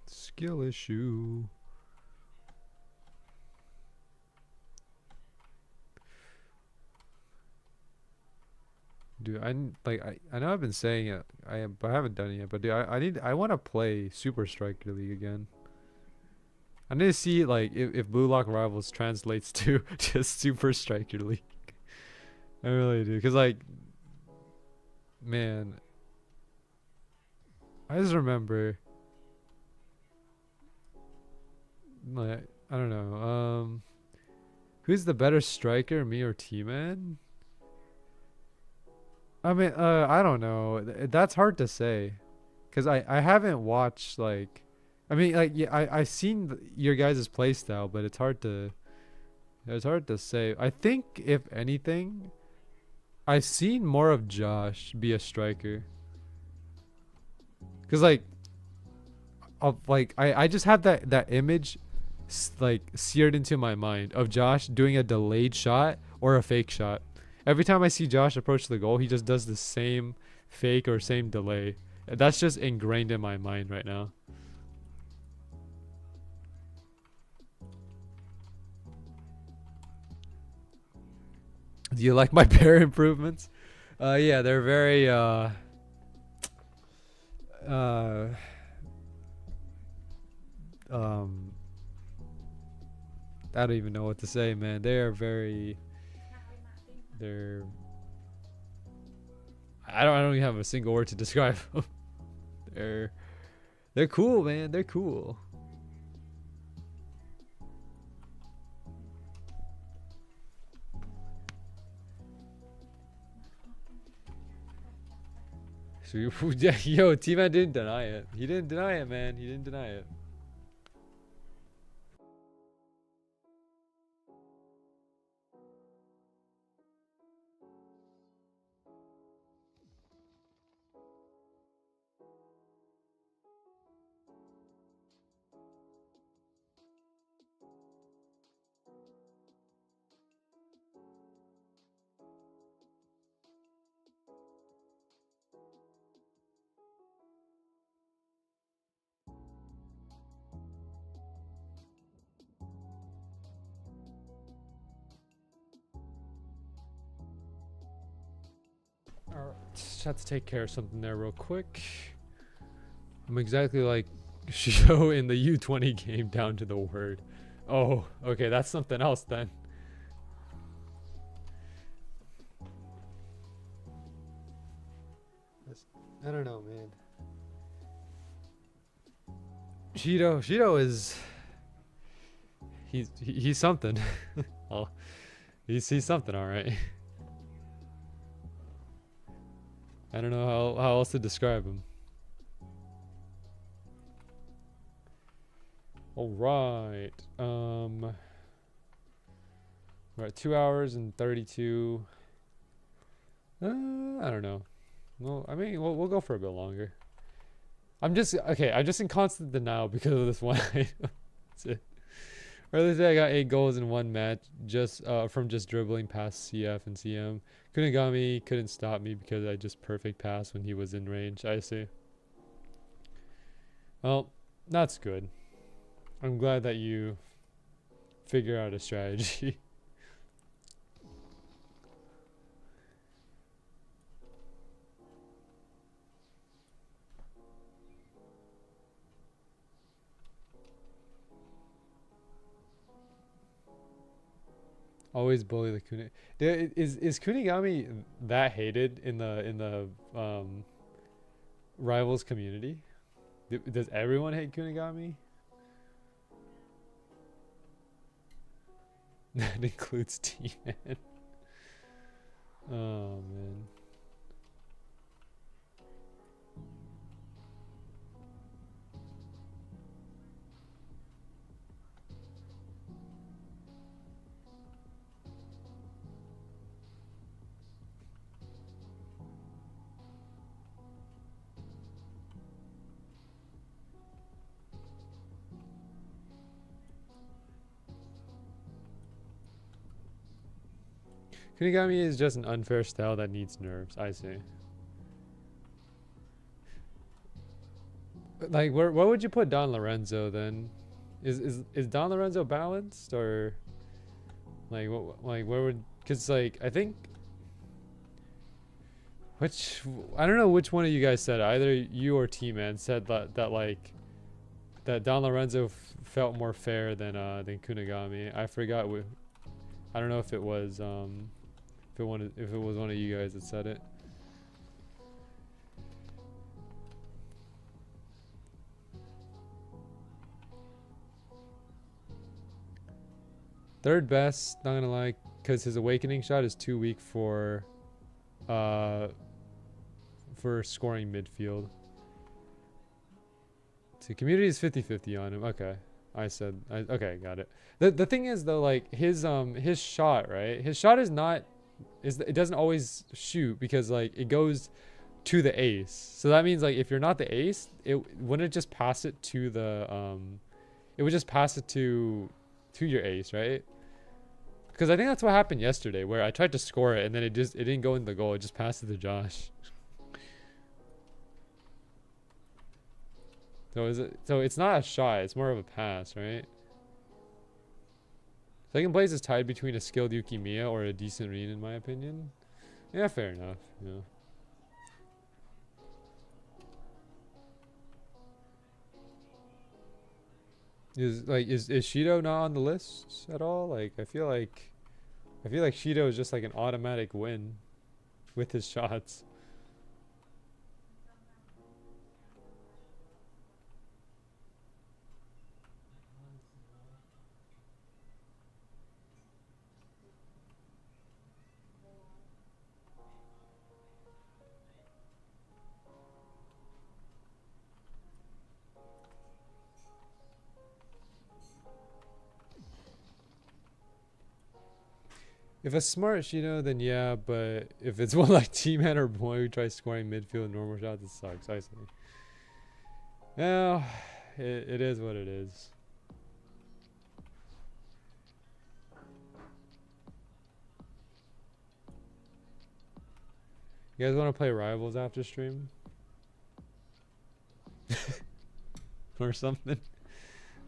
Skill issue. Dude, I know I've been saying it, but I haven't done it yet. But dude, I want to play Super Striker League again. I need to see like if Blue Lock Rivals translates to just Super Striker League. I really do, cause like, man, I just remember, like, I don't know, who's the better striker, me or T-Man? I mean, I don't know. That's hard to say, cause I haven't watched like, I mean, like yeah, I've seen your guys' play style, but it's hard to say. I think if anything, I've seen more of Josh be a striker, cause like, I just have that image, like seared into my mind of Josh doing a delayed shot or a fake shot. Every time I see Josh approach the goal, he just does the same fake or same delay. That's just ingrained in my mind right now. Do you like my pair improvements? Yeah, they're very um I don't even know what to say, man. They are very they're I don't even have a single word to describe them. They're cool, man. They're cool. So yo, T-Man didn't deny it. He didn't deny it, man. He didn't deny it. Alright, just have to take care of something there real quick. I'm exactly like Sho in the U20 game down to the word. Oh, okay, that's something else then. I don't know, man. Shido is he's something. Oh, he's something, all right. I don't know how else to describe him. All right. We're at 2 hours and 32. I don't know. Well, I mean, we'll go for a bit longer. I'm just in constant denial because of this one item. That's it. Earlier today, I got 8 goals in one match just from just dribbling past CF and CM. Kunigami couldn't stop me because I just perfect passed when he was in range. I see. Well, that's good. I'm glad that you figure out a strategy. Always bully the Kunigami. Is Kunigami that hated in the rivals community? Does everyone hate Kunigami? That includes T-Man. Oh man. Kunigami is just an unfair style that needs nerves. I see. Like, where would you put Don Lorenzo then? Is Don Lorenzo balanced, or like where would? Cause like I think I don't know which one of you guys said it. Either you or T-Man said that Don Lorenzo felt more fair than Kunigami. I forgot. I don't know if it was if it was one of you guys that said it. Third best, not gonna lie, because his awakening shot is too weak for scoring midfield. So community is 50-50 on him. Okay. Okay, got it. The thing is though, like his shot, right? His shot it doesn't always shoot because like it goes to the ace. So that means like if you're not the ace, it wouldn't just pass it to the it would just pass it to your ace, right? Because I think that's what happened yesterday, where I tried to score it and then it didn't go in the goal. It just passed it to Josh. So it's not a shot, it's more of a pass, right? Second place is tied between a skilled Yukimiya or a decent Rin, in my opinion. Yeah, fair enough. Yeah. Is Shido not on the list at all? Like I feel like Shido is just like an automatic win with his shots. If a smart Shido, then yeah, but if it's one like T-Man or Boy who tries scoring midfield normal shots, it sucks. I see. Well, it is what it is. You guys want to play Rivals after stream? Or something?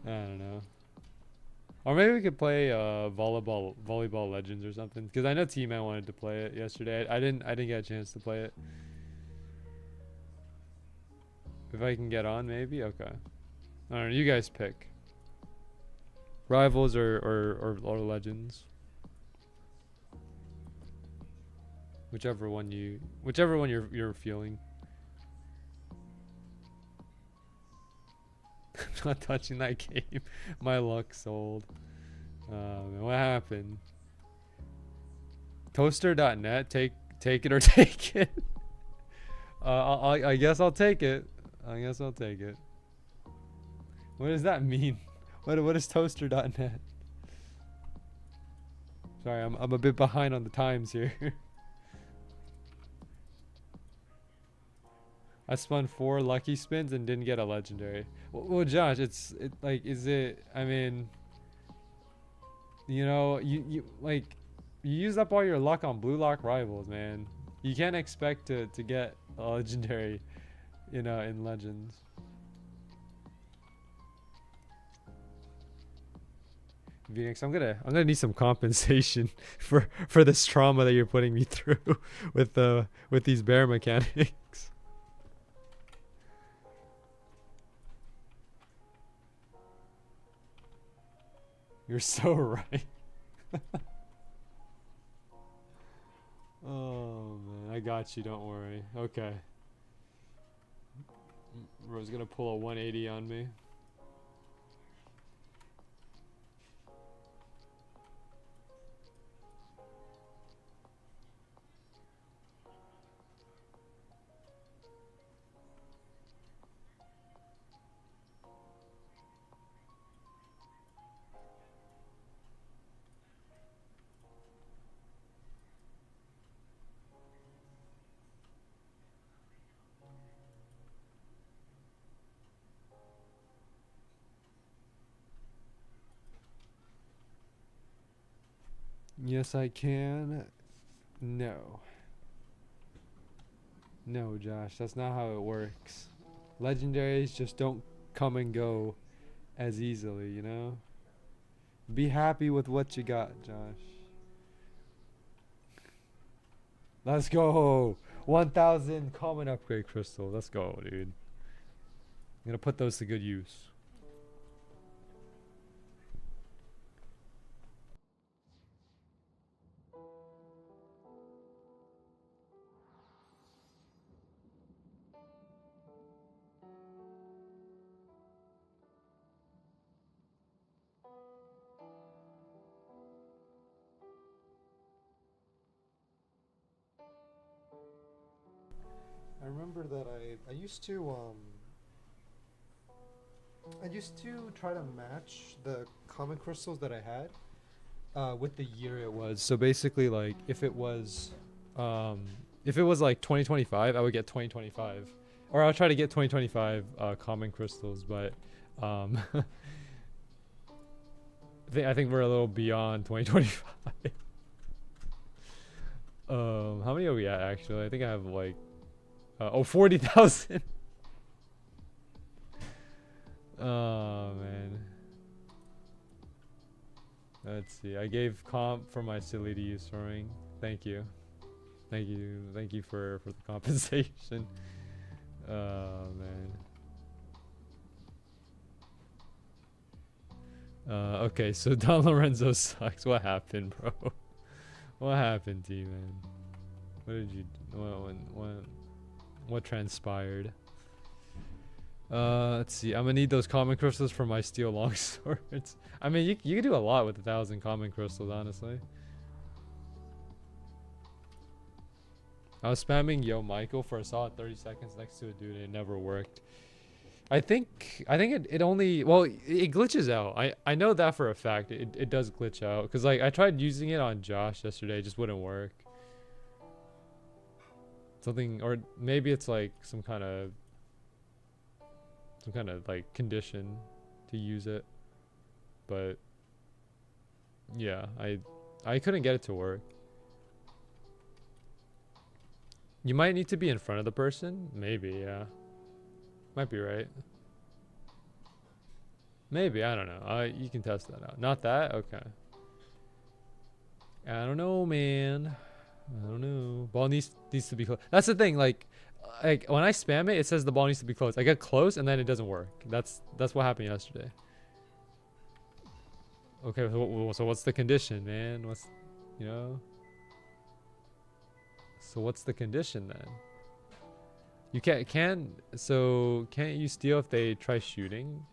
I don't know. Or maybe we could play volleyball legends or something. Because I know T-Man wanted to play it yesterday. I didn't get a chance to play it. If I can get on, maybe? Okay. I don't know. You guys pick. Rivals or legends. Whichever one you're feeling. I'm not touching that game. My luck's old. What happened? Toaster.net. Take it or take it. I guess I'll take it. I guess I'll take it. What does that mean? What is Toaster.net? Sorry, I'm a bit behind on the times here. I spun 4 lucky spins and didn't get a legendary. Well, Josh, like, is it? I mean, you know, you like, you used up all your luck on blue lock rivals, man. You can't expect to get a legendary, you know, in legends. Phoenix, I'm gonna need some compensation for this trauma that you're putting me through with these bear mechanics. You're so right. Oh man, I got you, don't worry. Okay. Bro's gonna pull a 180 on me. Yes, I can. No. No, Josh, that's not how it works. Legendaries just don't come and go as easily, you know? Be happy with what you got, Josh. Let's go. 1,000 common upgrade crystal. Let's go, dude. I'm gonna put those to good use. I remember that I used to try to match the common crystals that I had with the year it was. So basically, like, if it was like 2025, I would get 2025, or I'll try to get 2025 common crystals. But I think we're a little beyond 2025. How many are we at actually? I think I have like 40,000. Oh man. Let's see. I gave comp for my silly to use soaring. Thank you. Thank you for the compensation. Oh man. Okay, so Don Lorenzo sucks. What happened, bro? What happened to you, man? What did you what transpired? Let's see. I'm gonna need those common crystals for my steel longswords. I mean, you can do a lot with 1,000 common crystals, honestly. I was spamming Yo Michael for a solid 30 seconds next to a dude and it never worked. I think it only, well, it glitches out. I know that for a fact. It does glitch out because like I tried using it on Josh yesterday, it just wouldn't work. Something, or maybe it's like some kind of like condition to use it, but yeah, I couldn't get it to work. You might need to be in front of the person, maybe. Yeah, might be right. Maybe, I don't know. You can test that out. Not that? Okay. I don't know, man. I don't know. Ball needs to be close. That's the thing. Like when I spam it, it says the ball needs to be close. I get close and then it doesn't work. That's what happened yesterday. Okay, so what's the condition, man? What's, you know? So what's the condition then? You can't you steal if they try shooting?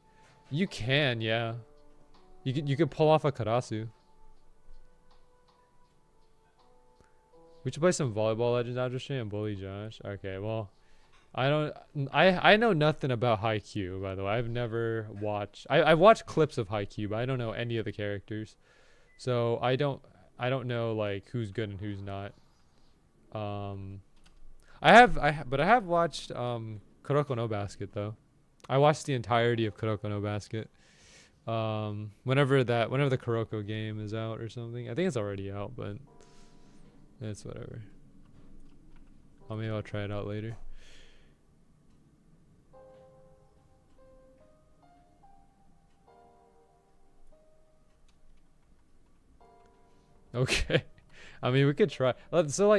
You can, yeah. You could pull off a Karasu. We should play some volleyball legends after stream and bully Josh. Okay, well, I know nothing about Haikyuu, by the way. I've never watched. I've watched clips of Haikyuu, but I don't know any of the characters. So I don't know like who's good and who's not. But I have watched Kuroko no Basket though. I watched the entirety of Kuroko no Basket. Whenever the Kuroko game is out or something. I think it's already out, but it's whatever. Maybe I'll try it out later. Okay. I mean, we could try. So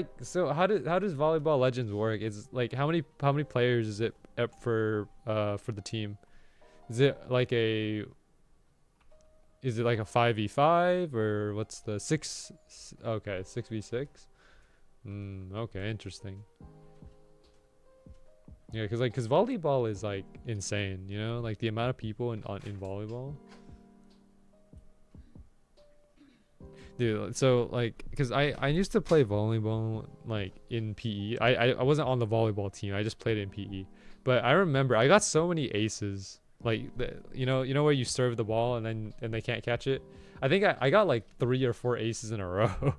how does Volleyball Legends work? It's like how many players is it for the team? Is it like a 5v5 or what's the 6? Okay, 6v6. Okay, interesting. Yeah, cause volleyball is like insane, you know, like the amount of people in volleyball. Dude, so like, cause I used to play volleyball like in PE. I wasn't on the volleyball team. I just played in PE. But I remember I got so many aces. Like you know where you serve the ball and they can't catch it. I think I got like 3 or 4 aces in a row.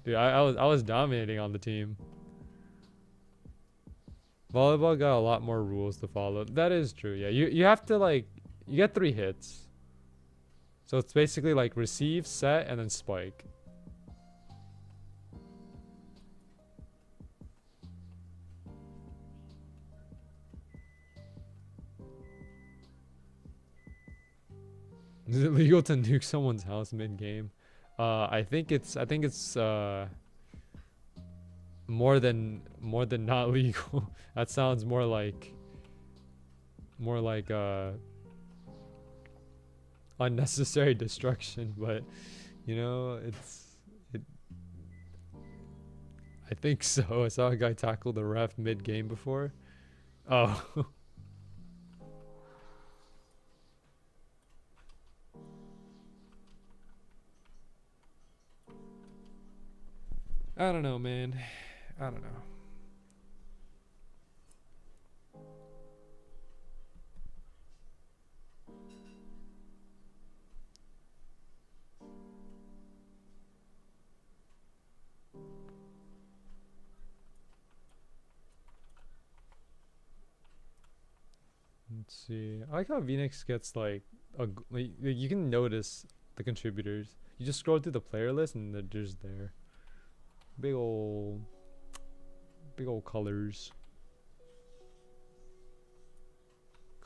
Dude, I was dominating on the team. Volleyball got a lot more rules to follow. That is true. Yeah, you have to like you get 3 hits. So it's basically like receive, set, and then spike. Is it legal to nuke someone's house mid-game? I think it's more than not legal. That sounds more like unnecessary destruction, but you know, I think so. I saw a guy tackle the ref mid-game before. Oh. I don't know, man. I don't know. Let's see. I like how Phoenix gets like you can notice the contributors. You just scroll through the player list and they're just there. Big old colors.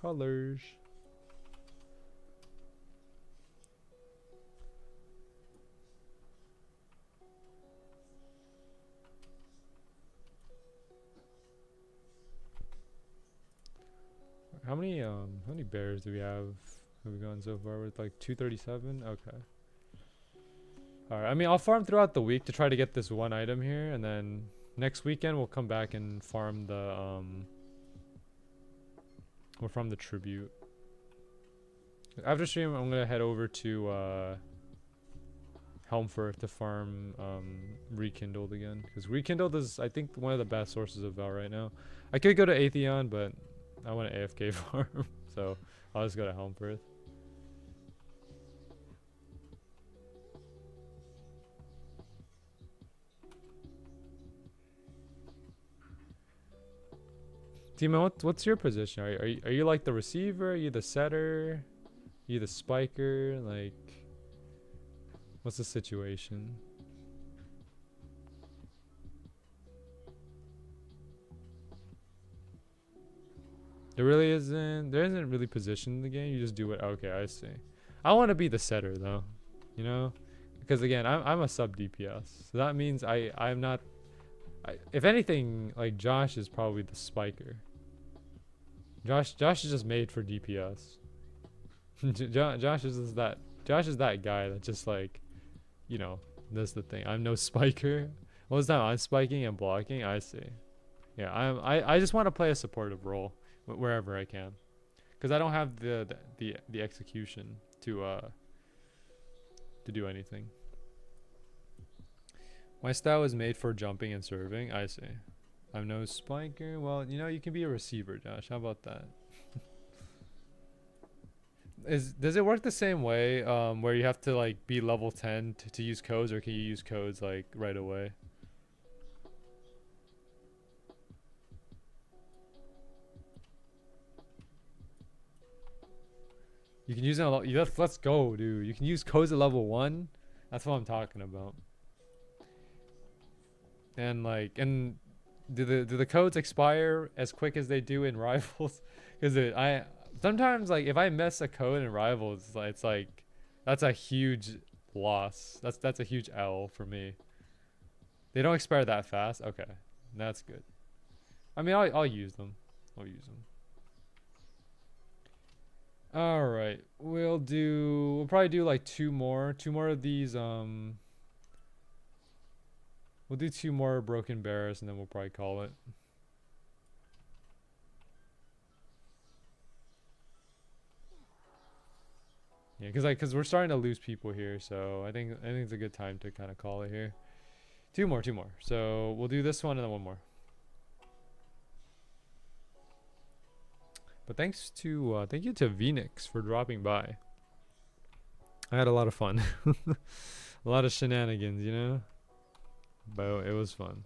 Colors. How many bears do we have we gone so far with? Like 237? Okay. Alright, I mean, I'll farm throughout the week to try to get this one item here, and then next weekend we'll come back and farm the we'll farm the tribute. After stream, I'm gonna head over to Helmfirth to farm Rekindled again, because Rekindled is, I think, one of the best sources of Val right now. I could go to Atheon, but I want to AFK farm, so I'll just go to Helmfirth. Timo, what's your position? Are you like the receiver? Are you the setter? Are you the spiker? Like, what's the situation? There isn't really position in the game. You just do it. Okay, I see. I want to be the setter though, you know, because again, I'm a sub DPS, so that means I'm not. If anything, like Josh is probably the spiker. Josh is just made for DPS. Josh is that guy that just, like, you know, that's the thing. I'm no spiker. Most of the time I'm spiking and blocking. I see. Yeah, I just want to play a supportive role wherever I can, because I don't have the execution to do anything. My style is made for jumping and serving. I see. I'm no spiker. Well, you know, you can be a receiver, Josh. How about that? Does it work the same way, where you have to like be level 10 to use codes, or can you use codes like right away? You can use it a lot. Let's go, dude. You can use codes at level 1. That's what I'm talking about. And like, and do the codes expire as quick as they do in Rivals? Because I sometimes, like, if I miss a code in Rivals, it's like that's a huge loss. That's a huge L for me. They don't expire that fast. Okay, that's good. I mean, I'll use them. I'll use them. All right, we'll probably do like two more of these. We'll do 2 more broken Bearus, and then we'll probably call it. Yeah, because we're starting to lose people here, so I think it's a good time to kind of call it here. 2 more. So we'll do this one and then 1 more. But thank you to Venix for dropping by. I had a lot of fun. A lot of shenanigans, you know? But it was fun.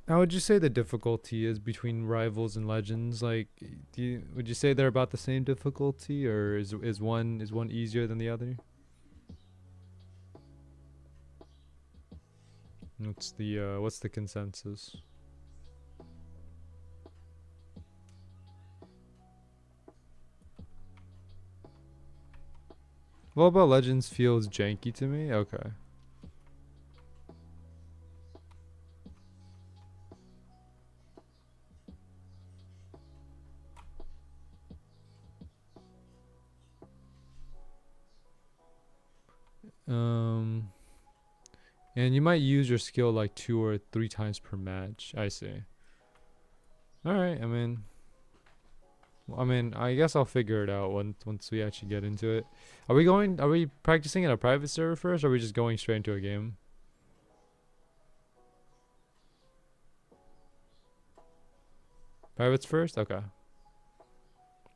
How would you say the difficulty is between Rivals and Legends? Like, would you say they're about the same difficulty, or is one easier than the other? What's the consensus? What about Legends feels janky to me? Okay. And you might use your skill like 2 or 3 times per match. I see. All right. I mean, I guess I'll figure it out once we actually get into it. Are we practicing in a private server first, or are we just going straight into a game? Privates first? Okay.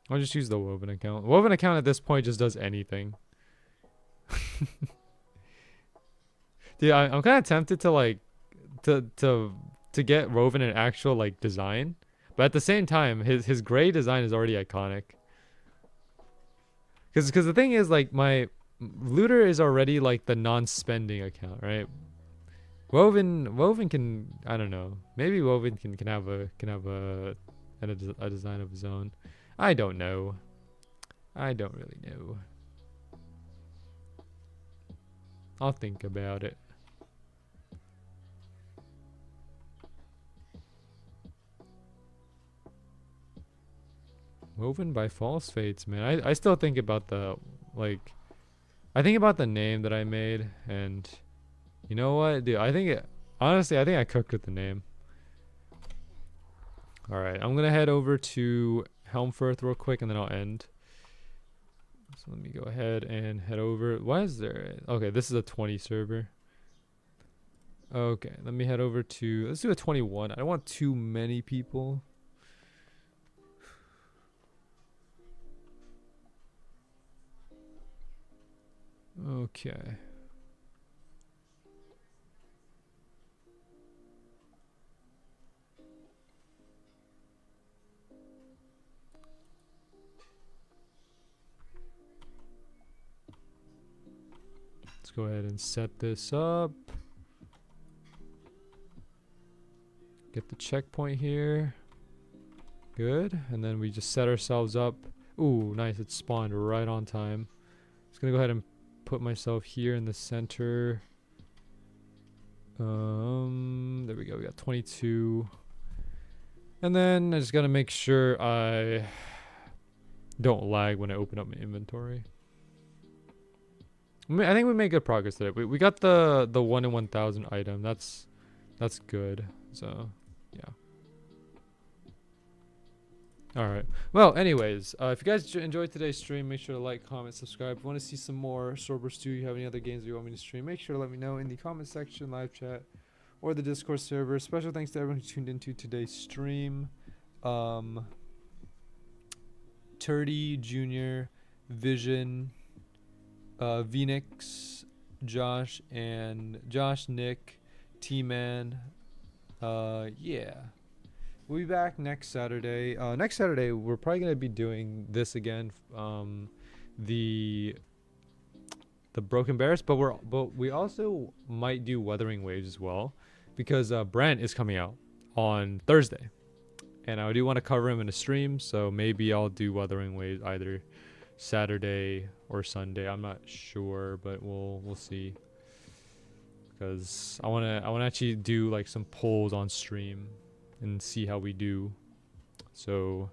I'll just use the Woven account. Woven account at this point just does anything. Dude, I'm kind of tempted to like to get Woven an actual like design, but at the same time, his gray design is already iconic. Because the thing is, like, my Looter is already like the non-spending account, right? Woven can, I don't know. Maybe Woven can have a design of his own. I don't know. I don't really know. I'll think about it. Woven by False Fates, man. I still think about the, like, I think about the name that I made, and you know what, dude? Honestly, I think I cooked with the name. All right, I'm gonna head over to Helmfirth real quick, and then I'll end. So let me go ahead and head over. Why is there? Okay, this is a 20 server. Okay, let me head over to. Let's do a 21. I don't want too many people. Okay. Let's go ahead and set this up. Get the checkpoint here. Good. And then we just set ourselves up. Ooh, nice. It spawned right on time. Just gonna go ahead and put myself here in the center. There we go. We got 22. And then I just gotta make sure I don't lag when I open up my inventory. I think we made good progress today. We got the 1 in 1,000 item. That's good. So yeah. All right. Well, anyways, if you guys enjoyed today's stream, make sure to like, comment, subscribe. If you want to see some more Swordburst 2, you have any other games you want me to stream, make sure to let me know in the comment section, live chat, or the Discord server. Special thanks to everyone who tuned into today's stream. Turdy, Junior, Vision, Venix, Josh, Nick, T-Man. Yeah. We'll be back next Saturday. Next Saturday, we're probably going to be doing this again. The Broken Bearus, but we also might do Wuthering Waves as well, because Brent is coming out on Thursday, and I do want to cover him in a stream, so maybe I'll do Wuthering Waves either Saturday or Sunday. I'm not sure, but we'll see, because I want to actually do like some polls on stream and see how we do. So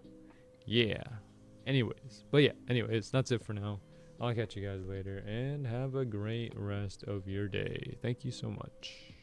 yeah, anyways, that's it for now. I'll catch you guys later, and have a great rest of your day. Thank you so much.